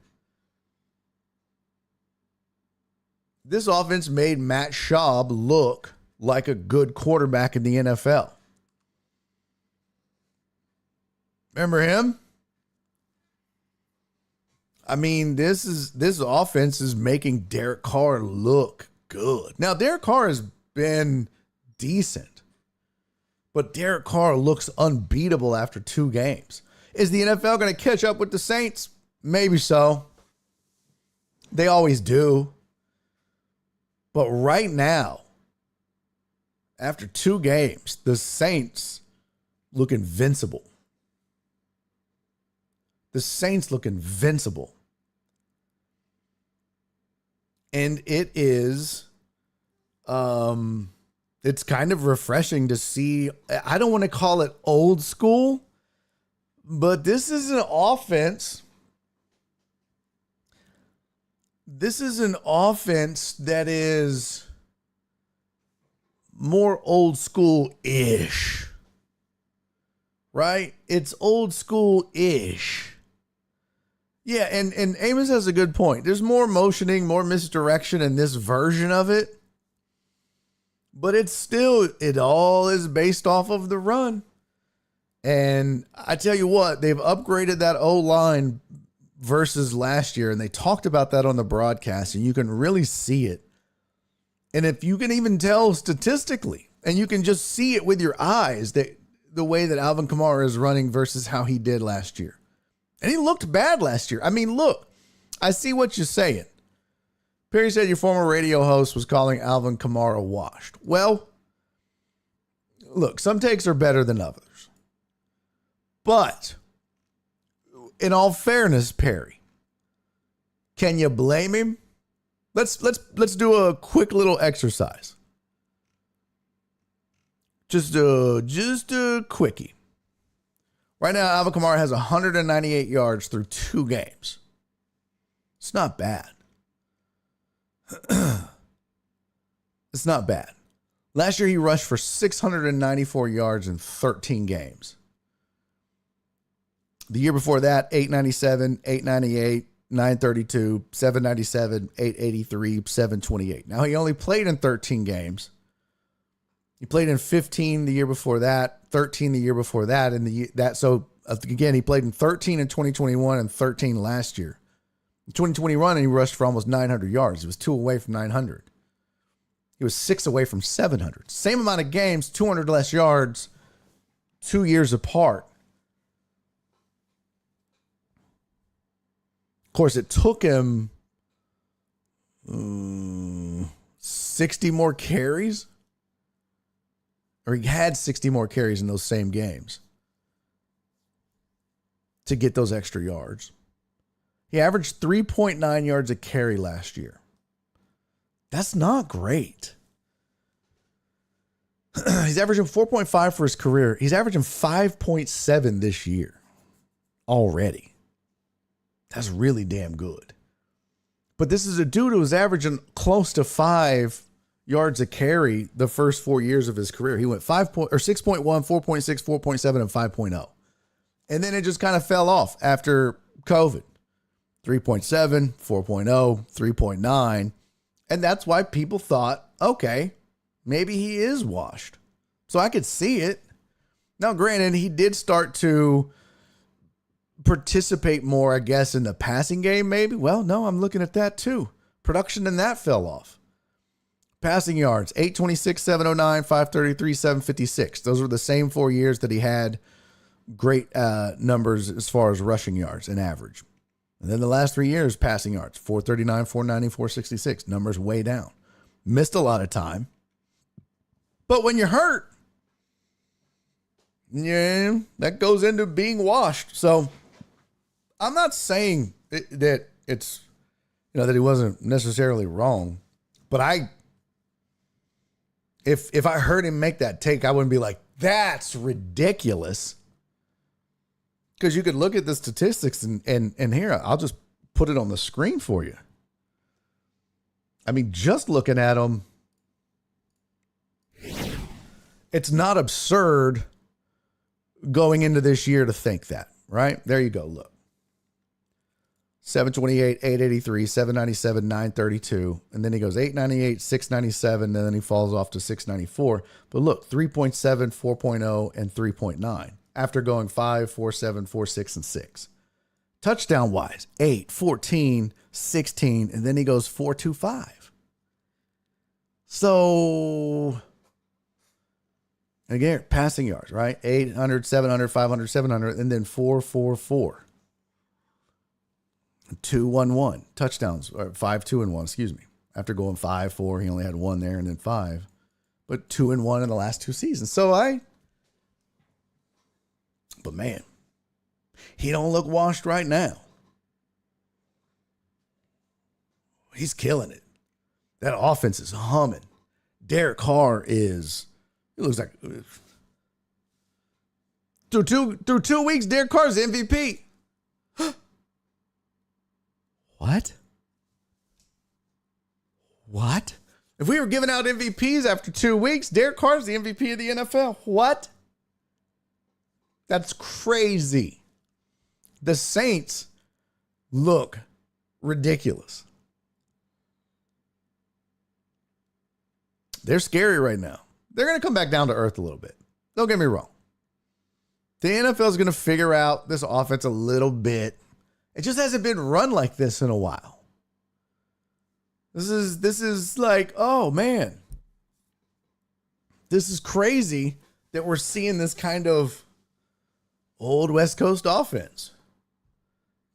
This offense made Matt Schaub look like a good quarterback in the NFL. Remember him? I mean, this offense is making Derek Carr look good. Now, Derek Carr has been decent, but Derek Carr looks unbeatable after 2 games. Is the NFL going to catch up with the Saints? Maybe so. They always do. But right now, after 2 games, the Saints look invincible. The Saints look invincible. And it is, it's kind of refreshing to see. I don't want to call it old school, but this is an offense. This is an offense that is more old school-ish, right? It's old school-ish. Yeah, and Amos has a good point. There's more motioning, more misdirection in this version of it, but it all is based off of the run. And I tell you what, they've upgraded that O-line versus last year, and they talked about that on the broadcast, and you can really see it. And if you can even tell statistically, and you can just see it with your eyes, that the way that Alvin Kamara is running versus how he did last year. And he looked bad last year. I mean, look, I see what you're saying. Perry said your former radio host was calling Alvin Kamara washed. Well, look, some takes are better than others. But in all fairness, Perry, can you blame him? Let's do a quick little exercise. Just a quickie. Right now, Alvin Kamara has 198 yards through 2 games. It's not bad. It's not bad. Last year, he rushed for 694 yards in 13 games. The year before that, 897, 898, 932, 797, 883, 728. Now, he only played in 13 games. He played in 15 the year before that, 13 the year before that, so again, he played in 13 in 2021 and 13 last year. In 2021, he rushed for almost 900 yards. He was 2 away from 900. He was 6 away from 700. Same amount of games, 200 less yards, 2 years apart. Of course, it took him 60 more carries. Or he had 60 more carries in those same games to get those extra yards. He averaged 3.9 yards a carry last year. That's not great. He's averaging 4.5 for his career. He's averaging 5.7 this year already. That's really damn good. But this is a dude who was averaging close to 5 yards a carry the first 4 years of his career. He went 6.1, 4.6, 4.7, and 5.0. And then it just kind of fell off after COVID. 3.7, 4.0, 3.9. And that's why people thought, okay, maybe he is washed. So I could see it. Now, granted, he did start to participate more, I guess, in the passing game, maybe. Well, no, I'm looking at that too. Production in that fell off. Passing yards, 826, 709, 533, 756. Those were the same 4 years that he had great numbers as far as rushing yards and average. And then the last 3 years, passing yards, 439, 490, 466. Numbers way down. Missed a lot of time. But when you're hurt, yeah, that goes into being washed. So I'm not saying that it's, that he wasn't necessarily wrong, but if I heard him make that take, I wouldn't be like, that's ridiculous. Because you could look at the statistics and here, I'll just put it on the screen for you. I mean, just looking at them, it's not absurd going into this year to think that, right? There you go. Look. 728, 883, 797, 932. And then he goes 898, 697. And then he falls off to 694. But look, 3.7, 4.0, and 3.9 after going 5, 4, 7, 4, 6, and 6. Touchdown wise, 8, 14, 16. And then he goes 4, 2, 5. So again, passing yards, right? 800, 700, 500, 700, and then 4, 4, 4. 2, 1, 1 touchdowns, or 5, 2, and 1, excuse me. After going 5, 4, he only had 1 there and then 5, but 2 and 1 in the last 2 seasons. But man, he don't look washed right now. He's killing it. That offense is humming. Derek Carr it looks like through 2 weeks, Derek Carr's MVP. What? If we were giving out MVPs after 2 weeks, Derek Carr's the MVP of the NFL. What? That's crazy. The Saints look ridiculous. They're scary right now. They're going to come back down to earth a little bit. Don't get me wrong. The NFL is going to figure out this offense a little bit. It just hasn't been run like this in a while. This is like, oh man, this is crazy that we're seeing this kind of old West Coast offense.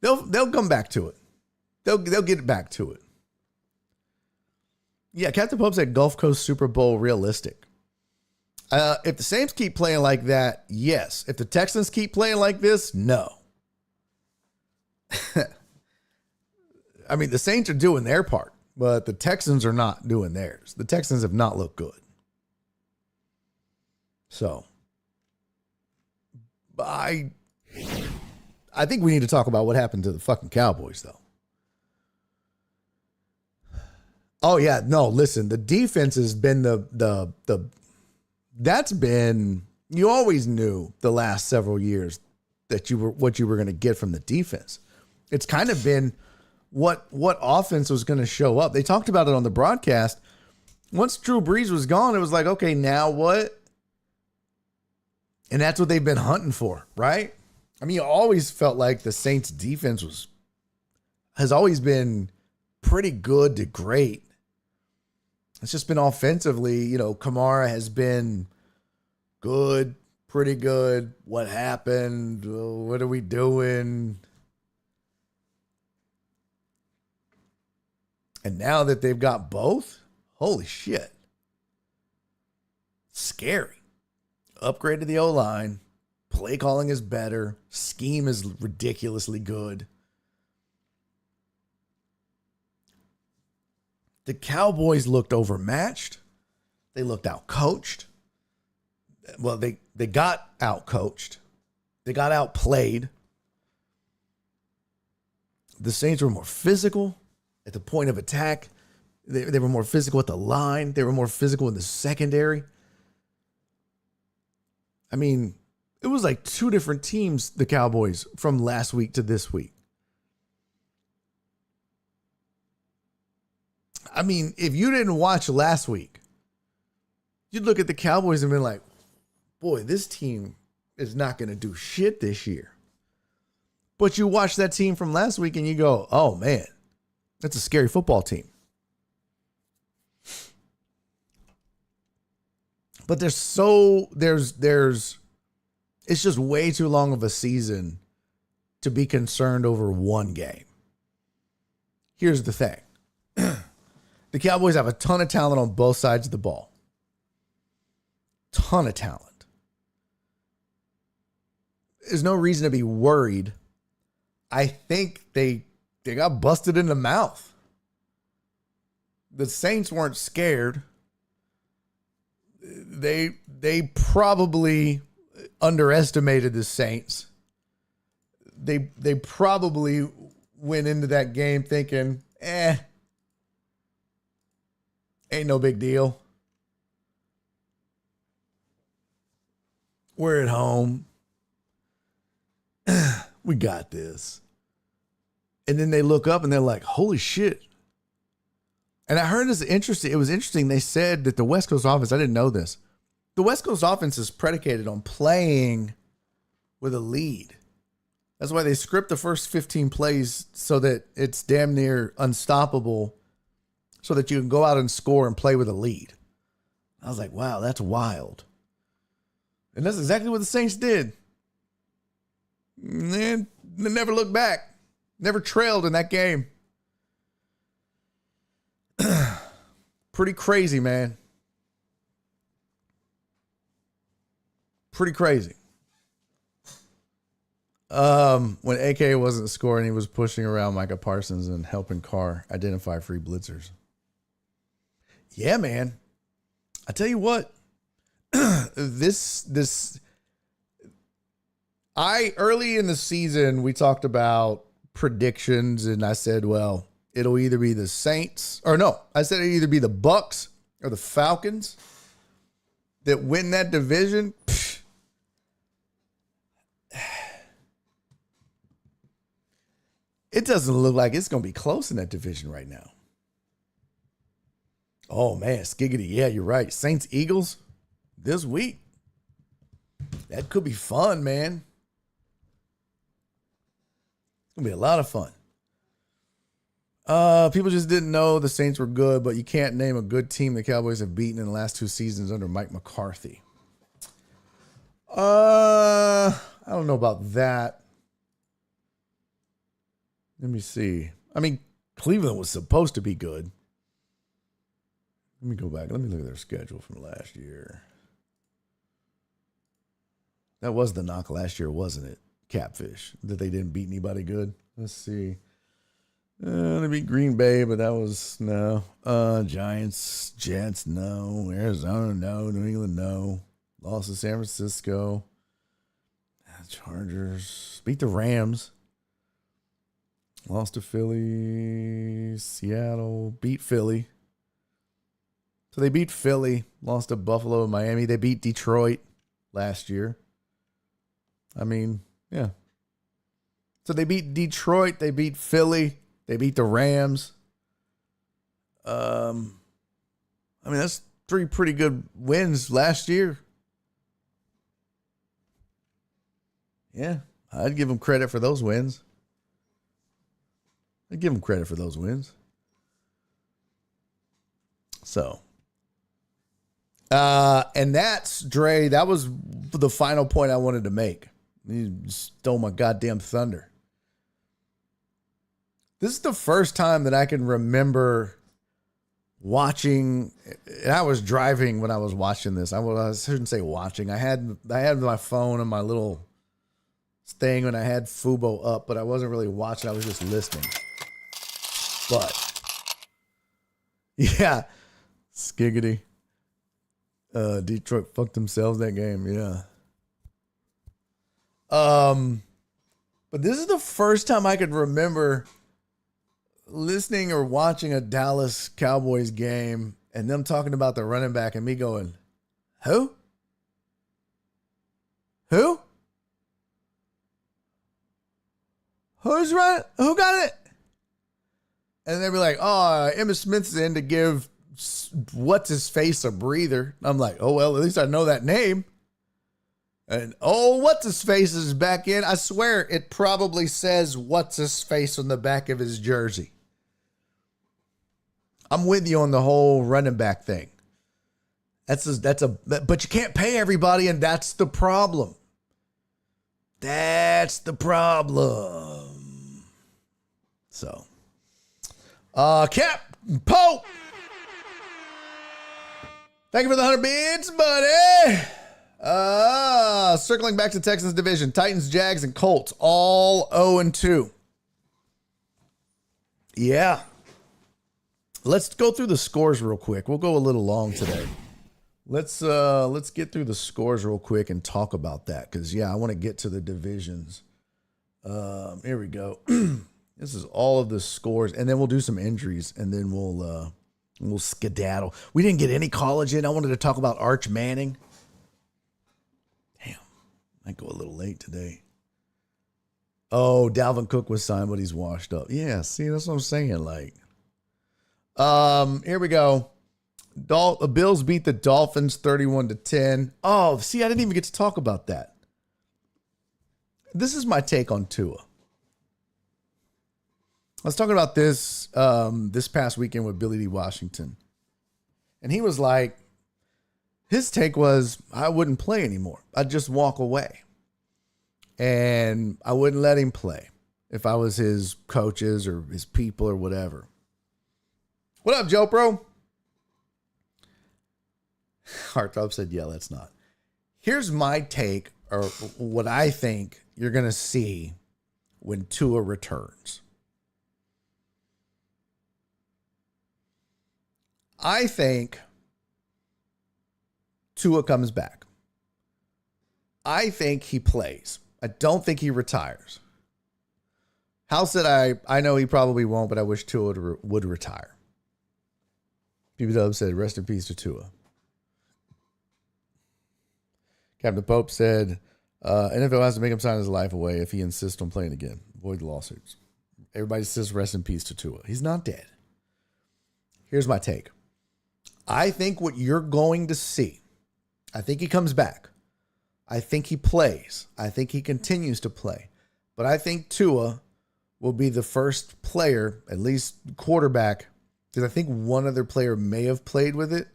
They'll come back to it. They'll get back to it. Yeah, Captain Pope said Gulf Coast Super Bowl realistic. If the Saints keep playing like that, yes. If the Texans keep playing like this, no. I mean, the Saints are doing their part, but the Texans are not doing theirs. The Texans have not looked good. So, I think we need to talk about what happened to the fucking Cowboys, though. Oh, yeah. No, listen, the defense has been that's been, you always knew the last several years that what you were going to get from the defense. It's kind of been what offense was going to show up. They talked about it on the broadcast. Once Drew Brees was gone, it was like, okay, now what? And that's what they've been hunting for, right? I mean, you always felt like the Saints defense has always been pretty good to great. It's just been offensively, Kamara has been good, pretty good. What happened? What are we doing? And now that they've got both, holy shit. Scary. Upgraded the O-line. Play calling is better. Scheme is ridiculously good. The Cowboys looked overmatched. They looked outcoached. Well, they got outcoached. They got outplayed. The Saints were more physical at the point of attack. They were more physical at the line. They were more physical in the secondary. I mean, it was like two different teams, the Cowboys, from last week to this week. I mean, if you didn't watch last week, you'd look at the Cowboys and be like, boy, this team is not going to do shit this year. But you watch that team from last week and you go, oh, man, that's a scary football team. But there's it's just way too long of a season to be concerned over one game. Here's the thing. The Cowboys have a ton of talent on both sides of the ball. Ton of talent. There's no reason to be worried. I think they got busted in the mouth. The Saints weren't scared. They probably underestimated the Saints. They probably went into that game thinking, ain't no big deal. We're at home. We got this. And then they look up and they're like, holy shit. And I heard this interesting. It was interesting. They said that the West Coast offense, I didn't know this. The West Coast offense is predicated on playing with a lead. That's why they script the first 15 plays so that it's damn near unstoppable, so that you can go out and score and play with a lead. I was like, wow, that's wild. And that's exactly what the Saints did. And they never looked back. Never trailed in that game. Pretty crazy, man. Pretty crazy. When AK wasn't scoring, he was pushing around Micah Parsons and helping Carr identify free blitzers. Yeah, man. I tell you what, early in the season, we talked about predictions, and I said, well, it'll either be the Saints, or no, I said it'll either be the Bucks or the Falcons that win that division. It doesn't look like it's going to be close in that division right now. Oh, man, Skiggity. Yeah, you're right. Saints, Eagles this week. That could be fun, man. It's going to be a lot of fun. People just didn't know the Saints were good, but you can't name a good team the Cowboys have beaten in the last two seasons under Mike McCarthy. I don't know about that. Let me see. I mean, Cleveland was supposed to be good. Let me go back. Let me look at their schedule from last year. That was the knock last year, wasn't it? Catfish. That they didn't beat anybody good. Let's see. They beat Green Bay, but that was no. Giants, Jets, no. Arizona, no. New England, no. Lost to San Francisco. Chargers. Beat the Rams. Lost to Philly. Seattle. Beat Philly. So they beat Philly. Lost to Buffalo and Miami. They beat Detroit last year. I mean, yeah. So they beat Detroit. They beat Philly. They beat the Rams. I mean, that's three pretty good wins last year. Yeah, I'd give them credit for those wins. I'd give them credit for those wins. So, and that's, Dre, that was the final point I wanted to make. You stole my goddamn thunder. This is the first time that I can remember watching, and I was driving when I was watching this. I shouldn't say watching. I had my phone and my little thing when I had Fubo up, but I wasn't really watching. I was just listening. But yeah, Skiggity. Detroit fucked themselves that game. Yeah. But this is the first time I could remember listening or watching a Dallas Cowboys game and them talking about the running back and me going, who? Who? Who's running? Who got it? And they'd be like, oh, Emmitt Smith's in to give what's his face a breather. I'm like, oh, well, at least I know that name. And oh, what's his face is back in. I swear it probably says what's his face on the back of his jersey. I'm with you on the whole running back thing. But you can't pay everybody, and that's the problem. That's the problem. So, Cap Pope, thank you for the 100 bits, buddy. Circling back to Texans division, Titans, Jags, and Colts, all 0-2. Yeah. Let's go through the scores real quick. We'll go a little long today. Let's get through the scores real quick and talk about that, because I want to get to the divisions. Here we go. This is all of the scores, and then we'll do some injuries, and then we'll skedaddle. We didn't get any college in. I wanted to talk about Arch Manning. Damn, might go a little late today. Oh, Dalvin Cook was signed, but he's washed up. Yeah, see, that's what I'm saying. Like, here we go. The Bills beat the Dolphins 31-10. Oh, see, I didn't even get to talk about that. This is my take on Tua. I was talking about this this past weekend with Billy D. Washington. And he was like, his take was, I wouldn't play anymore. I'd just walk away. And I wouldn't let him play if I was his coaches or his people or whatever. What up, Joe Bro? Heartthrob said, yeah, let's not. Here's my take, or what I think you're going to see when Tua returns. I think Tua comes back. I think he plays. I don't think he retires. Hal said, I know he probably won't, but I wish Tua would retire. PBW said, rest in peace to Tua. Captain Pope said, NFL has to make him sign his life away if he insists on playing again. Avoid the lawsuits. Everybody says rest in peace to Tua. He's not dead. Here's my take. I think what you're going to see, I think he comes back. I think he plays. I think he continues to play. But I think Tua will be the first player, at least quarterback, because I think one other player may have played with it.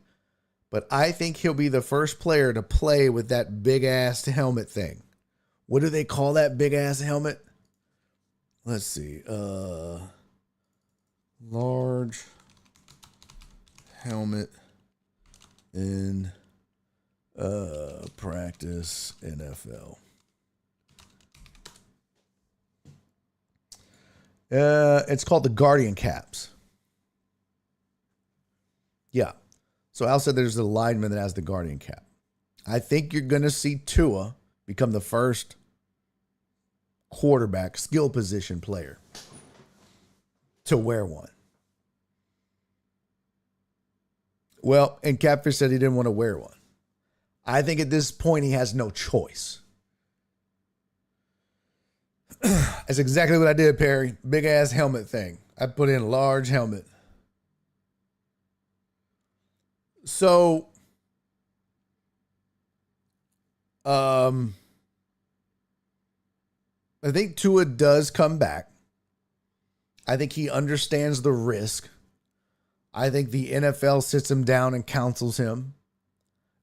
But I think he'll be the first player to play with that big-ass helmet thing. What do they call that big-ass helmet? Let's see. Large helmet in practice NFL. It's called the Guardian Caps. Yeah. So Al said there's a lineman that has the Guardian cap. I think you're going to see Tua become the first quarterback, skill position player to wear one. Well, and Catfish said he didn't want to wear one. I think at this point he has no choice. That's exactly what I did, Perry. Big ass helmet thing. I put in a large helmet. So, I think Tua does come back. I think he understands the risk. I think the NFL sits him down and counsels him.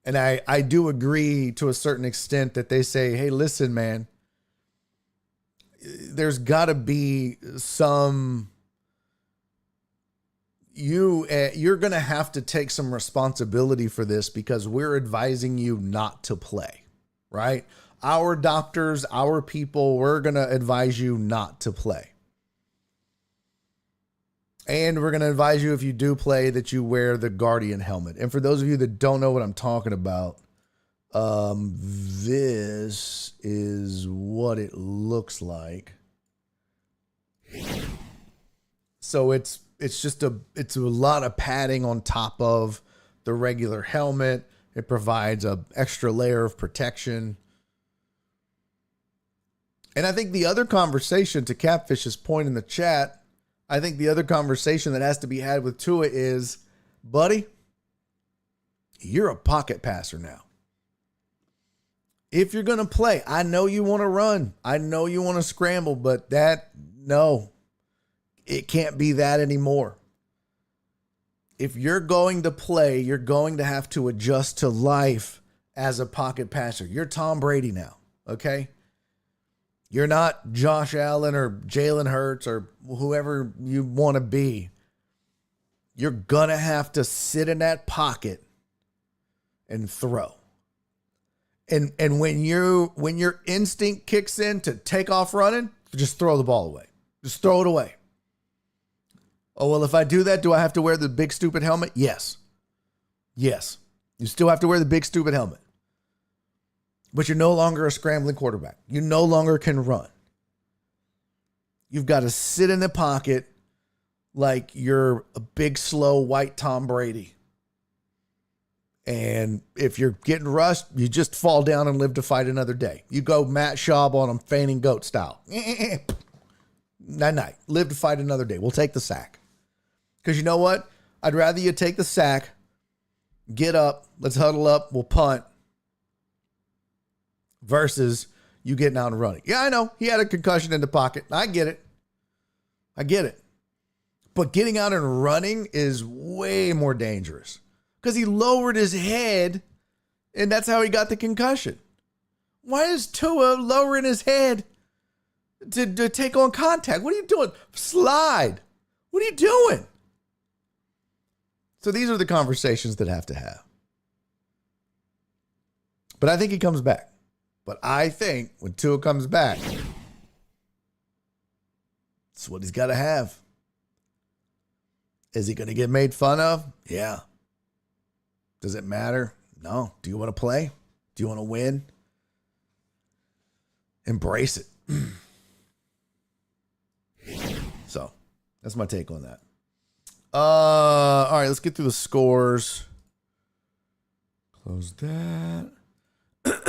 And I do agree to a certain extent that they say, hey, listen, man, there's got to be some... You're going to have to take some responsibility for this because we're advising you not to play, right? Our doctors, our people, we're going to advise you not to play. And we're going to advise you if you do play that you wear the Guardian helmet. And for those of you that don't know what I'm talking about, this is what it looks like. So it's a lot of padding on top of the regular helmet. It provides a extra layer of protection. And I think the other conversation, to Catfish's point in the chat, I think the other conversation that has to be had with Tua is, buddy, you're a pocket passer now. If you're going to play, I know you want to run. I know you want to scramble, but no, it can't be that anymore. If you're going to play, you're going to have to adjust to life as a pocket passer. You're Tom Brady now, okay? You're not Josh Allen or Jalen Hurts or whoever you want to be. You're going to have to sit in that pocket and throw. And when your instinct kicks in to take off running, just throw the ball away. Just throw it away. Oh, well, if I do that, do I have to wear the big stupid helmet? Yes. Yes. You still have to wear the big stupid helmet. But you're no longer a scrambling quarterback. You no longer can run. You've got to sit in the pocket like you're a big, slow, white Tom Brady. And if you're getting rushed, you just fall down and live to fight another day. You go Matt Schaub on him, feigning goat style. Night. Live to fight another day. We'll take the sack. Because you know what? I'd rather you take the sack, get up, let's huddle up, we'll punt, versus you getting out and running. Yeah, I know. He had a concussion in the pocket. I get it. But getting out and running is way more dangerous. Because he lowered his head, and that's how he got the concussion. Why is Tua lowering his head to take on contact? What are you doing? Slide. What are you doing? So these are the conversations that have to have. But I think he comes back. But I think when Tua comes back, that's what he's got to have. Is he going to get made fun of? Yeah. Does it matter? No. Do you want to play? Do you want to win? Embrace it. So that's my take on that. All right, let's get through the scores. Close that. Close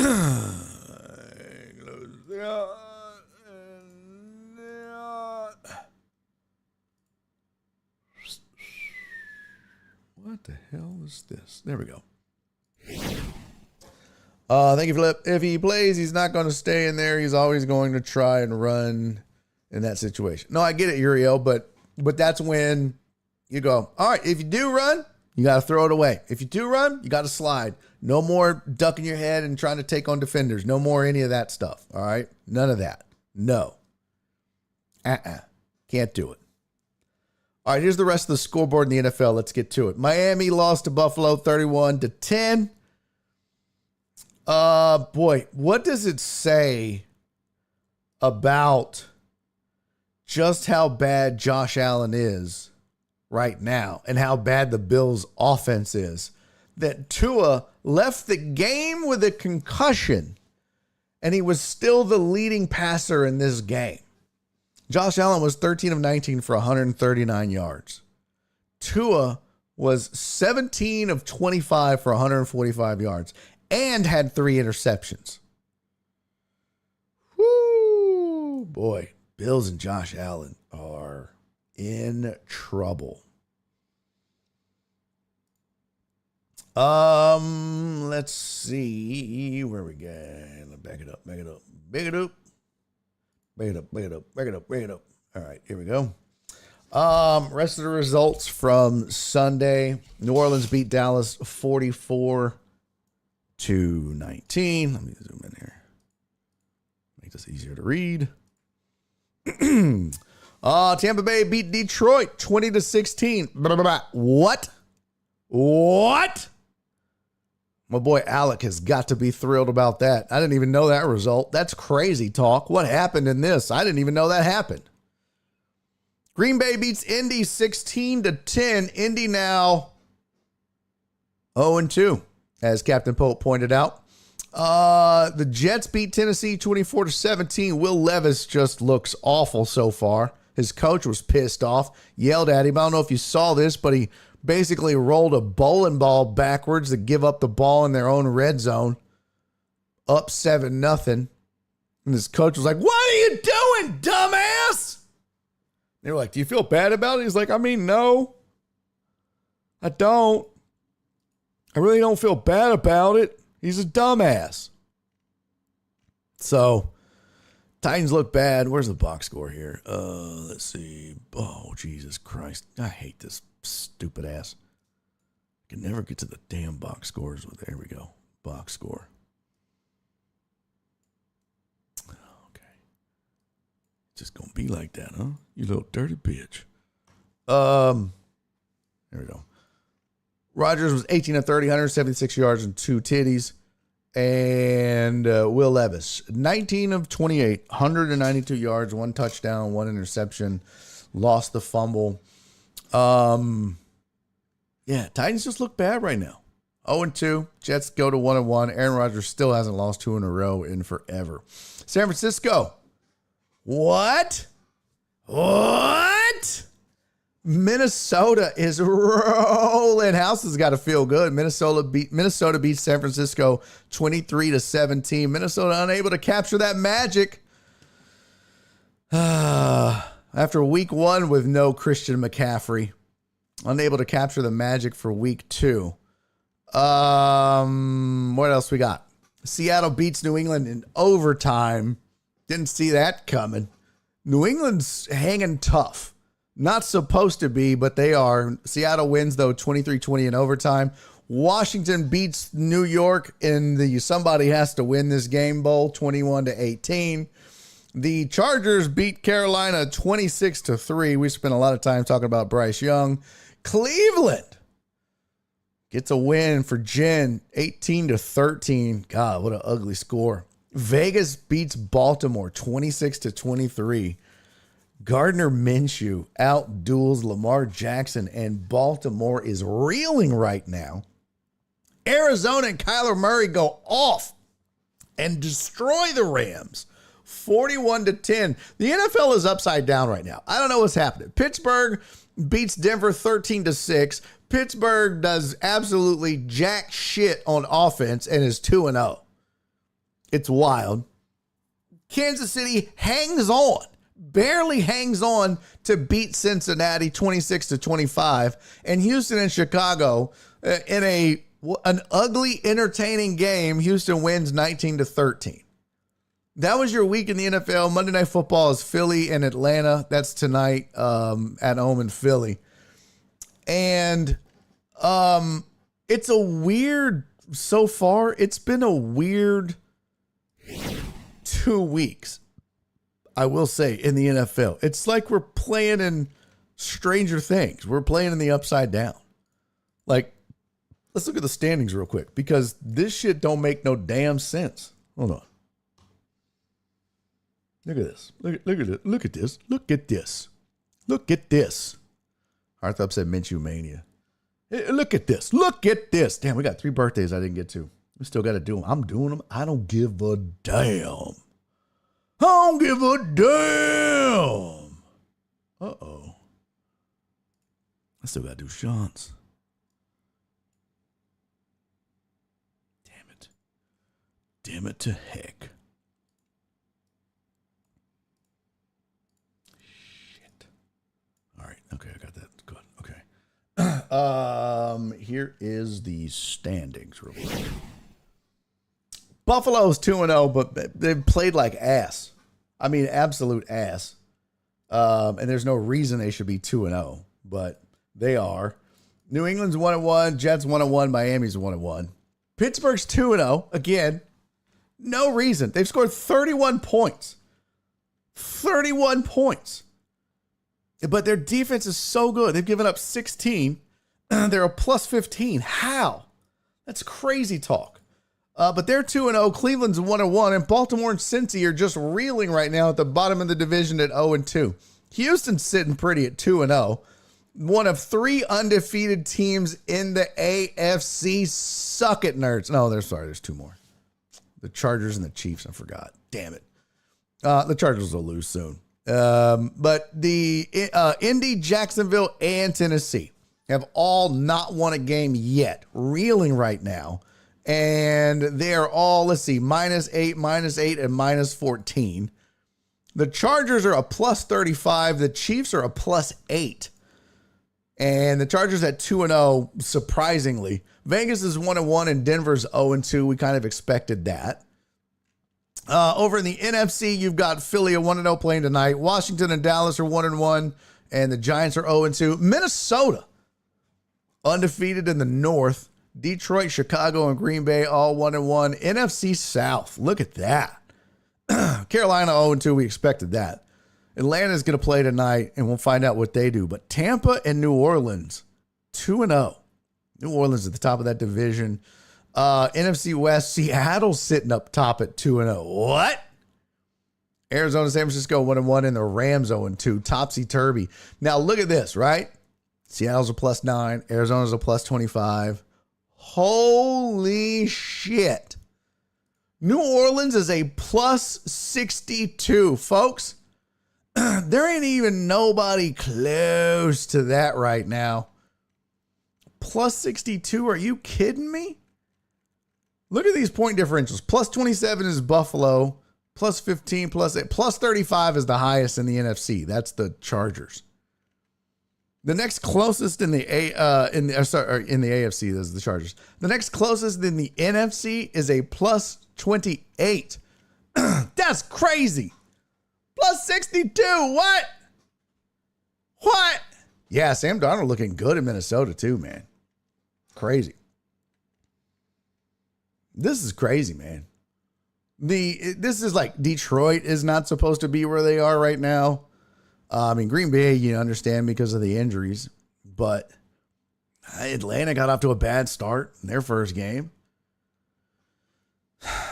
that. And that. What the hell is this? There we go. Thank you, Flip. If he plays, he's not going to stay in there. He's always going to try and run in that situation. No, I get it, Uriel, but that's when you go, all right, if you do run, you got to throw it away. If you do run, you got to slide. No more ducking your head and trying to take on defenders. No more any of that stuff, all right? None of that. No. Can't do it. All right, here's the rest of the scoreboard in the NFL. Let's get to it. Miami lost to Buffalo 31-10. Boy, what does it say about just how bad Josh Allen is right now and how bad the Bills' offense is that Tua left the game with a concussion and he was still the leading passer in this game? Josh Allen was 13 of 19 for 139 yards. Tua was 17 of 25 for 145 yards and had 3 interceptions. Whoo, boy, Bills and Josh Allen are in trouble. Let's see where we go. Back it up. All right, here we go. Rest of the results from Sunday. New Orleans beat Dallas 44-19. Let me zoom in here. Make this easier to read. Tampa Bay beat Detroit 20-16. What? My boy Alec has got to be thrilled about that. I didn't even know that result. That's crazy talk. What happened in this? I didn't even know that happened. Green Bay beats Indy 16-10. Indy now 0-2, as Captain Pope pointed out. The Jets beat Tennessee 24-17. Will Levis just looks awful so far. His coach was pissed off, yelled at him. I don't know if you saw this, but he basically rolled a bowling ball backwards to give up the ball in their own red zone. Up 7-0. And his coach was like, "What are you doing, dumbass?" They were like, "Do you feel bad about it?" He's like, "No, I don't. I really don't feel bad about it. He's a dumbass." So, Titans look bad. Where's the box score here? Let's see. Oh, Jesus Christ. I hate this stupid ass. I can never get to the damn box scores. There we go. Box score. Okay. Just gonna be like that, huh? You little dirty bitch. There we go. Rodgers was 18 of 30, 176 yards and 2 titties. And Will Levis, 19 of 28, 192 yards, 1 touchdown, 1 interception, lost the fumble. Yeah, Titans just look bad right now. 0-2, Jets go to 1-1. Aaron Rodgers still hasn't lost 2 in a row in forever. San Francisco, what? Minnesota is rolling. House has got to feel good. Minnesota beats San Francisco 23-17. Minnesota unable to capture that magic. After week 1 with no Christian McCaffrey. Unable to capture the magic for week 2. What else we got? Seattle beats New England in overtime. Didn't see that coming. New England's hanging tough. Not supposed to be, but they are. Seattle wins, though, 23-20 in overtime. Washington beats New York in the somebody has to win this game bowl, 21-18. The Chargers beat Carolina 26-3. We spent a lot of time talking about Bryce Young. Cleveland gets a win for Jen, 18-13. God, what an ugly score. Vegas beats Baltimore 26-23. Gardner Minshew outduels Lamar Jackson, and Baltimore is reeling right now. Arizona and Kyler Murray go off and destroy the Rams, 41-10. The NFL is upside down right now. I don't know what's happening. Pittsburgh beats Denver 13-6. Pittsburgh does absolutely jack shit on offense and is 2-0. It's wild. Kansas City hangs on. Barely hangs on to beat Cincinnati 26-25, and Houston and Chicago in an ugly, entertaining game. Houston wins 19-13. That was your week in the NFL. Monday Night Football is Philly and Atlanta. That's tonight at home in Philly, and it's a weird. So far, it's been a weird 2 weeks. I will say, in the NFL, it's like we're playing in Stranger Things. We're playing in the upside down. Like, let's look at the standings real quick, because this shit don't make no damn sense. Hold on. Look at this. Look at it. Look at this. Look at this. Look at this. Harthup said Minshew Mania. Hey, look at this. Look at this. Damn, we got 3 birthdays I didn't get to. We still got to do them. I'm doing them. I don't give a damn. I don't give a damn. Uh-oh. I still got to do Sean's. Damn it. Damn it to heck. Shit. All right. Okay, I got that. Good. Okay. Here is the standings real quick. Buffalo's 2-0, but they've played like ass. I mean, absolute ass. And there's no reason they should be 2-0, but they are. New England's 1-1, Jets 1-1, Miami's 1-1. Pittsburgh's 2-0, again. No reason. They've scored 31 points. 31 points. But their defense is so good. They've given up 16. They're a plus 15. How? That's crazy talk. But they're 2-0. Cleveland's 1-1, and Baltimore and Cincy are just reeling right now at the bottom of the division at 0-2. Houston's sitting pretty at 2-0. One of 3 undefeated teams in the AFC. Suck it, nerds. No, there's 2 more. The Chargers and the Chiefs. I forgot. Damn it. The Chargers will lose soon. But the Indy, Jacksonville, and Tennessee have all not won a game yet, reeling right now. And they're all, let's see, -8, -8, and -14. The Chargers are a +35. The Chiefs are a +8. And the Chargers at 2-0, surprisingly. Vegas is 1-1 and Denver's 0-2. We kind of expected that. Over in the NFC, you've got Philly at 1-0 playing tonight. Washington and Dallas are 1-1, and the Giants are 0-2. Minnesota, undefeated in the North. Detroit, Chicago, and Green Bay all 1-1. NFC South, look at that. Carolina 0-2, we expected that. Atlanta's going to play tonight, and we'll find out what they do. But Tampa and New Orleans, 2-0. New Orleans at the top of that division. NFC West, Seattle's sitting up top at 2-0. What? Arizona, San Francisco 1-1, and the Rams 0-2. Topsy-turvy. Now look at this, right? Seattle's a +9. Arizona's a +25. Holy shit. New Orleans is a +62, folks. There ain't even nobody close to that right now. +62, are you kidding me? Look at these point differentials. +27 is Buffalo. +15, +8, +35 is the highest in the NFC. That's the Chargers. The next closest in the AFC is the Chargers. The next closest in the NFC is a +28. That's crazy. +62. What? Yeah, Sam Darnold looking good in Minnesota too, man. Crazy. This is crazy, man. This is like Detroit is not supposed to be where they are right now. I mean, Green Bay, you understand because of the injuries, but Atlanta got off to a bad start in their first game.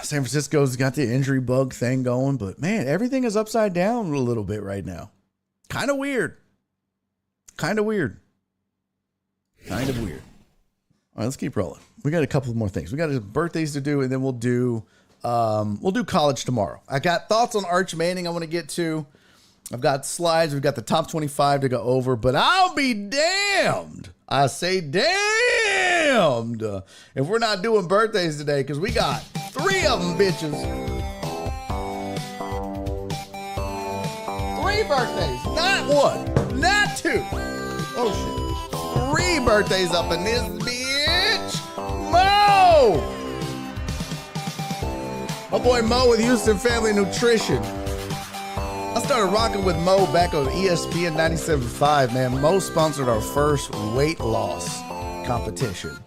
San Francisco's got the injury bug thing going, but man, everything is upside down a little bit right now. Kind of weird. All right, let's keep rolling. We got a couple more things. We got birthdays to do, and then we'll do college tomorrow. I got thoughts on Arch Manning I want to get to. I've got slides. We've got the top 25 to go over, but I'll be damned. I say damned if we're not doing birthdays today, because we got 3 of them, bitches. 3 birthdays, not 1, not 2. Oh, shit. 3 birthdays up in this bitch. Mo! My boy Mo with Houston Family Nutrition. I started rocking with Mo back on ESPN 97.5, man. Mo sponsored our first weight loss competition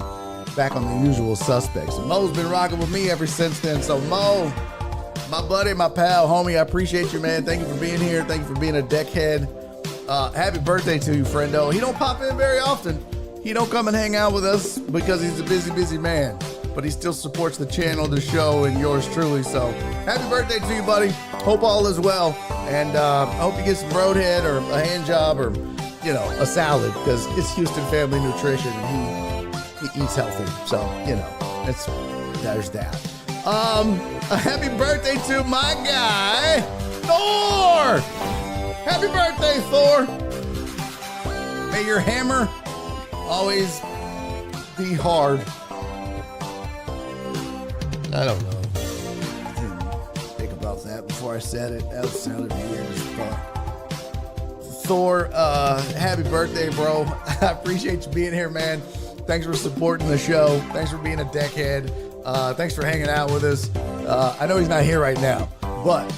back on The Usual Suspects. And Mo's been rocking with me ever since then. So Mo, my buddy, my pal, homie, I appreciate you, man. Thank you for being here. Thank you for being a deckhead. Happy birthday to you, friendo. He don't pop in very often. He don't come and hang out with us because he's a busy man. But he still supports the channel, the show, and yours truly. So happy birthday to you, buddy. Hope all is well. And I hope you get some roadhead or a hand job or, a salad, because it's Houston Family Nutrition and he eats healthy. So, there's that. A happy birthday to my guy, Thor. Happy birthday, Thor. May your hammer always be hard. I don't know. I didn't think about that before I said it. That sounded weird as fuck. Thor, happy birthday, bro. I appreciate you being here, man. Thanks for supporting the show. Thanks for being a deckhead. Thanks for hanging out with us. I know he's not here right now, but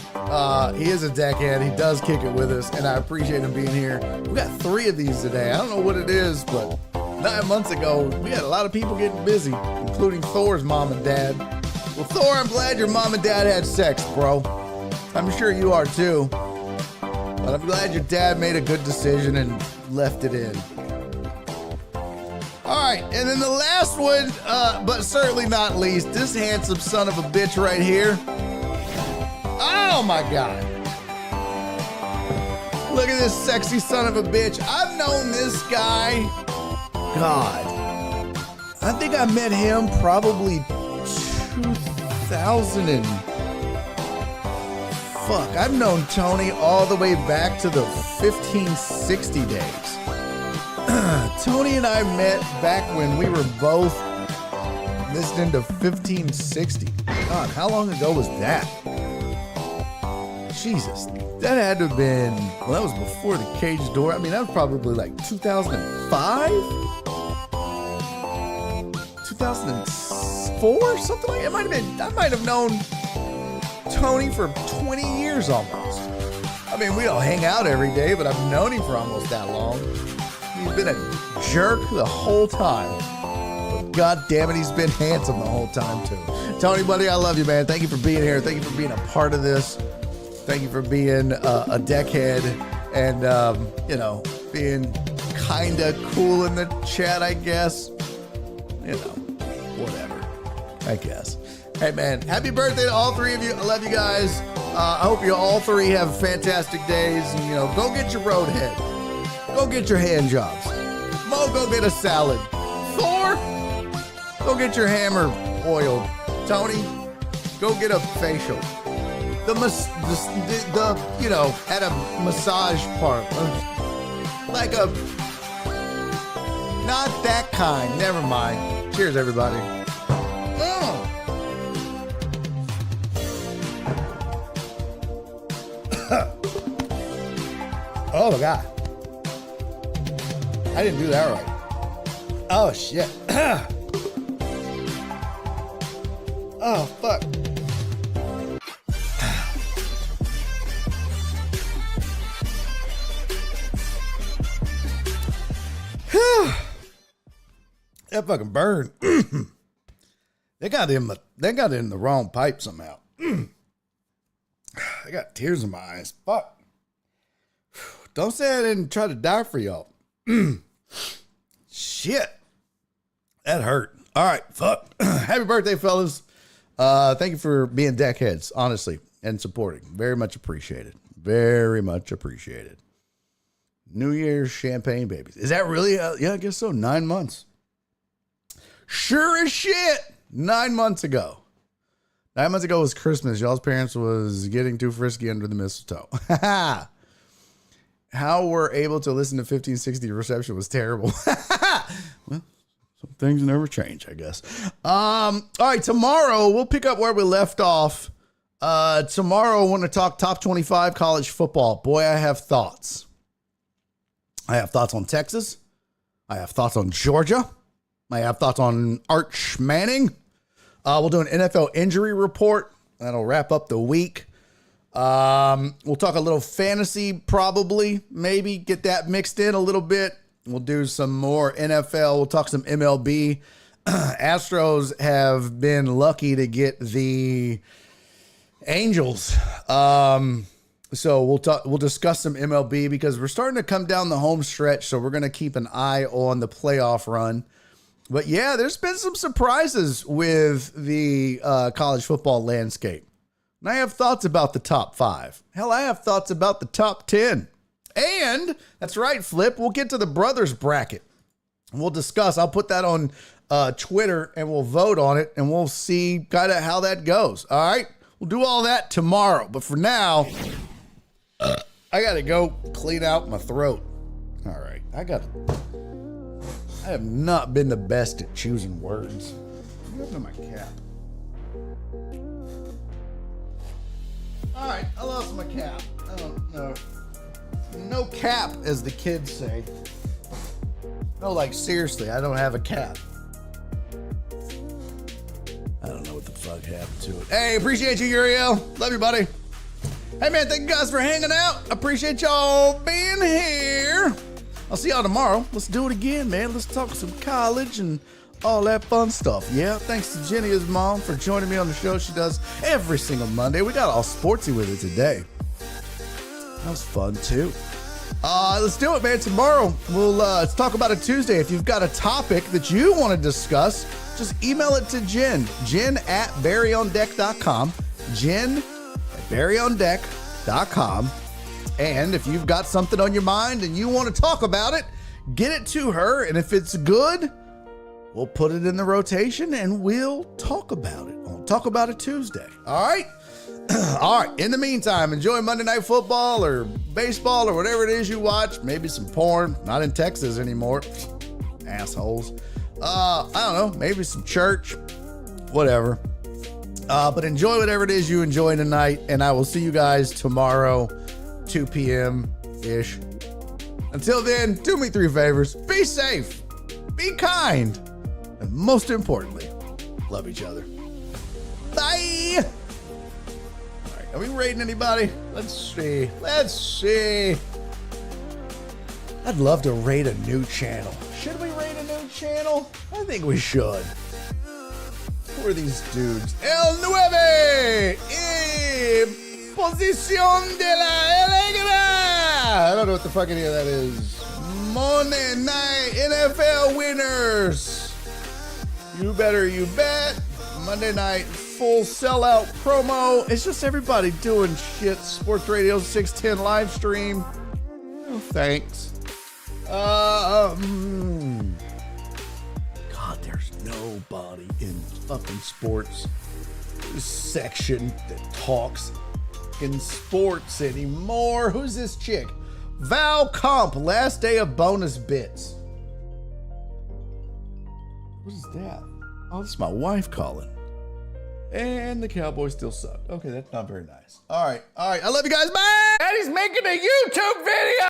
he is a deckhead. He does kick it with us, and I appreciate him being here. We got 3 of these today. I don't know what it is, but 9 months ago, we had a lot of people getting busy, including Thor's mom and dad. Well, Thor, I'm glad your mom and dad had sex, bro. I'm sure you are too. But I'm glad your dad made a good decision and left it in. All right, and then the last one, but certainly not least, this handsome son of a bitch right here. Oh my God. Look at this sexy son of a bitch. I've known this guy, God, I think I met him probably 2004, fuck. I've known Tony all the way back to the 1560 days. Tony and I met back when we were both listening to 1560. God, how long ago was that? Jesus, that had to have been, well, that was before the cage door. I mean, that was probably like 2005? 2004? Something like that. It might have been, I might have known Tony for 20 years almost. I mean, we don't hang out every day, but I've known him for almost that long. He's been a jerk the whole time. But God damn it, he's been handsome the whole time too. Tony, buddy, I love you, man. Thank you for being here. Thank you for being a part of this. Thank you for being a deckhead and, being kind of cool in the chat, I guess. Whatever, I guess. Hey, man, happy birthday to all three of you. I love you guys. I hope you all three have fantastic days. And, go get your roadhead. Go get your hand jobs. Mo, go get a salad. Thor, go get your hammer oiled. Tony, go get a facial. At a massage park. Not that kind. Never mind. Cheers, everybody. Oh, my God. I didn't do that right. Oh, shit. Oh, fuck. That fucking burned. They got it in the wrong pipe somehow. I got tears in my eyes. Fuck. Don't say I didn't try to die for y'all. Shit. That hurt. All right. Fuck. Happy birthday, fellas. Thank you for being deckheads, honestly, and supporting. Very much appreciated. Very much appreciated. New Year's champagne babies. Is that really? Yeah, I guess so. 9 months. Sure as shit. 9 months ago. 9 months ago was Christmas. Y'all's parents was getting too frisky under the mistletoe. How we're able to listen to 1560 reception was terrible. Well, some things never change, I guess. All right, tomorrow we'll pick up where we left off. Tomorrow I want to talk top 25 college football. Boy, I have thoughts. I have thoughts on Texas. I have thoughts on Georgia. I have thoughts on Arch Manning. We'll do an NFL injury report. That'll wrap up the week. We'll talk a little fantasy, probably, maybe get that mixed in a little bit. We'll do some more NFL. We'll talk some MLB. Astros have been lucky to get the Angels. So we'll discuss some MLB because we're starting to come down the home stretch. So we're going to keep an eye on the playoff run. But yeah, there's been some surprises with the college football landscape. And I have thoughts about the top 5. Hell, I have thoughts about the top 10. And that's right, Flip. We'll get to the brothers bracket. We'll discuss. I'll put that on Twitter and we'll vote on it and we'll see kind of how that goes. All right. We'll do all that tomorrow. But for now, I got to go clean out my throat. All right. I have not been the best at choosing words. What happened to my cap? All right, I lost my cap. I don't know. No cap, as the kids say. No, like, seriously, I don't have a cap. I don't know what the fuck happened to it. Hey, appreciate you, Uriel. Love you, buddy. Hey, man, thank you guys for hanging out. Appreciate y'all being here. I'll see y'all tomorrow. Let's do it again, man. Let's talk some college and all that fun stuff. Yeah, thanks to Jenny, his mom, for joining me on the show. She does every single Monday. We got all sportsy with it today. That was fun, too. Let's do it, man. Tomorrow, let's talk about it Tuesday. If you've got a topic that you want to discuss, just email it to Jen. Jen@barryondeck.com. Jen@barryondeck.com. And if you've got something on your mind and you want to talk about it, get it to her. And if it's good, we'll put it in the rotation and we'll talk about it. We'll talk about it Tuesday. All right. All right. In the meantime, enjoy Monday Night Football or baseball or whatever it is you watch. Maybe some porn. Not in Texas anymore. Assholes. I don't know. Maybe some church. Whatever. But enjoy whatever it is you enjoy tonight. And I will see you guys tomorrow, 2 p.m.-ish. Until then, do me 3 favors. Be safe. Be kind. And most importantly, love each other. Bye. All right, are we rating anybody? Let's see. I'd love to rate a new channel. Should we rate a new channel? I think we should. Who are these dudes? El Nueve en posición de la Alegra. I don't know what the fuck any of that is. Monday Night NFL winners. You better, you bet. Monday night full sellout promo. It's just everybody doing shit. Sports Radio 610 live stream. Oh, thanks. God, there's nobody in fucking sports section that talks in sports anymore. Who's this chick? Val Comp, last day of bonus bits. What is that? Oh, this is my wife calling. And the Cowboys still suck. Okay, that's not very nice. All right. I love you guys. Bye. And he's making a YouTube video.